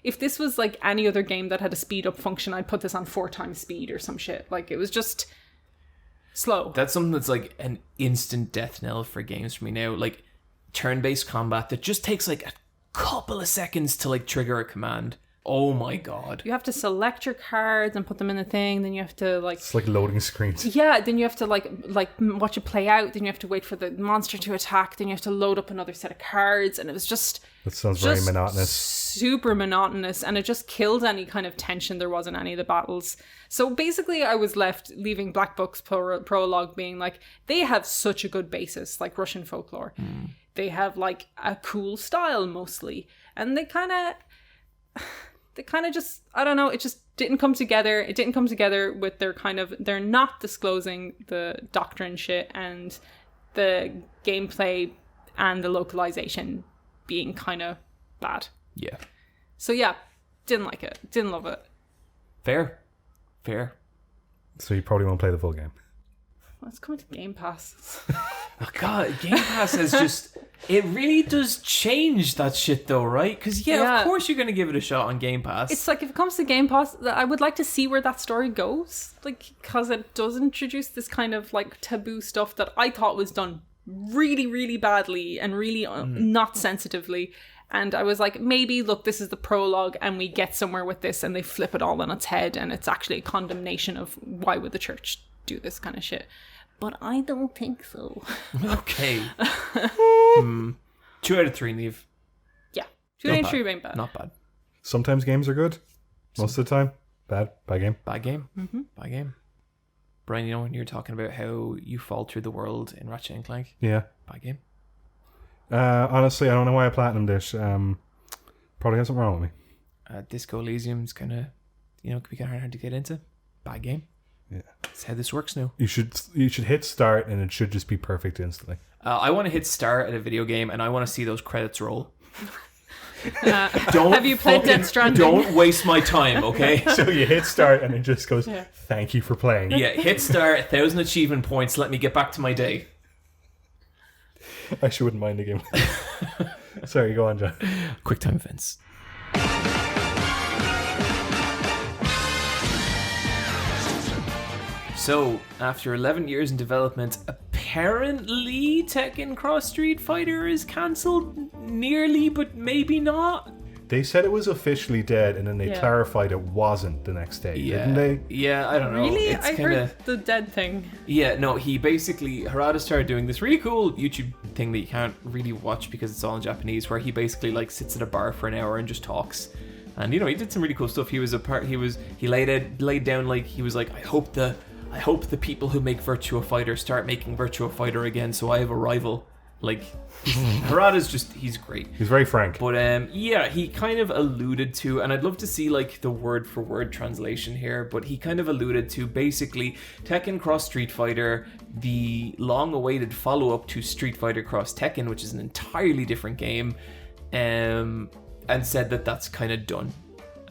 if this was like any other game that had a speed up function, I'd put this on 4 times speed or some shit. Like, it was just slow. That's something that's like an instant death knell for games for me now. Like, turn-based combat that just takes like a couple of seconds to like trigger a command. Oh my god. You have to select your cards and put them in the thing, then you have to like... It's like loading screens. Yeah, then you have to like watch it play out, then you have to wait for the monster to attack, then you have to load up another set of cards, and it was just... That sounds very monotonous. Super monotonous, and it just killed any kind of tension there was in any of the battles. So basically I was left leaving Black Book's prologue being like, they have such a good basis, like Russian folklore. They have like a cool style mostly, and they kind of just, I don't know, it just didn't come together. It didn't come together with they're not disclosing the doctrine shit and the gameplay and the localization being kind of bad. Yeah. So yeah, didn't like it. Didn't love it. Fair. So you probably won't play the full game. Well, it's coming to Game Pass. Oh god, Game Pass has just... It really does change that shit though, right? Because of course you're going to give it a shot on Game Pass. It's like, if it comes to Game Pass, I would like to see where that story goes. Like, because it does introduce this kind of like taboo stuff that I thought was done really, really badly and really not sensitively. And I was like, maybe, look, this is the prologue and we get somewhere with this, and they flip it all on its head and it's actually a condemnation of why would the church do this kind of shit. But I don't think so. Okay. 2 out of 3, Niamh. Yeah. 2 out of 3 ain't bad. Not bad. Sometimes games are good. Most of the time, bad game. Bad game. Mm-hmm. Bad game. Bryan, you know when you're talking about how you fall through the world in Ratchet and Clank? Yeah. Bad game. Honestly, I don't know why I platinumed this. Probably has something wrong with me. Disco Elysium's kind of, could be kind of hard to get into. Bad game. Yeah. That's how this works now. You should hit start and it should just be perfect instantly. I want to hit start at a video game and I want to see those credits roll. Have you played Death Stranding? Don't waste my time, okay? So you hit start and it just goes, thank you for playing. Yeah, hit start, 1,000 achievement points, let me get back to my day. I actually wouldn't mind a game. Sorry, go on, John. Quicktime Events. So, after 11 years in development, apparently Tekken X Street Fighter is cancelled nearly, but maybe not. They said it was officially dead, and then they clarified it wasn't the next day, didn't they? Yeah, I don't know. Really? It's I kinda... heard the dead thing. Yeah, no, Harada started doing this really cool YouTube thing that you can't really watch because it's all in Japanese, where he basically like sits at a bar for an hour and just talks. And he did some really cool stuff. He laid down like, he was like, I hope the people who make Virtua Fighter start making Virtua Fighter again, so I have a rival. Like, Harada's he's great. He's very frank. But he kind of alluded to, and I'd love to see like the word for word translation here, but he kind of alluded to basically Tekken X Street Fighter, the long-awaited follow-up to Street Fighter X Tekken, which is an entirely different game, and said that that's kind of done.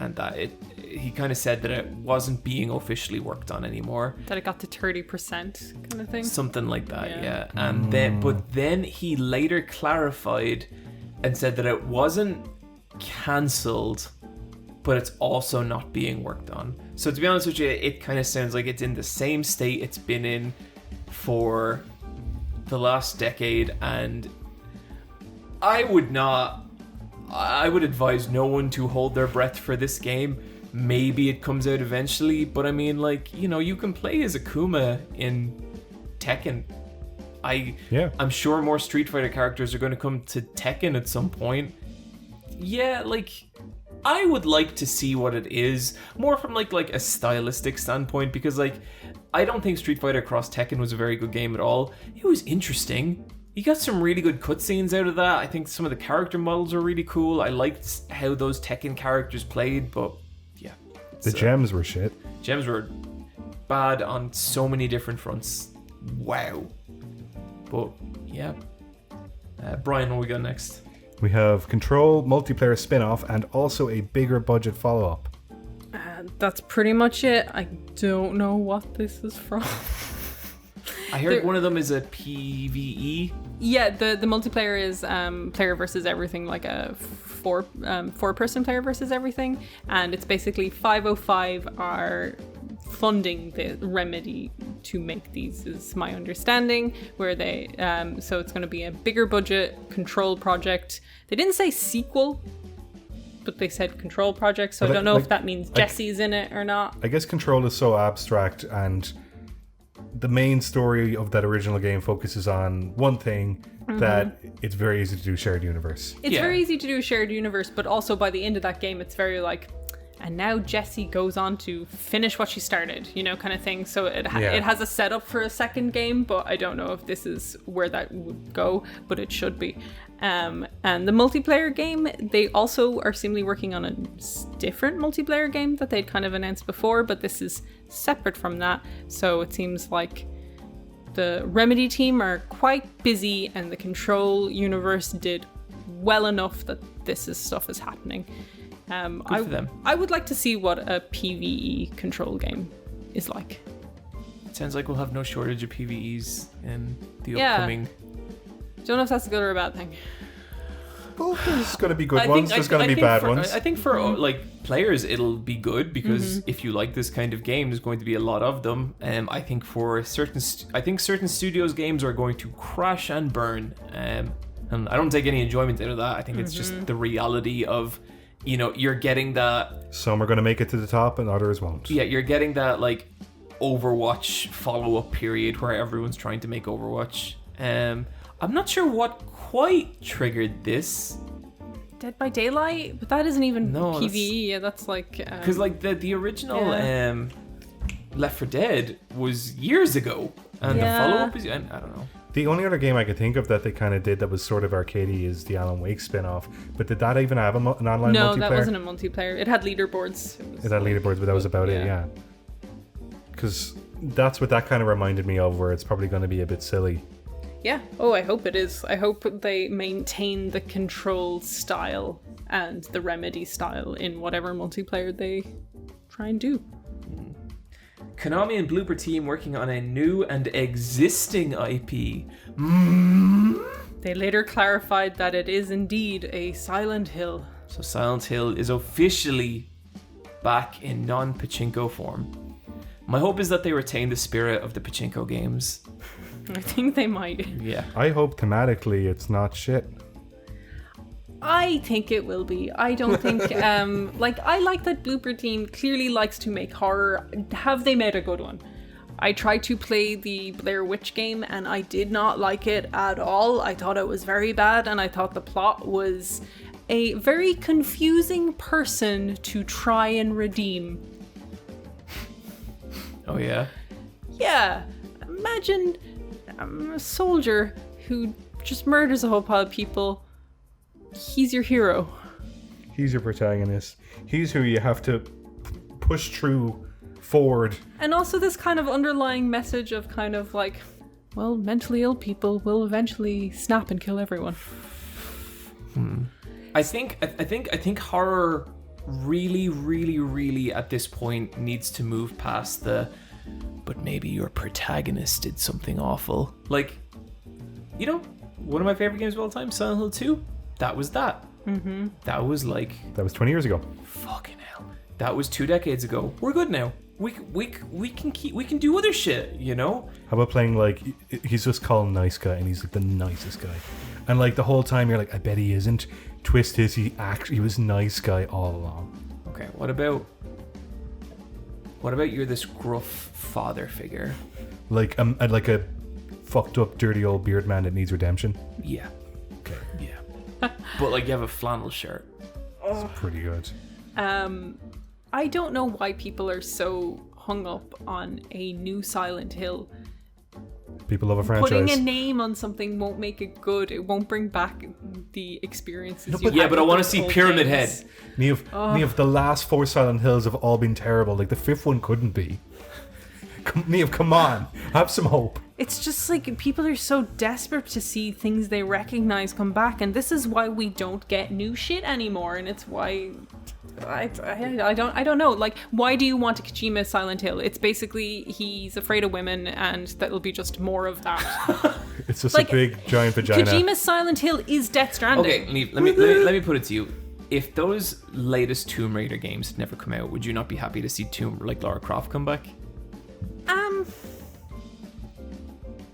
And that he kind of said that it wasn't being officially worked on anymore. That it got to 30% kind of thing. Something like that, yeah. And then he later clarified and said that it wasn't cancelled, but it's also not being worked on. So to be honest with you, it kind of sounds like it's in the same state it's been in for the last decade, and I would advise no one to hold their breath for this game. Maybe it comes out eventually, but I mean, like, you can play as Akuma in Tekken. I'm sure more Street Fighter characters are going to come to Tekken at some point. Yeah, like, I would like to see what it is, more from like a stylistic standpoint, because like, I don't think Street Fighter Cross Tekken was a very good game at all. It was interesting. You got some really good cutscenes out of that. I think some of the character models are really cool. I liked how those Tekken characters played, but yeah. The gems were shit. Gems were bad on so many different fronts. Wow. But yeah. Bryan, what we got next? We have Control multiplayer spin-off and also a bigger budget follow-up. That's pretty much it. I don't know what this is from. I heard one of them is a PvE. Yeah, the multiplayer is player versus everything, like a four-person player versus everything, and it's basically 505 are funding the Remedy to make these, is my understanding, where they so it's going to be a bigger budget Control project. They didn't say sequel, but they said Control project, so I don't know if that means Jesse's in it or not. I guess Control is so abstract, and the main story of that original game focuses on one thing, that it's very easy to do shared universe. It's very easy to do a shared universe, but also by the end of that game, it's very like, and now Jessie goes on to finish what she started, you know, kind of thing. So it has a setup for a second game, but I don't know if this is where that would go, but it should be. And the multiplayer game, they also are seemingly working on a different multiplayer game that they'd kind of announced before, but this is separate from that. So it seems like the Remedy team are quite busy, and the Control universe did well enough that stuff is happening. Good for them. I would like to see what a PvE Control game is like. It sounds like we'll have no shortage of PvEs in the upcoming. Don't know if that's a good or a bad thing. Well, there's going to be good ones. There's going to be bad ones. I think for like players, it'll be good, because if you like this kind of game, there's going to be a lot of them. I think for certain studios' games are going to crash and burn. And I don't take any enjoyment out of that. I think it's just the reality of, you know, you're getting that. Some are going to make it to the top and others won't. Yeah, you're getting that like Overwatch follow-up period where everyone's trying to make Overwatch. I'm not sure what quite triggered this. Dead by Daylight? But that isn't even PvE. That's... Yeah, that's like... Because like the original Left 4 Dead was years ago. And the follow-up is... I don't know. The only other game I could think of that they kind of did that was sort of arcadey is the Alan Wake spin-off. But did that even have an online multiplayer? No, that wasn't a multiplayer. It had leaderboards. It had leaderboards, but that was about it, yeah. Because that's what that kind of reminded me of, where it's probably going to be a bit silly. Yeah. Oh, I hope it is. I hope they maintain the Control style and the Remedy style in whatever multiplayer they try and do. Konami and Bloober Team working on a new and existing IP. They later clarified that it is indeed a Silent Hill. So Silent Hill is officially back in non-pachinko form. My hope is that they retain the spirit of the pachinko games. I think they might. Yeah. I hope thematically it's not shit. I think it will be. I don't think... I like that Bloober Team clearly likes to make horror. Have they made a good one? I tried to play the Blair Witch game and I did not like it at all. I thought it was very bad, and I thought the plot was a very confusing person to try and redeem. Oh, yeah? Yeah. Imagine a soldier who just murders a whole pile of people. He's your hero. He's your protagonist. He's who you have to push through forward. And also this kind of underlying message of kind of like, well, mentally ill people will eventually snap and kill everyone. I think horror really at this point needs to move past the, but maybe your protagonist did something awful. Like, you know, one of my favorite games of all time, Silent Hill 2, that was that. Mm-hmm. That was 20 years ago. Fucking hell. That was 2 decades ago. We're good now. We can do other shit, you know? How about playing he's just called Nice Guy and he's like the nicest guy. And like the whole time you're like, I bet he isn't. Twist is he was Nice Guy all along. Okay, what about you're this gruff father figure? Like a fucked up, dirty old beard man that needs redemption. Yeah. Okay. Yeah. But like you have a flannel shirt. It's pretty good. I don't know why people are so hung up on a new Silent Hill. People love a franchise. Putting a name on something won't make it good. It won't bring back the experiences. But I want to see Pyramid Head. Niamh, the last 4 Silent Hills have all been terrible. Like the 5th one couldn't be. Niamh, come on, have some hope. It's just like people are so desperate to see things they recognize come back, and this is why we don't get new shit anymore. And it's why I don't know. Like, why do you want a Kojima Silent Hill? It's basically he's afraid of women, and that'll be just more of that. It's just like, a big giant vagina. Kojima's Silent Hill is Death Stranding. Okay, let me put it to you. If those latest Tomb Raider games had never come out, would you not be happy to see Lara Croft come back?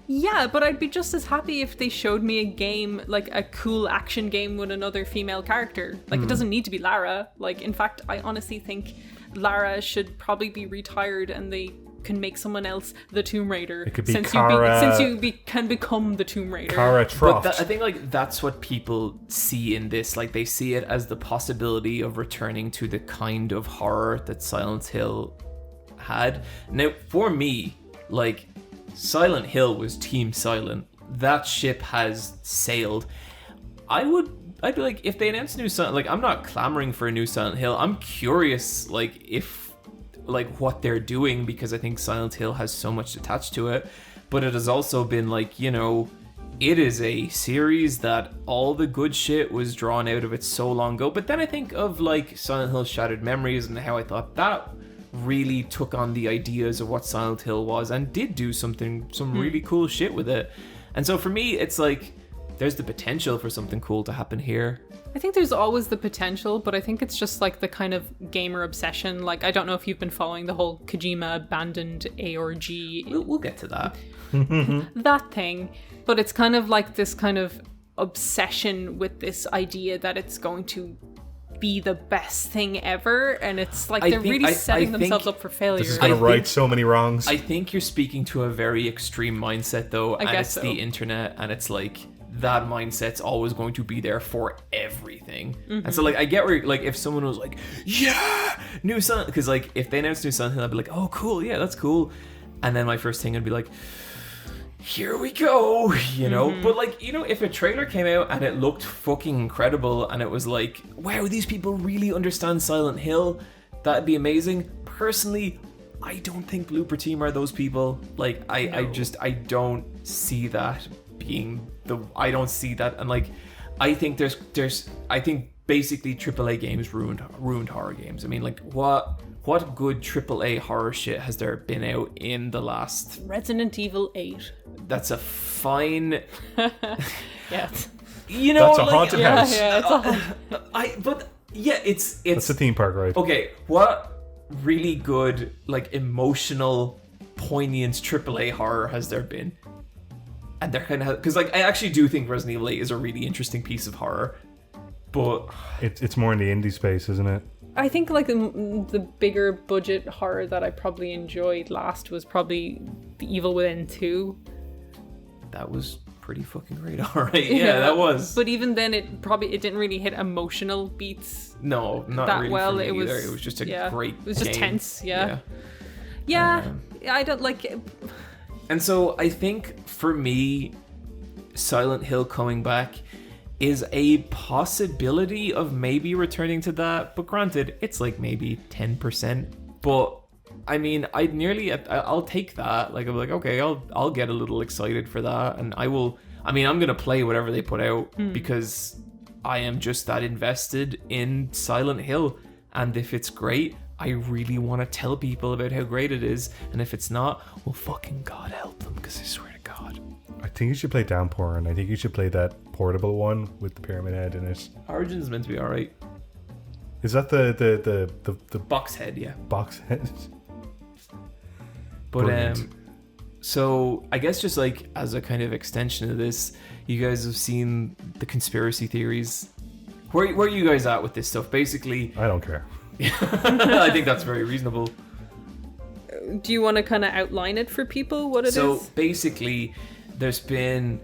Yeah, but I'd be just as happy if they showed me a game, like a cool action game with another female character. Like, it doesn't need to be Lara. Like, in fact, I honestly think Lara should probably be retired and they can make someone else the Tomb Raider. It could be since Kara. you can become the Tomb Raider. Kara Troft. But I think like that's what people see in this. Like they see it as the possibility of returning to the kind of horror that Silent Hill had. Now, for me, like Silent Hill was Team Silent. That ship has sailed. I'd be like, if they announce a new Silent, like I'm not clamoring for a new Silent Hill. I'm curious, like if what they're doing, because I think Silent Hill has so much attached to it. But it has also been like, you know, it is a series that all the good shit was drawn out of it so long ago. But then I think of like Silent Hill Shattered Memories and how I thought that really took on the ideas of what Silent Hill was and did do some really cool shit with it. And so for me, it's like there's the potential for something cool to happen here. I think there's always the potential, but I think it's just like the kind of gamer obsession. Like, I don't know if you've been following the whole Kojima abandoned ARG. We'll get to that. That thing. But it's kind of like this kind of obsession with this idea that it's going to be the best thing ever, and it's like they're really setting themselves up for failure. This is going to right so many wrongs. I think you're speaking to a very extreme mindset, though, and it's the internet, and it's like that mindset's always going to be there for everything. And so like I get where like if someone was like, yeah, new Silent, because like if they announced new Silent Hill, I'd be like, oh cool, yeah, that's cool. And then my first thing would be like, here we go, you know. But like, you know, if a trailer came out and it looked fucking incredible and it was like, wow, these people really understand Silent Hill, that'd be amazing. Personally, I don't think Bloober Team are those people. Like I don't see that being I don't see that. And like I think there's I think basically AAA games ruined horror games. I mean, like what good AAA horror shit has there been out in the last Resident Evil 8? That's a fine Yeah. You know, that's a haunted house. Yeah, it's It's a theme park, right? Okay, what really good, like emotional, poignant AAA horror has there been? And they're kind of, because like I actually do think Resident Evil 8 is a really interesting piece of horror, but it's more in the indie space, isn't it? I think like the bigger budget horror that I probably enjoyed last was probably The Evil Within 2. That was pretty fucking great, alright. Yeah, that was. But even then, it didn't really hit emotional beats. No, not that really well. For me It was either. It was just a great. It was just game. tense. Yeah. I don't like it. And so I think for me, Silent Hill coming back is a possibility of maybe returning to that. But granted, it's like maybe 10%. But I mean, I'll take that. Like, I'm like, okay, I'll get a little excited for that. And I'm going to play whatever they put out because I am just that invested in Silent Hill. And if it's great, I really want to tell people about how great it is. And if it's not, well, fucking God help them, because I swear to God. I think you should play Downpour, and I think you should play that portable one with the pyramid head in it. Origin's meant to be alright. Is that the Box head, yeah. box head? But Brilliant. so I guess just like as a kind of extension of this, you guys have seen the conspiracy theories. Where are you guys at with this stuff? Basically, I don't care. I think that's very reasonable. Do you want to kind of outline it for people? What it is? So basically, there's been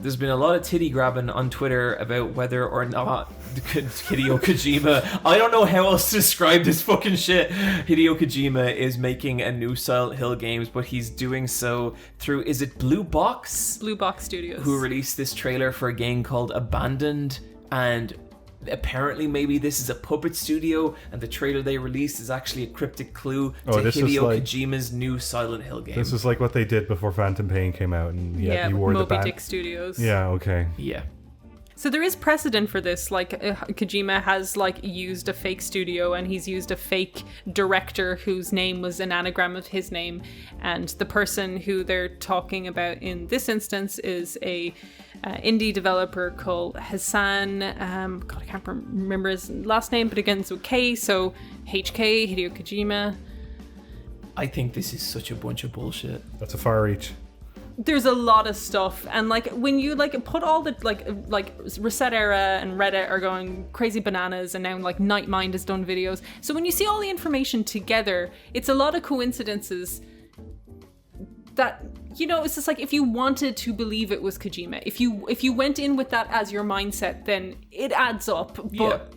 a lot of titty grabbing on Twitter about whether or not Hideo Kojima, I don't know how else to describe this fucking shit. Hideo Kojima is making a new Silent Hill games, but he's doing so through, is it Blue Box? Blue Box Studios. Who released this trailer for a game called Abandoned, and apparently maybe this is a puppet studio, and the trailer they released is actually a cryptic clue to Hideo Kojima's new Silent Hill game. This is like what they did before Phantom Pain came out, and he wore the band. Dick Studios. Yeah, okay. Yeah. So there is precedent for this. Like Kojima has like used a fake studio, and he's used a fake director whose name was an anagram of his name, and the person who they're talking about in this instance is a indie developer called Hassan. God, I can't remember his last name, but again, it's with K, so HK, Hideo Kojima. I think this is such a bunch of bullshit. That's a far reach. There's a lot of stuff, and like when you like put all the like Reset Era and Reddit are going crazy bananas, and now like Nightmind has done videos. So when you see all the information together, it's a lot of coincidences that, you know, it's just like if you wanted to believe it was Kojima, if you went in with that as your mindset, then it adds up. But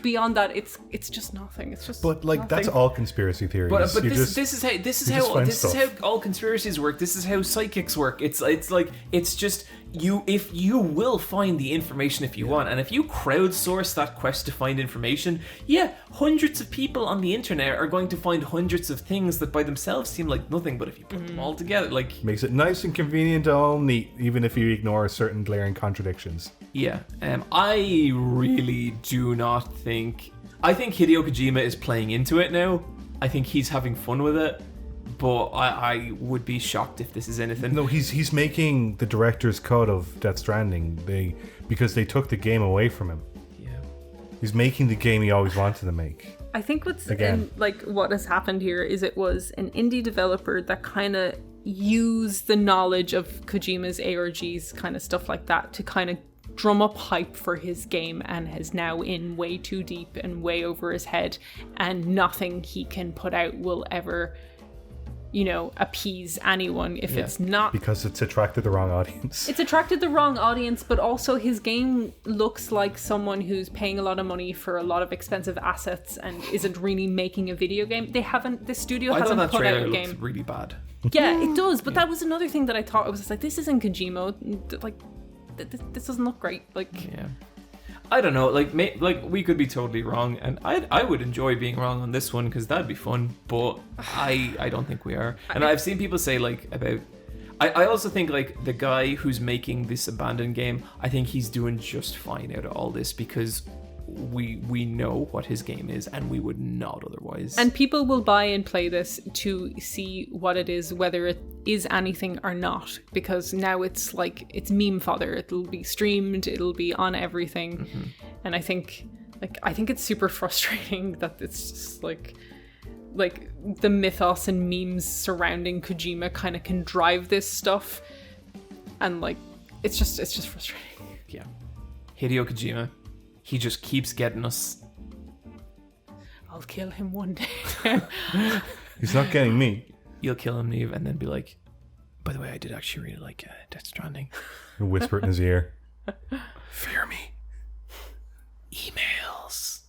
beyond that, it's just nothing. It's just. But like nothing. That's all conspiracy theories. But this is how all conspiracies work. This is how psychics work. It's like it's just you. If you will find the information if you want, and if you crowdsource that quest to find information, hundreds of people on the internet are going to find hundreds of things that by themselves seem like nothing. But if you put them all together, like makes it nice and convenient, all neat, even if you ignore certain glaring contradictions. Yeah, I really do not think. I think Hideo Kojima is playing into it now. I think he's having fun with it, but I would be shocked if this is anything. No, he's making the director's cut of Death Stranding. Because they took the game away from him. Yeah, he's making the game he always wanted to make. I think what has happened here is it was an indie developer that kind of used the knowledge of Kojima's ARGs, kind of stuff like that, to kind of drum up hype for his game, and is now in way too deep and way over his head, and nothing he can put out will ever, you know, appease anyone if it's not, because it's attracted the wrong audience. It's attracted the wrong audience, but also his game looks like someone who's paying a lot of money for a lot of expensive assets and isn't really making a video game. The studio hasn't put out a game. Looked really bad. Yeah, it does, but that was another thing that I thought. I was just like, this isn't Kojima. Like, this doesn't look great. Like, I don't know. Like, we could be totally wrong, and I would enjoy being wrong on this one because that'd be fun. But I don't think we are. And I've seen people say like about. I also think like the guy who's making this Abandoned game, I think he's doing just fine out of all this because we know what his game is, and we would not otherwise. And people will buy and play this to see what it is, whether it is anything or not, because now it's like it's meme fodder. It'll be streamed, it'll be on everything. And I think it's super frustrating that it's just like the mythos and memes surrounding Kojima kind of can drive this stuff, and like it's just frustrating. Yeah, Hideo Kojima, he just keeps getting us. I'll kill him one day. He's not getting me. You'll kill him, Niamh, and then be like, by the way, I did actually really like Death Stranding. And whisper it in his ear. Fear me. Emails.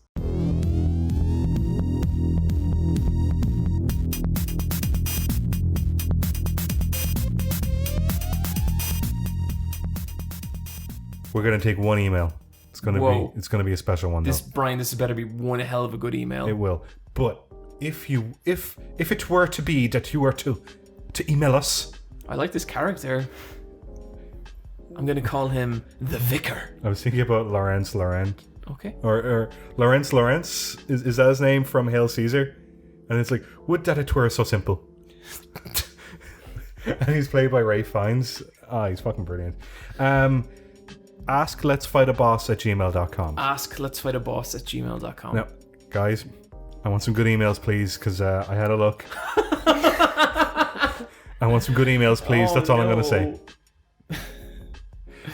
We're gonna take one email. It's gonna be a special one. Bryan, this better be one hell of a good email. It will. But if it were to be that you were to email us, I like this character. I'm gonna call him the Vicar. I was thinking about Laurence Laurent. Okay. Or Laurence Laurence is that his name from Hail Caesar? And it's like, would that it were so simple? And he's played by Ray Fiennes. He's fucking brilliant. Ask let's fight a boss at gmail.com. Ask let's fight a boss at gmail.com. Now, guys, I want some good emails, please, because I had a look. I want some good emails, please. That's all I'm going to say.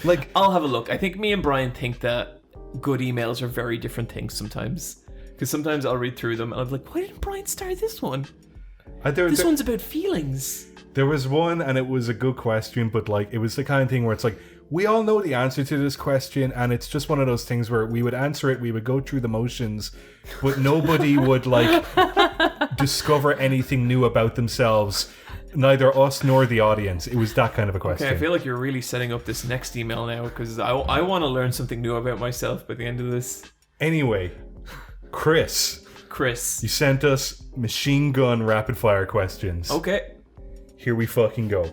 Like, I'll have a look. I think me and Bryan think that good emails are very different things sometimes. Because sometimes I'll read through them and I'm like, why didn't Bryan start this one? This one's about feelings. There was one, and it was a good question, but like it was the kind of thing where it's like, we all know the answer to this question, and it's just one of those things where we would answer it, we would go through the motions, but nobody would like discover anything new about themselves, neither us nor the audience. It was that kind of a question. Okay, I feel like you're really setting up this next email now, because I want to learn something new about myself by the end of this. Anyway, Chris, you sent us machine gun rapid fire questions. Okay. Here we fucking go.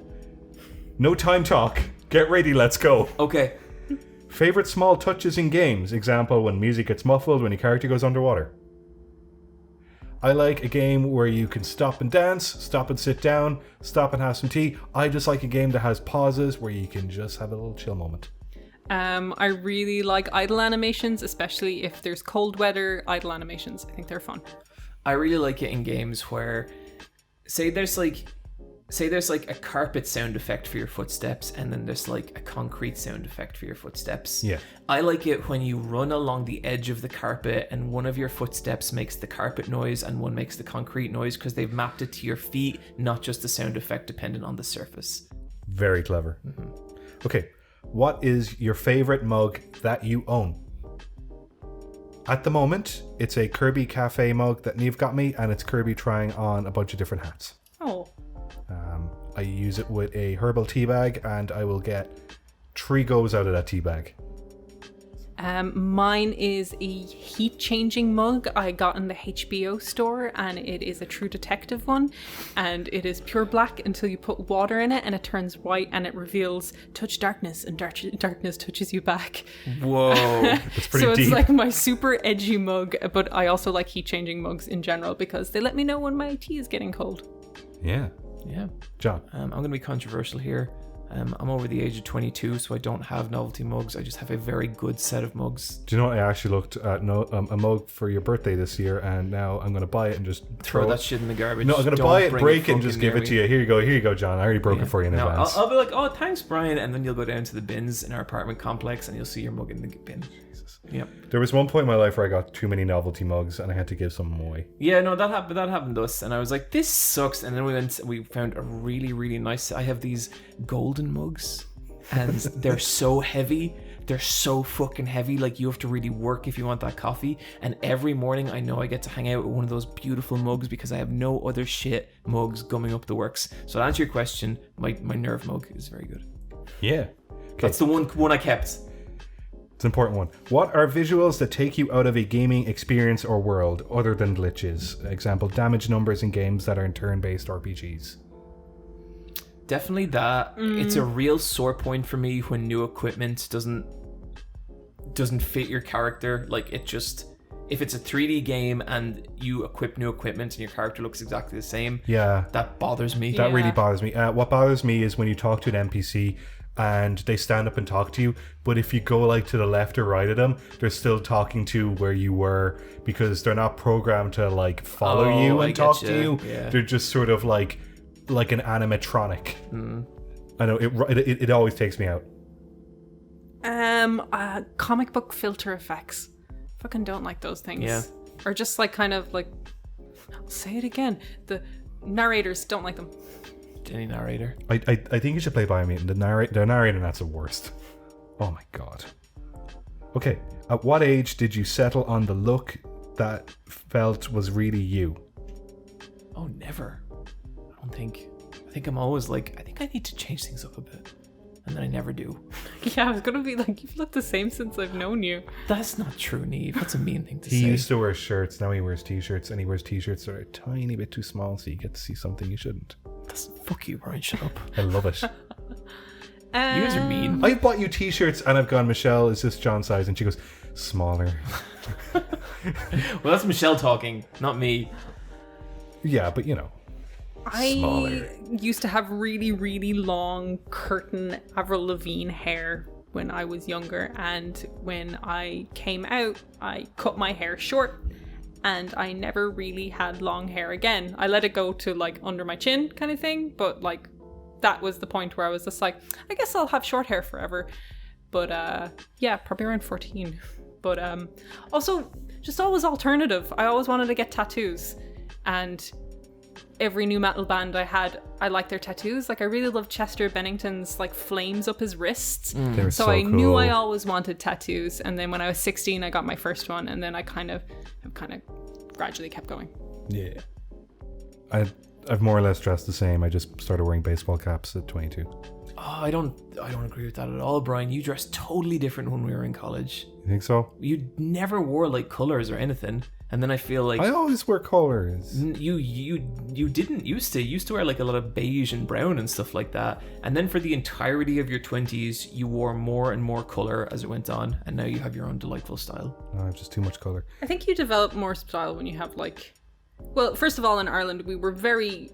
No time talk. Get ready, let's go. Okay. Favorite small touches in games? Example, when music gets muffled, when your character goes underwater. I like a game where you can stop and dance, stop and sit down, stop and have some tea. I just like a game that has pauses where you can just have a little chill moment. I really like idle animations, especially if there's cold weather. Idle animations, I think they're fun. I really like it in games where, say there's like a carpet sound effect for your footsteps, and then there's like a concrete sound effect for your footsteps. Yeah. I like it when you run along the edge of the carpet and one of your footsteps makes the carpet noise and one makes the concrete noise, because they've mapped it to your feet, not just the sound effect dependent on the surface. Very clever. Okay, what is your favorite mug that you own? At the moment, it's a Kirby Cafe mug that Niamh got me, and it's Kirby trying on a bunch of different hats. Oh. I use it with a herbal tea bag, and I will get 3 goes out of that tea bag. Mine is a heat-changing mug I got in the HBO store, and it is a True Detective one, and it is pure black until you put water in it, and it turns white, and it reveals touch darkness, and darkness touches you back. Whoa. That's pretty So deep. it's like my super edgy mug, but I also like heat-changing mugs in general because they let me know when my tea is getting cold. Yeah. Yeah. John. I'm going to be controversial here. I'm over the age of 22, so I don't have novelty mugs. I just have a very good set of mugs. Do you know what? I actually looked at a mug for your birthday this year, and now I'm going to buy it and just Throw it. that shit in the garbage. No, I'm going to Don't buy it, bring break it, and fucking just give near it to me. you. Here you go, John. I already broke it for you in No, advance. I'll be like, oh, thanks, Bryan, and then you'll go down to the bins in our apartment complex, and you'll see your mug in the bin. Yep. There was one point in my life where I got too many novelty mugs, and I had to give some away. Yeah, no, that happened to us, and I was like, this sucks. And then we found a really, really nice. I have these golden mugs, and they're so heavy. They're so fucking heavy. Like, you have to really work if you want that coffee. And every morning, I know I get to hang out with one of those beautiful mugs because I have no other shit mugs gumming up the works. So to answer your question, my Nerve mug is very good. Yeah. Okay. That's the one I kept. It's an important one. What are visuals that take you out of a gaming experience or world other than glitches? Example, damage numbers in games that are in turn-based RPGs. Definitely that. It's a real sore point for me when new equipment doesn't fit your character. Like, it just, if it's a 3D game and you equip new equipment and your character looks exactly the same, Yeah. that bothers me. That really bothers me. What bothers me is when you talk to an NPC and they stand up and talk to you, but if you go like to the left or right of them, they're still talking to where you were because they're not programmed to like follow you and talk to you. Yeah. They're just sort of like an animatronic. I know it always takes me out. Comic book filter effects. Fucking don't like those things. Yeah. Or just like kind of like, I'll say it again. The narrators, don't like them. Any narrator. I think you should play Biomutant. The narrator, that's the worst. Oh my god. Okay, at what age did you settle on the look that felt was really you? Oh, never. I think I'm always like, I think I need to change things up a bit. And then I never do. Yeah, I was gonna be like, you've looked the same since I've known you. That's not true, Niamh. That's a mean thing to say. He used to wear shirts, now he wears t-shirts, and he wears t-shirts that are a tiny bit too small so you get to see something you shouldn't. Fuck you, Bryan. Shut up. I love it. You guys are mean. I bought you t-shirts and I've gone, Michelle, is this John's size? And she goes, smaller. Well, that's Michelle talking, not me. Yeah, but you know. Smaller. I used to have really, really long curtain Avril Lavigne hair when I was younger, and when I came out, I cut my hair short, and I never really had long hair again. I let it go to like under my chin kind of thing, but like that was the point where I was just like, I guess I'll have short hair forever. But yeah, probably around 14. But also just always alternative. I always wanted to get tattoos, and every new metal band I liked their tattoos. Like I really loved Chester Bennington's like flames up his wrists. They were So I knew I always wanted tattoos, and then when I was 16 I got my first one, and then I kind of gradually kept going. Yeah. I've more or less dressed the same. I just started wearing baseball caps at 22. Oh, I don't agree with that at all, Brian. You dressed totally different when we were in college. You think so? You never wore like colors or anything, and then I feel like I always wear colors. you didn't used to. You used to wear like a lot of beige and brown and stuff like that, and then for the entirety of your 20s, you wore more and more color as it went on, and now you have your own delightful style. No, I have just too much color. I think you develop more style when you have like, well, first of all, in Ireland we were very,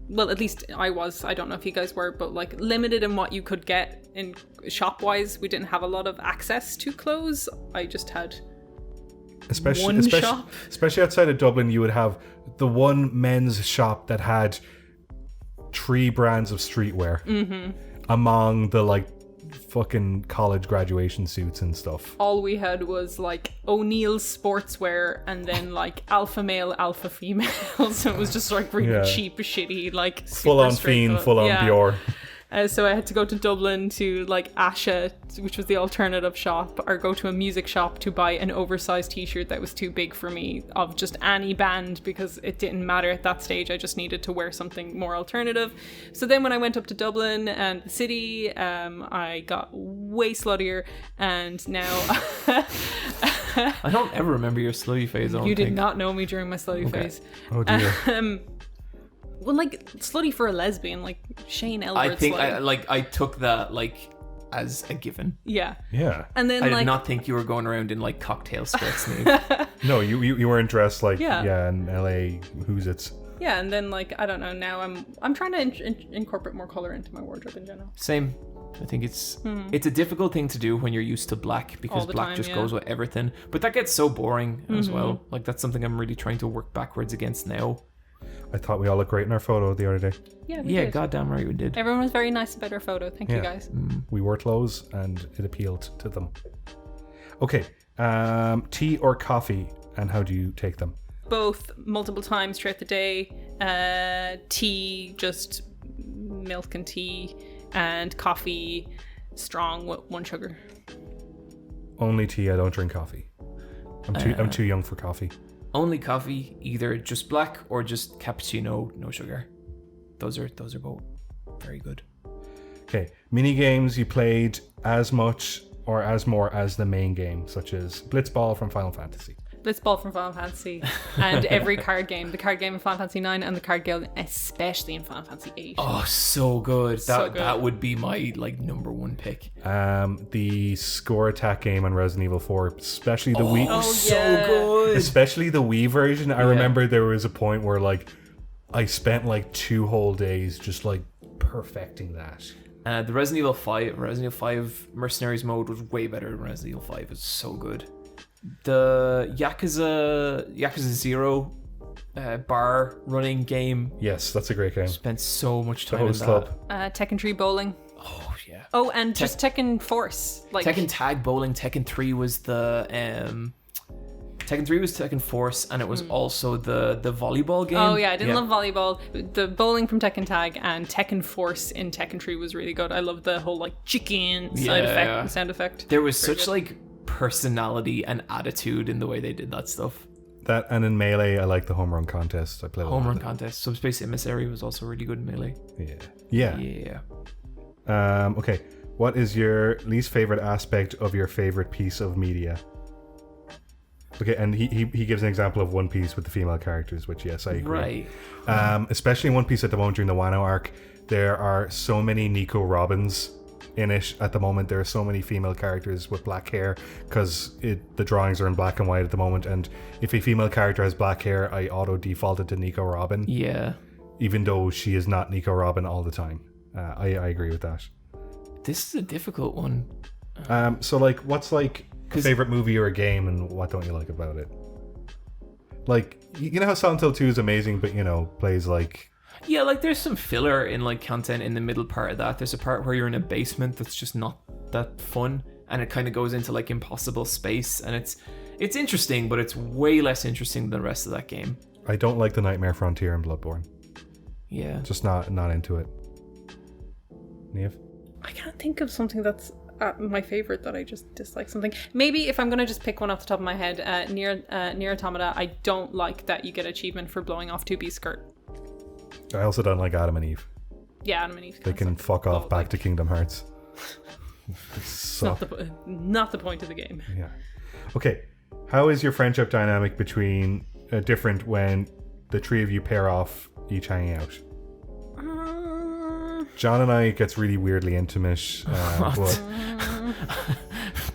well, at least I was, I don't know if you guys were, but like limited in what you could get in shop wise. We didn't have a lot of access to clothes. I just had one shop. Especially outside of Dublin, you would have the one men's shop that had 3 brands of streetwear among the like fucking college graduation suits and stuff. All we had was like O'Neill's sportswear, and then like alpha male, alpha female. So it was just like really cheap, shitty, like Full on Fiend, full on Bjorn. So I had to go to Dublin to like Asha, which was the alternative shop, or go to a music shop to buy an oversized t-shirt that was too big for me of just any band, because it didn't matter at that stage. I just needed to wear something more alternative. So then when I went up to Dublin and the city, I got way sluttier, and now I don't ever remember your slutty phase. You did not know me during my slutty phase. Oh dear. Well, like slutty for a lesbian, like Shane Elbert. I think slutty. I took that like as a given. Yeah. Yeah. And then I like did not think you were going around in like cocktail skirts. Niamh. No, you weren't dressed like in LA who's it's. Yeah, and then like I don't know. Now I'm trying to incorporate more color into my wardrobe in general. Same. I think it's a difficult thing to do when you're used to black, because black just goes with everything. But that gets so boring as well. Like that's something I'm really trying to work backwards against now. I thought we all looked great in our photo the other day. Yeah, Yeah, goddamn right we did. Everyone was very nice about our photo. Thank you guys. We wore clothes and it appealed to them. Okay, tea or coffee, and how do you take them? Both, multiple times throughout the day. Tea, just milk and tea, and coffee, strong with 1 sugar. Only tea. I don't drink coffee. I'm too young for coffee. Only coffee, either just black or just cappuccino, no sugar. Those are both very good. Okay, mini games you played as much or as more as the main game, such as Blitzball from Final Fantasy. Blitzball from Final Fantasy, and every card game. The card game in Final Fantasy 9 and the card game especially in Final Fantasy 8. Oh, so good. So good. That would be my like number 1 pick. The score attack game on Resident Evil 4, especially the Wii. Oh, so yeah. good. Especially the Wii version. I remember there was a point where like I spent like 2 whole days just like perfecting that. The Resident Evil 5 Mercenaries mode was way better than Resident Evil 5. It's so good. The Yakuza 0 bar running game. Yes, that's a great game. Spent so much time The in Host that. Club. Tekken 3 bowling. Oh yeah. Oh, and just Tekken Force. Like Tekken Tag Bowling. Tekken 3 was the Tekken 3 was Tekken Force, and it was also the volleyball game. Oh yeah, I didn't love volleyball. The bowling from Tekken Tag and Tekken Force in Tekken 3 was really good. I loved the whole like chicken sound effect. There was such like personality and attitude in the way they did that stuff. That, and in Melee, I like the home run contest. I played Home run contest. Subspace Emissary was also really good in Melee. Yeah. Okay, what is your least favorite aspect of your favorite piece of media? Okay, and he gives an example of One Piece with the female characters, which yes, I agree. Right. Especially in One Piece at the moment during the Wano arc, there are so many Nico Robins in it at the moment. There are so many female characters with black hair because the drawings are in black and white at the moment, and if a female character has black hair, I auto defaulted to Nico Robin. Yeah. Even though she is not Nico Robin all the time. I agree with that. This is a difficult one. So like, what's like a favorite movie or a game, and what don't you like about it? Like, you know how Silent Hill 2 is amazing, but you know, plays like... Yeah, like there's some filler in like content in the middle part of that. There's a part where you're in a basement that's just not that fun, and it kind of goes into like impossible space, and it's interesting, but it's way less interesting than the rest of that game. I don't like the Nightmare Frontier in Bloodborne. Yeah. Just not into it. Niamh? I can't think of something that's my favorite that I just dislike something. Maybe if I'm gonna just pick one off the top of my head, Nier Automata, I don't like that you get achievement for blowing off 2B's skirt. I also don't like Adam and Eve. Yeah, Adam and Eve. They can fuck off back to Kingdom Hearts. Not the point of the game. Yeah. Okay. How is your friendship dynamic between different when the three of you pair off, each hanging out? John and I, it gets really weirdly intimate.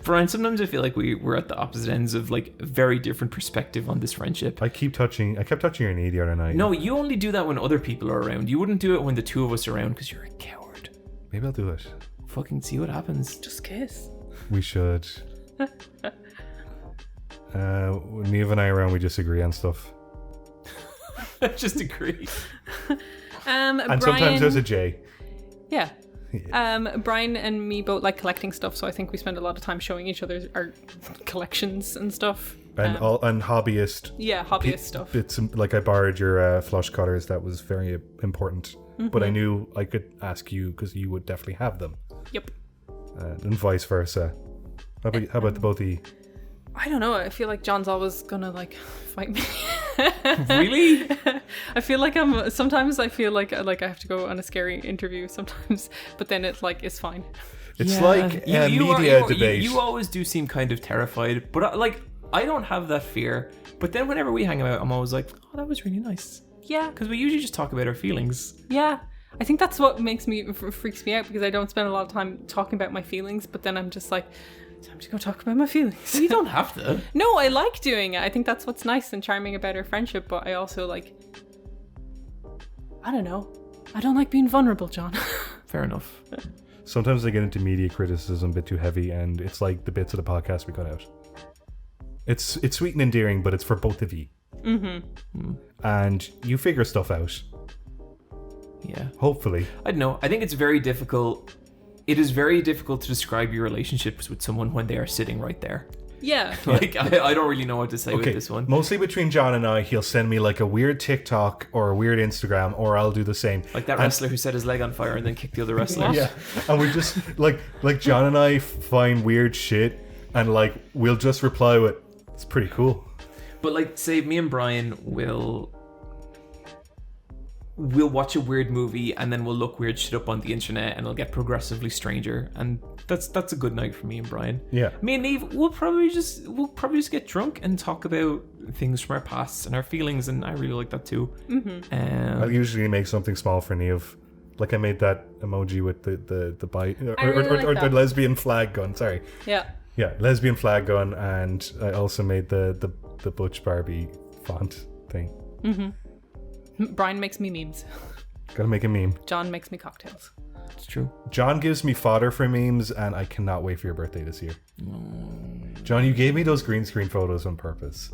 Bryan, sometimes I feel like we're at the opposite ends of like a very different perspective on this friendship. I kept touching your knee the other night. No, you only do that when other people are around. You wouldn't do it when the two of us are around because you're a coward. Maybe I'll do it. Fucking see what happens. Just kiss. We should. When Niamh and I are around, we disagree on stuff. Just agree. And Bryan, sometimes there's a J. Yeah. Bryan and me both like collecting stuff, so I think we spend a lot of time showing each other our collections and stuff. And hobbyist. Yeah, hobbyist stuff. It's like I borrowed your flush cutters. That was very important. But I knew I could ask you because you would definitely have them. Yep. And vice versa. How about the both of you? I don't know. I feel like John's always gonna like fight me. Really? I feel like sometimes I feel like I have to go on a scary interview sometimes, but then it's like it's fine. It's like a media debate. You always do seem kind of terrified, but I don't have that fear. But then whenever we hang out, I'm always like, oh, that was really nice. Yeah. Because we usually just talk about our feelings. Yeah. I think that's what freaks me out, because I don't spend a lot of time talking about my feelings, but then I'm just like, time to go talk about my feelings. You don't have to. No, I like doing it. I think that's what's nice and charming about our friendship, but I also like, I don't know. I don't like being vulnerable, John. Fair enough. Sometimes I get into media criticism a bit too heavy, and it's like the bits of the podcast we cut out. It's sweet and endearing, but it's for both of you. Mm-hmm. And you figure stuff out. Yeah. Hopefully. I don't know. I think it's very difficult. It is very difficult to describe your relationships with someone when they are sitting right there. Yeah. Like, I don't really know what to say with this one. Mostly between John and I, he'll send me like a weird TikTok or a weird Instagram, or I'll do the same. Like that wrestler who set his leg on fire and then kicked the other wrestler. Yeah. And we just, like John and I find weird shit, and like, we'll just reply with, it's pretty cool. But like, say me and Bryan will watch a weird movie and then we'll look weird shit up on the internet and it'll get progressively stranger, and that's a good night for me and Bryan. Yeah. Me and Niamh, we'll probably just get drunk and talk about things from our pasts and our feelings, and I really like that too. Mm-hmm. I'll usually make something small for Niamh. Like I made that emoji with the bite or the lesbian flag gun. Sorry. Yeah. Yeah, lesbian flag gun, and I also made the Butch Barbie font thing. Mm-hmm. Bryan makes me memes. Gotta make a meme. John makes me cocktails. It's true. John gives me fodder for memes, and I cannot wait for your birthday this year. John, you gave me those green screen photos on purpose.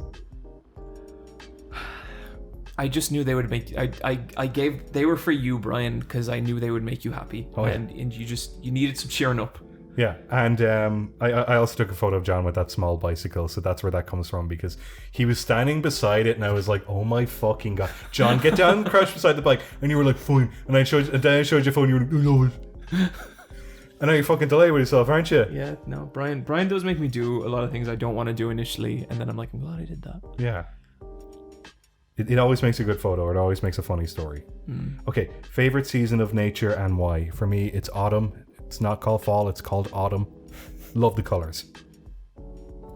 I just knew they would make. They were for you, Bryan, because I knew they would make you happy. Oh, yeah. And you needed some cheering up. Yeah, and I also took a photo of John with that small bicycle, so that's where that comes from, because he was standing beside it, and I was like, "Oh my fucking god, John, get down and crouch beside the bike," and you were like, "Fine," and then I showed your phone, and you were like, "I love it." And now you're fucking delayed with yourself, aren't you? Yeah, no, Bryan does make me do a lot of things I don't want to do initially, and then I'm like, I'm glad I did that. Yeah. It always makes a good photo. It always makes a funny story. Okay, favorite season of nature and why? For me, it's autumn. It's not called fall, it's called autumn. Love the colors.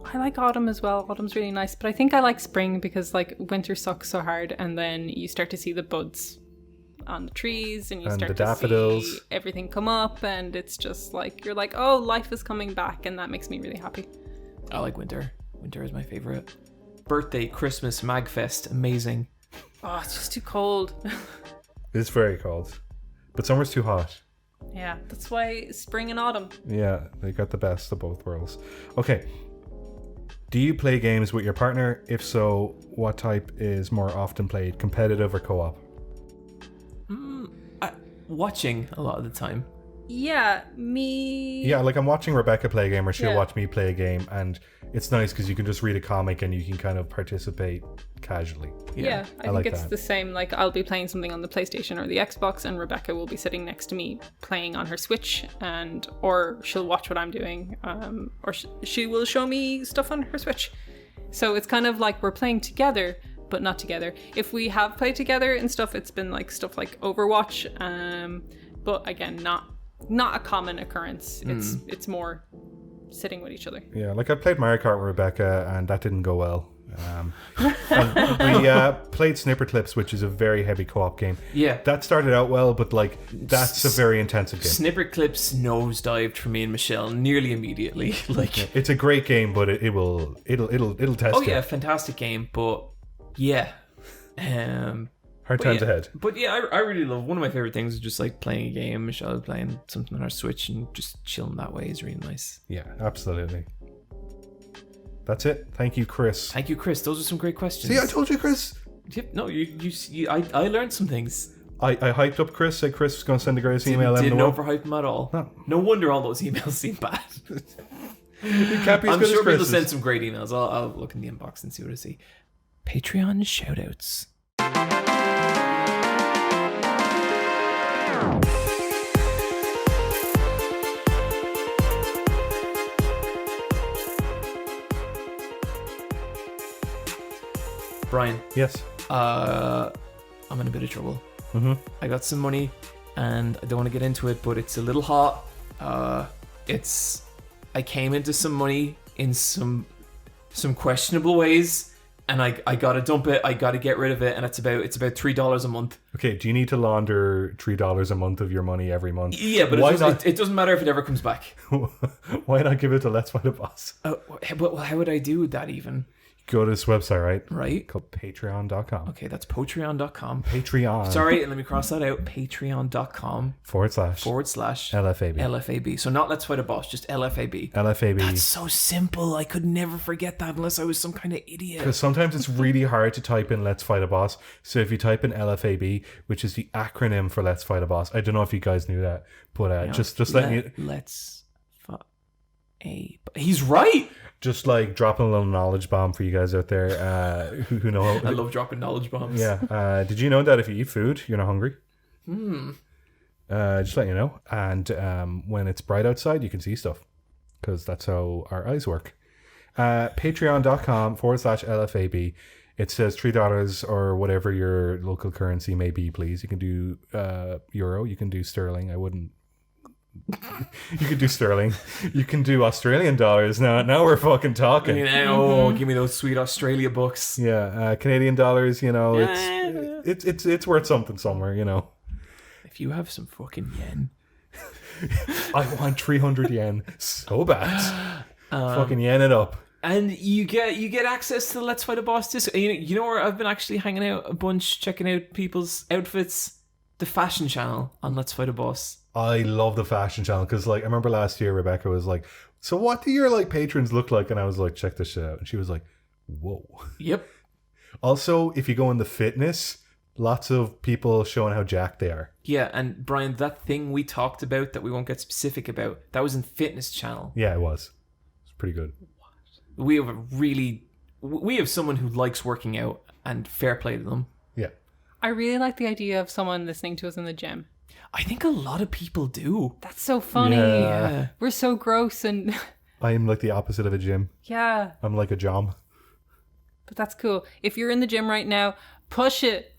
I like autumn as well. Autumn's really nice, but I think I like spring because like winter sucks so hard, and then you start to see the buds on the trees, and you start the daffodils. To see everything come up, and it's just like you're like, oh, life is coming back, and that makes me really happy. I like winter. Winter is my favorite. Birthday, Christmas, Magfest, amazing. Oh, it's just too cold. It's very cold, but summer's too hot. Yeah, that's why spring and autumn. Yeah, they got the best of both worlds. Okay. Do you play games with your partner? If so, what type is more often played, competitive or co-op? Watching a lot of the time. Yeah, me. Yeah, like I'm watching Rebecca play a game, or she'll watch me play a game, and it's nice because you can just read a comic and you can kind of participate casually. Yeah, I think like it's that. the ssame. Like, I'll be playing something on the PlayStation or the Xbox, and Rebecca will be sitting next to me playing on her Switch, or she'll watch what I'm doing, or she will show me stuff on her Switch. So it's kind of like we're playing together, but not together. If we have played together and stuff, it's been like stuff like Overwatch, but again, not a common occurrence. It's more sitting with each other. Yeah, like I played Mario Kart with Rebecca and that didn't go well. And we played Snipper Clips, which is a very heavy co-op game. Yeah. That started out well, but like that's a very intensive game. Snipper Clips nosedived for me and Michelle nearly immediately. Like, It's a great game, but it'll test oh you. yeah, fantastic game, but yeah. Hard times ahead. But yeah, I really love, one of my favorite things is just like playing a game. Michelle playing something on our Switch and just chilling that way is really nice. Yeah, absolutely. That's it. Thank you, Chris. Thank you, Chris. Those are some great questions. See, I told you, Chris. Yep, no, I learned some things. I hyped up Chris, said Chris was going to send the greatest email ever. Didn't overhype him at all. No wonder all those emails seem bad. You can't be as I'm good sure as people Chris's. send some great emails. I'll look in the inbox and see what I see. Patreon shoutouts. Bryan, Yes. I'm in a bit of trouble. Mm-hmm. I got some money, and I don't want to get into it, but it's a little hot. I came into some money in some questionable ways, and I gotta dump it. I gotta get rid of it, and it's about $3 a month. Okay, do you need to launder $3 a month of your money every month? Yeah, but it doesn't matter if it ever comes back. Why not give it to Let's Fight a Boss? But how would I do that even? Go to this website, right? Right? Called patreon.com. Okay, that's patreon.com. Patreon. Sorry, let me cross that out. Patreon.com / /LFAB. LFAB. So not Let's Fight a Boss, just LFAB. LFAB. That's so simple. I could never forget that unless I was some kind of idiot. Because sometimes it's really hard to type in Let's Fight a Boss. So if you type in LFAB, which is the acronym for Let's Fight a Boss, I don't know if you guys knew that, but just letting you... Let's fight a... He's right! Just like dropping a little knowledge bomb for you guys out there who know... I love dropping knowledge bombs. Yeah. Did you know that if you eat food, you're not hungry? Just let you know. And when it's bright outside, you can see stuff. Because that's how our eyes work. Patreon.com / LFAB. It says $3 or whatever your local currency may be, please. You can do euro. You can do sterling. I wouldn't... You can do sterling. You can do Australian dollars. Now we're fucking talking. Give me those sweet Australia bucks. Yeah, Canadian dollars. You know, it's worth something somewhere. You know, if you have some fucking yen, I want 300 yen so bad. Fucking yen it up. And you get access to the Let's Fight a Boss disc. You know where I've been actually hanging out a bunch, checking out people's outfits. The fashion channel on Let's Fight a Boss. I love the fashion channel because, like, I remember last year Rebecca was like, "So what do your like patrons look like?" And I was like, "Check this shit out," and she was like, "Whoa." Yep. Also, if you go into fitness, lots of people showing how jacked they are. Yeah, and Bryan, that thing we talked about that we won't get specific about, that was in Fitness Channel. Yeah, it was. It's pretty good. We have someone who likes working out, and fair play to them. Yeah. I really like the idea of someone listening to us in the gym. I think a lot of people do. That's so funny. Yeah. We're so gross and... I am like the opposite of a gym. Yeah. I'm like a jom. But that's cool. If you're in the gym right now, push it.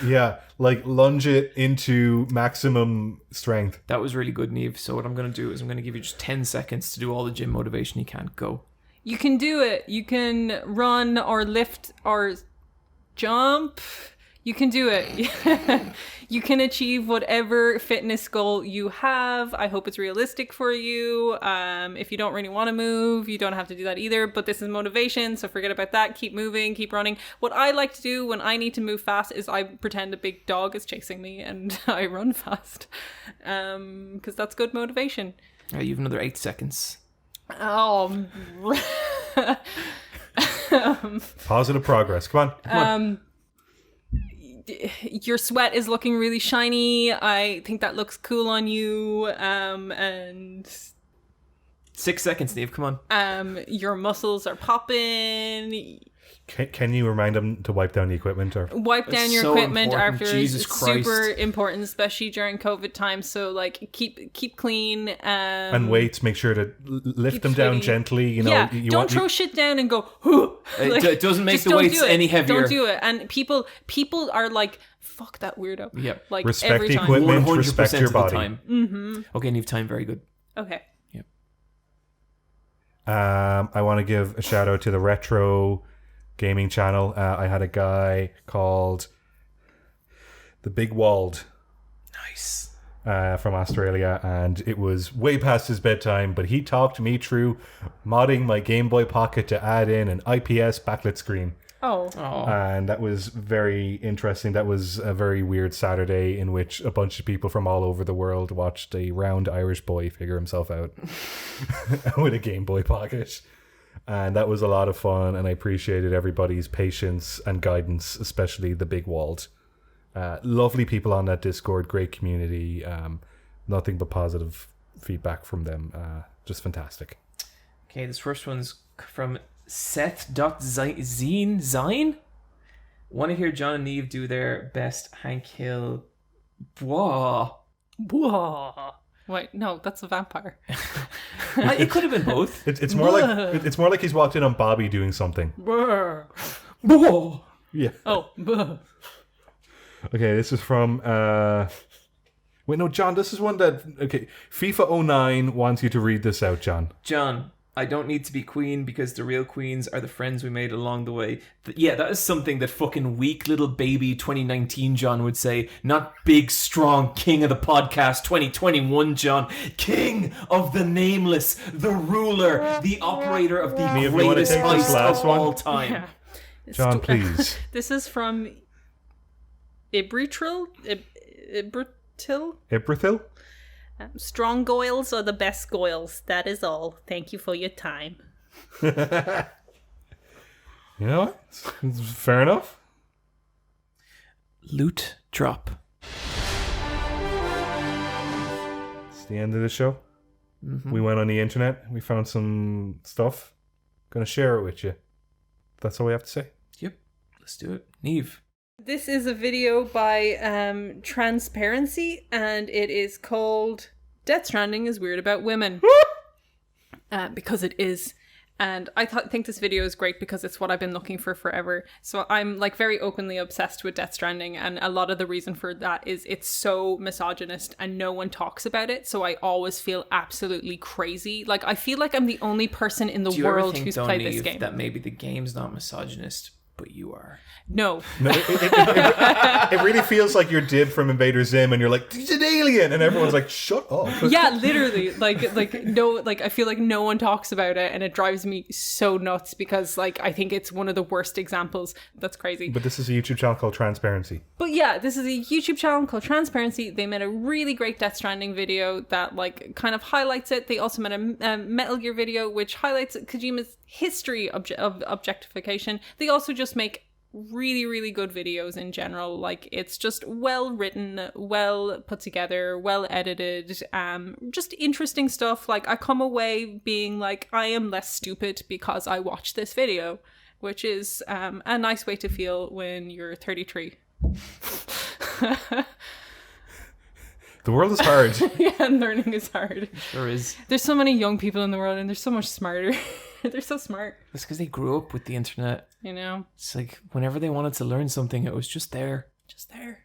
Yeah, like lunge it into maximum strength. That was really good, Niamh. So what I'm going to do is I'm going to give you just 10 seconds to do all the gym motivation you can. Go. You can do it. You can run or lift or jump. You can do it. You can achieve whatever fitness goal you have. I hope it's realistic for you. If you don't really want to move, you don't have to do that either. But this is motivation, so forget about that. Keep moving, keep running. What I like to do when I need to move fast is I pretend a big dog is chasing me and I run fast. Because that's good motivation. You have another 8 seconds. Oh. Positive progress. Come on. Your sweat is looking really shiny. I think that looks cool on you. And 6 seconds, Niamh. Come on. Your muscles are popping. Can you remind them to wipe down the equipment? Or Wipe down your so equipment important. after. Jesus It's Christ. super important, especially during COVID times. So like keep clean. And weights, make sure to lift them down sweaty. gently. You know, Yeah, you don't want, throw shit down and go. Like, It doesn't make just the don't weights do it. any heavier. Don't do it. And people are like, fuck that weirdo. Yep. Like Respect every the time. equipment. 100% respect your of the body. time. Mm-hmm. Okay, Niamh, time very good. Okay. Yep. I want to give a shout out to the retro gaming channel. I had a guy called the Big Walled. Nice. From Australia, and it was way past his bedtime, but he talked me through modding my Game Boy Pocket to add in an IPS backlit screen. Oh. And that was very interesting. That was a very weird Saturday in which a bunch of people from all over the world watched a round Irish boy figure himself out with a Game Boy Pocket. And that was a lot of fun, and I appreciated everybody's patience and guidance, especially the Big Walled. Lovely people on that Discord, great community, nothing but positive feedback from them. Just fantastic. Okay, this first one's from Seth.Zine. Want to hear John and Niamh do their best Hank Hill. Whoa. Whoa. Wait, no, that's a vampire. It could have been both. It's more like it's more like he's walked in on Bobby doing something. Brr. Whoa. Yeah. Oh. Buh. Okay, this is from wait, no, John, this is one that okay, FIFA 09 wants you to read this out, John. John, I don't need to be queen because the real queens are the friends we made along the way. Yeah, that is something that fucking weak little baby 2019 John would say. Not big, strong king of the podcast 2021 John. King of the nameless, the ruler, the operator of the Niamh, you wanna greatest take this heist last of one? all time. Yeah. John, please. This is from Ibritril. Ibrithil? Strong goils are the best goils. That is all. Thank you for your time. You know what? It's fair enough. Loot drop. It's the end of the show. Mm-hmm. We went on the internet. We found some stuff. Gonna share it with you. That's all we have to say. Yep, let's do it. Niamh. This is a video by Transparency, and it is called Death Stranding is Weird About Women. Because it is. And I think this video is great because it's what I've been looking for forever. So I'm like very openly obsessed with Death Stranding, and a lot of the reason for that is it's so misogynist and no one talks about it. So I always feel absolutely crazy. Like I feel like I'm the only person in the Do you ever world think, who's though, played this Niamh, game. that maybe the game's not misogynist, but you are? No. No, it really feels like you're Dib from Invader Zim, and you're like, he's an alien, and everyone's like, shut up. Yeah, literally. Like no, like I feel like no one talks about it, and it drives me so nuts because like I think it's one of the worst examples. That's crazy. But this is a YouTube channel called Transparency. But yeah, this is a YouTube channel called Transparency. They made a really great Death Stranding video that like kind of highlights it. They also made a Metal Gear video which highlights Kojima's history of objectification. They also just make really, really good videos in general. Like it's just well written, well put together, well edited, just interesting stuff. Like I come away being like, I am less stupid because I watched this video, which is a nice way to feel when you're 33. The world is hard. Yeah, and learning is hard. There is. There's so many young people in the world and they're so much smarter. They're so smart, That's because they grew up with the internet. you know? It's like whenever they wanted to learn something, it was just there. Just there.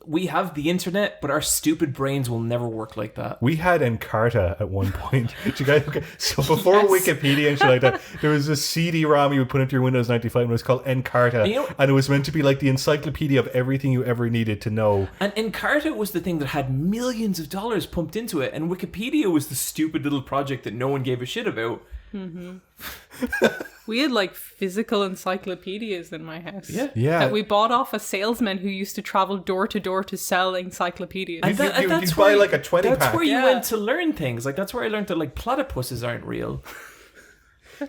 We have the internet, but our stupid brains will never work like that. We had Encarta at one point. Do you guys, okay, so before Yes. Wikipedia and shit like that, there was a CD-ROM you would put into your Windows 95 and it was called Encarta. You know- And it was meant to be like the encyclopedia of everything you ever needed to know. And Encarta was the thing that had millions of dollars pumped into it, and Wikipedia was the stupid little project that no one gave a shit about. We had like physical encyclopedias in my house. Yeah. That we bought off a salesman who used to travel door to door to sell encyclopedias. And You that's buy where- like a 20 That's pack. where you Yeah. went to learn things. Like that's where I learned that like platypuses aren't real.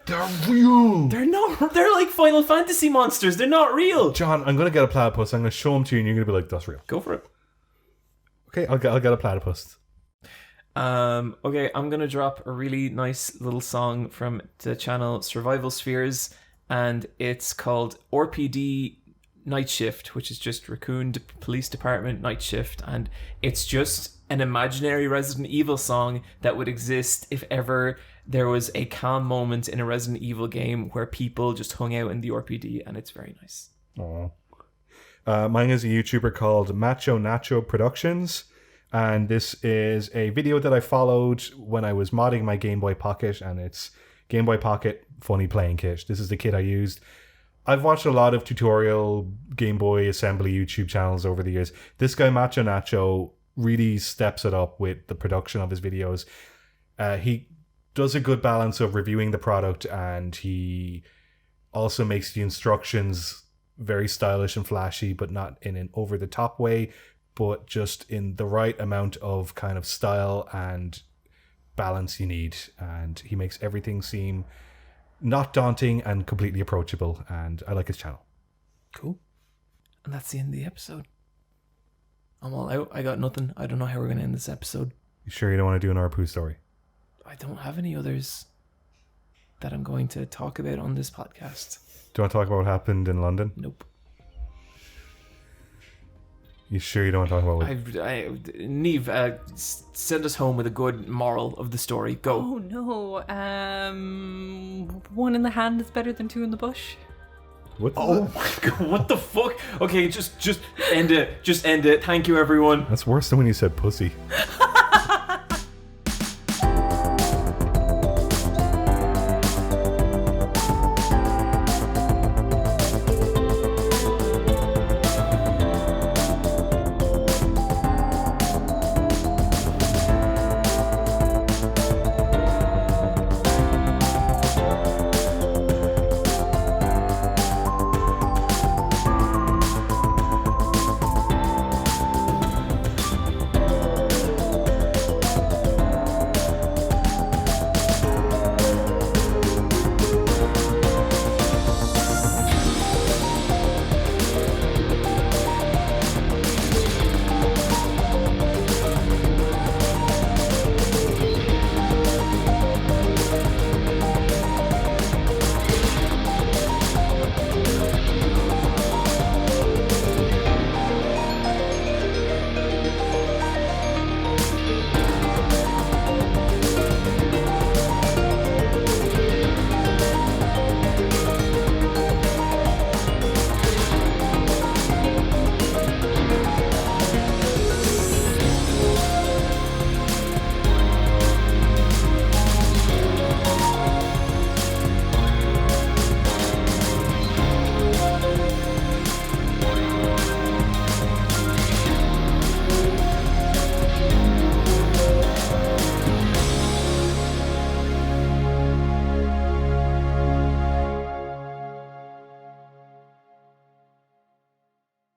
They're real. They're not. They're like Final Fantasy monsters. They're not real. John, I'm going to get a platypus. I'm going to show them to you and you're going to be like, that's real. Go for it. Okay, I'll get a platypus. Okay, I'm gonna drop a really nice little song from the channel Survival Spheres, and it's called RPD Night Shift, which is just Raccoon Police Department Night Shift, and it's just an imaginary Resident Evil song that would exist if ever there was a calm moment in a Resident Evil game where people just hung out in the RPD, and it's very nice. Aww. Mine is a YouTuber called Macho Nacho Productions, and this is a video that I followed when I was modding my Game Boy Pocket, and it's Game Boy Pocket Funny Playing Kit. This is the kit I used. I've watched a lot of tutorial Game Boy assembly YouTube channels over the years. This guy, Macho Nacho, really steps it up with the production of his videos. He does a good balance of reviewing the product, and he also makes the instructions very stylish and flashy, but not in an over-the-top way, but just in the right amount of kind of style and balance you need. And he makes everything seem not daunting and completely approachable, and I like his channel. Cool. And that's the end of the episode. I'm all out. I got nothing. I don't know how we're going to end this episode. You sure you don't want to do an Arpoo story? I don't have any others that I'm going to talk about on this podcast. Do you want to talk about what happened in London? Nope. You sure you don't want to talk about what... Niamh, send us home with a good moral of the story. Go. Oh no. One in the hand is better than two in the bush. What the... Oh my god, what the fuck? Okay, just end it. Just end it. Thank you, everyone. That's worse than when you said pussy.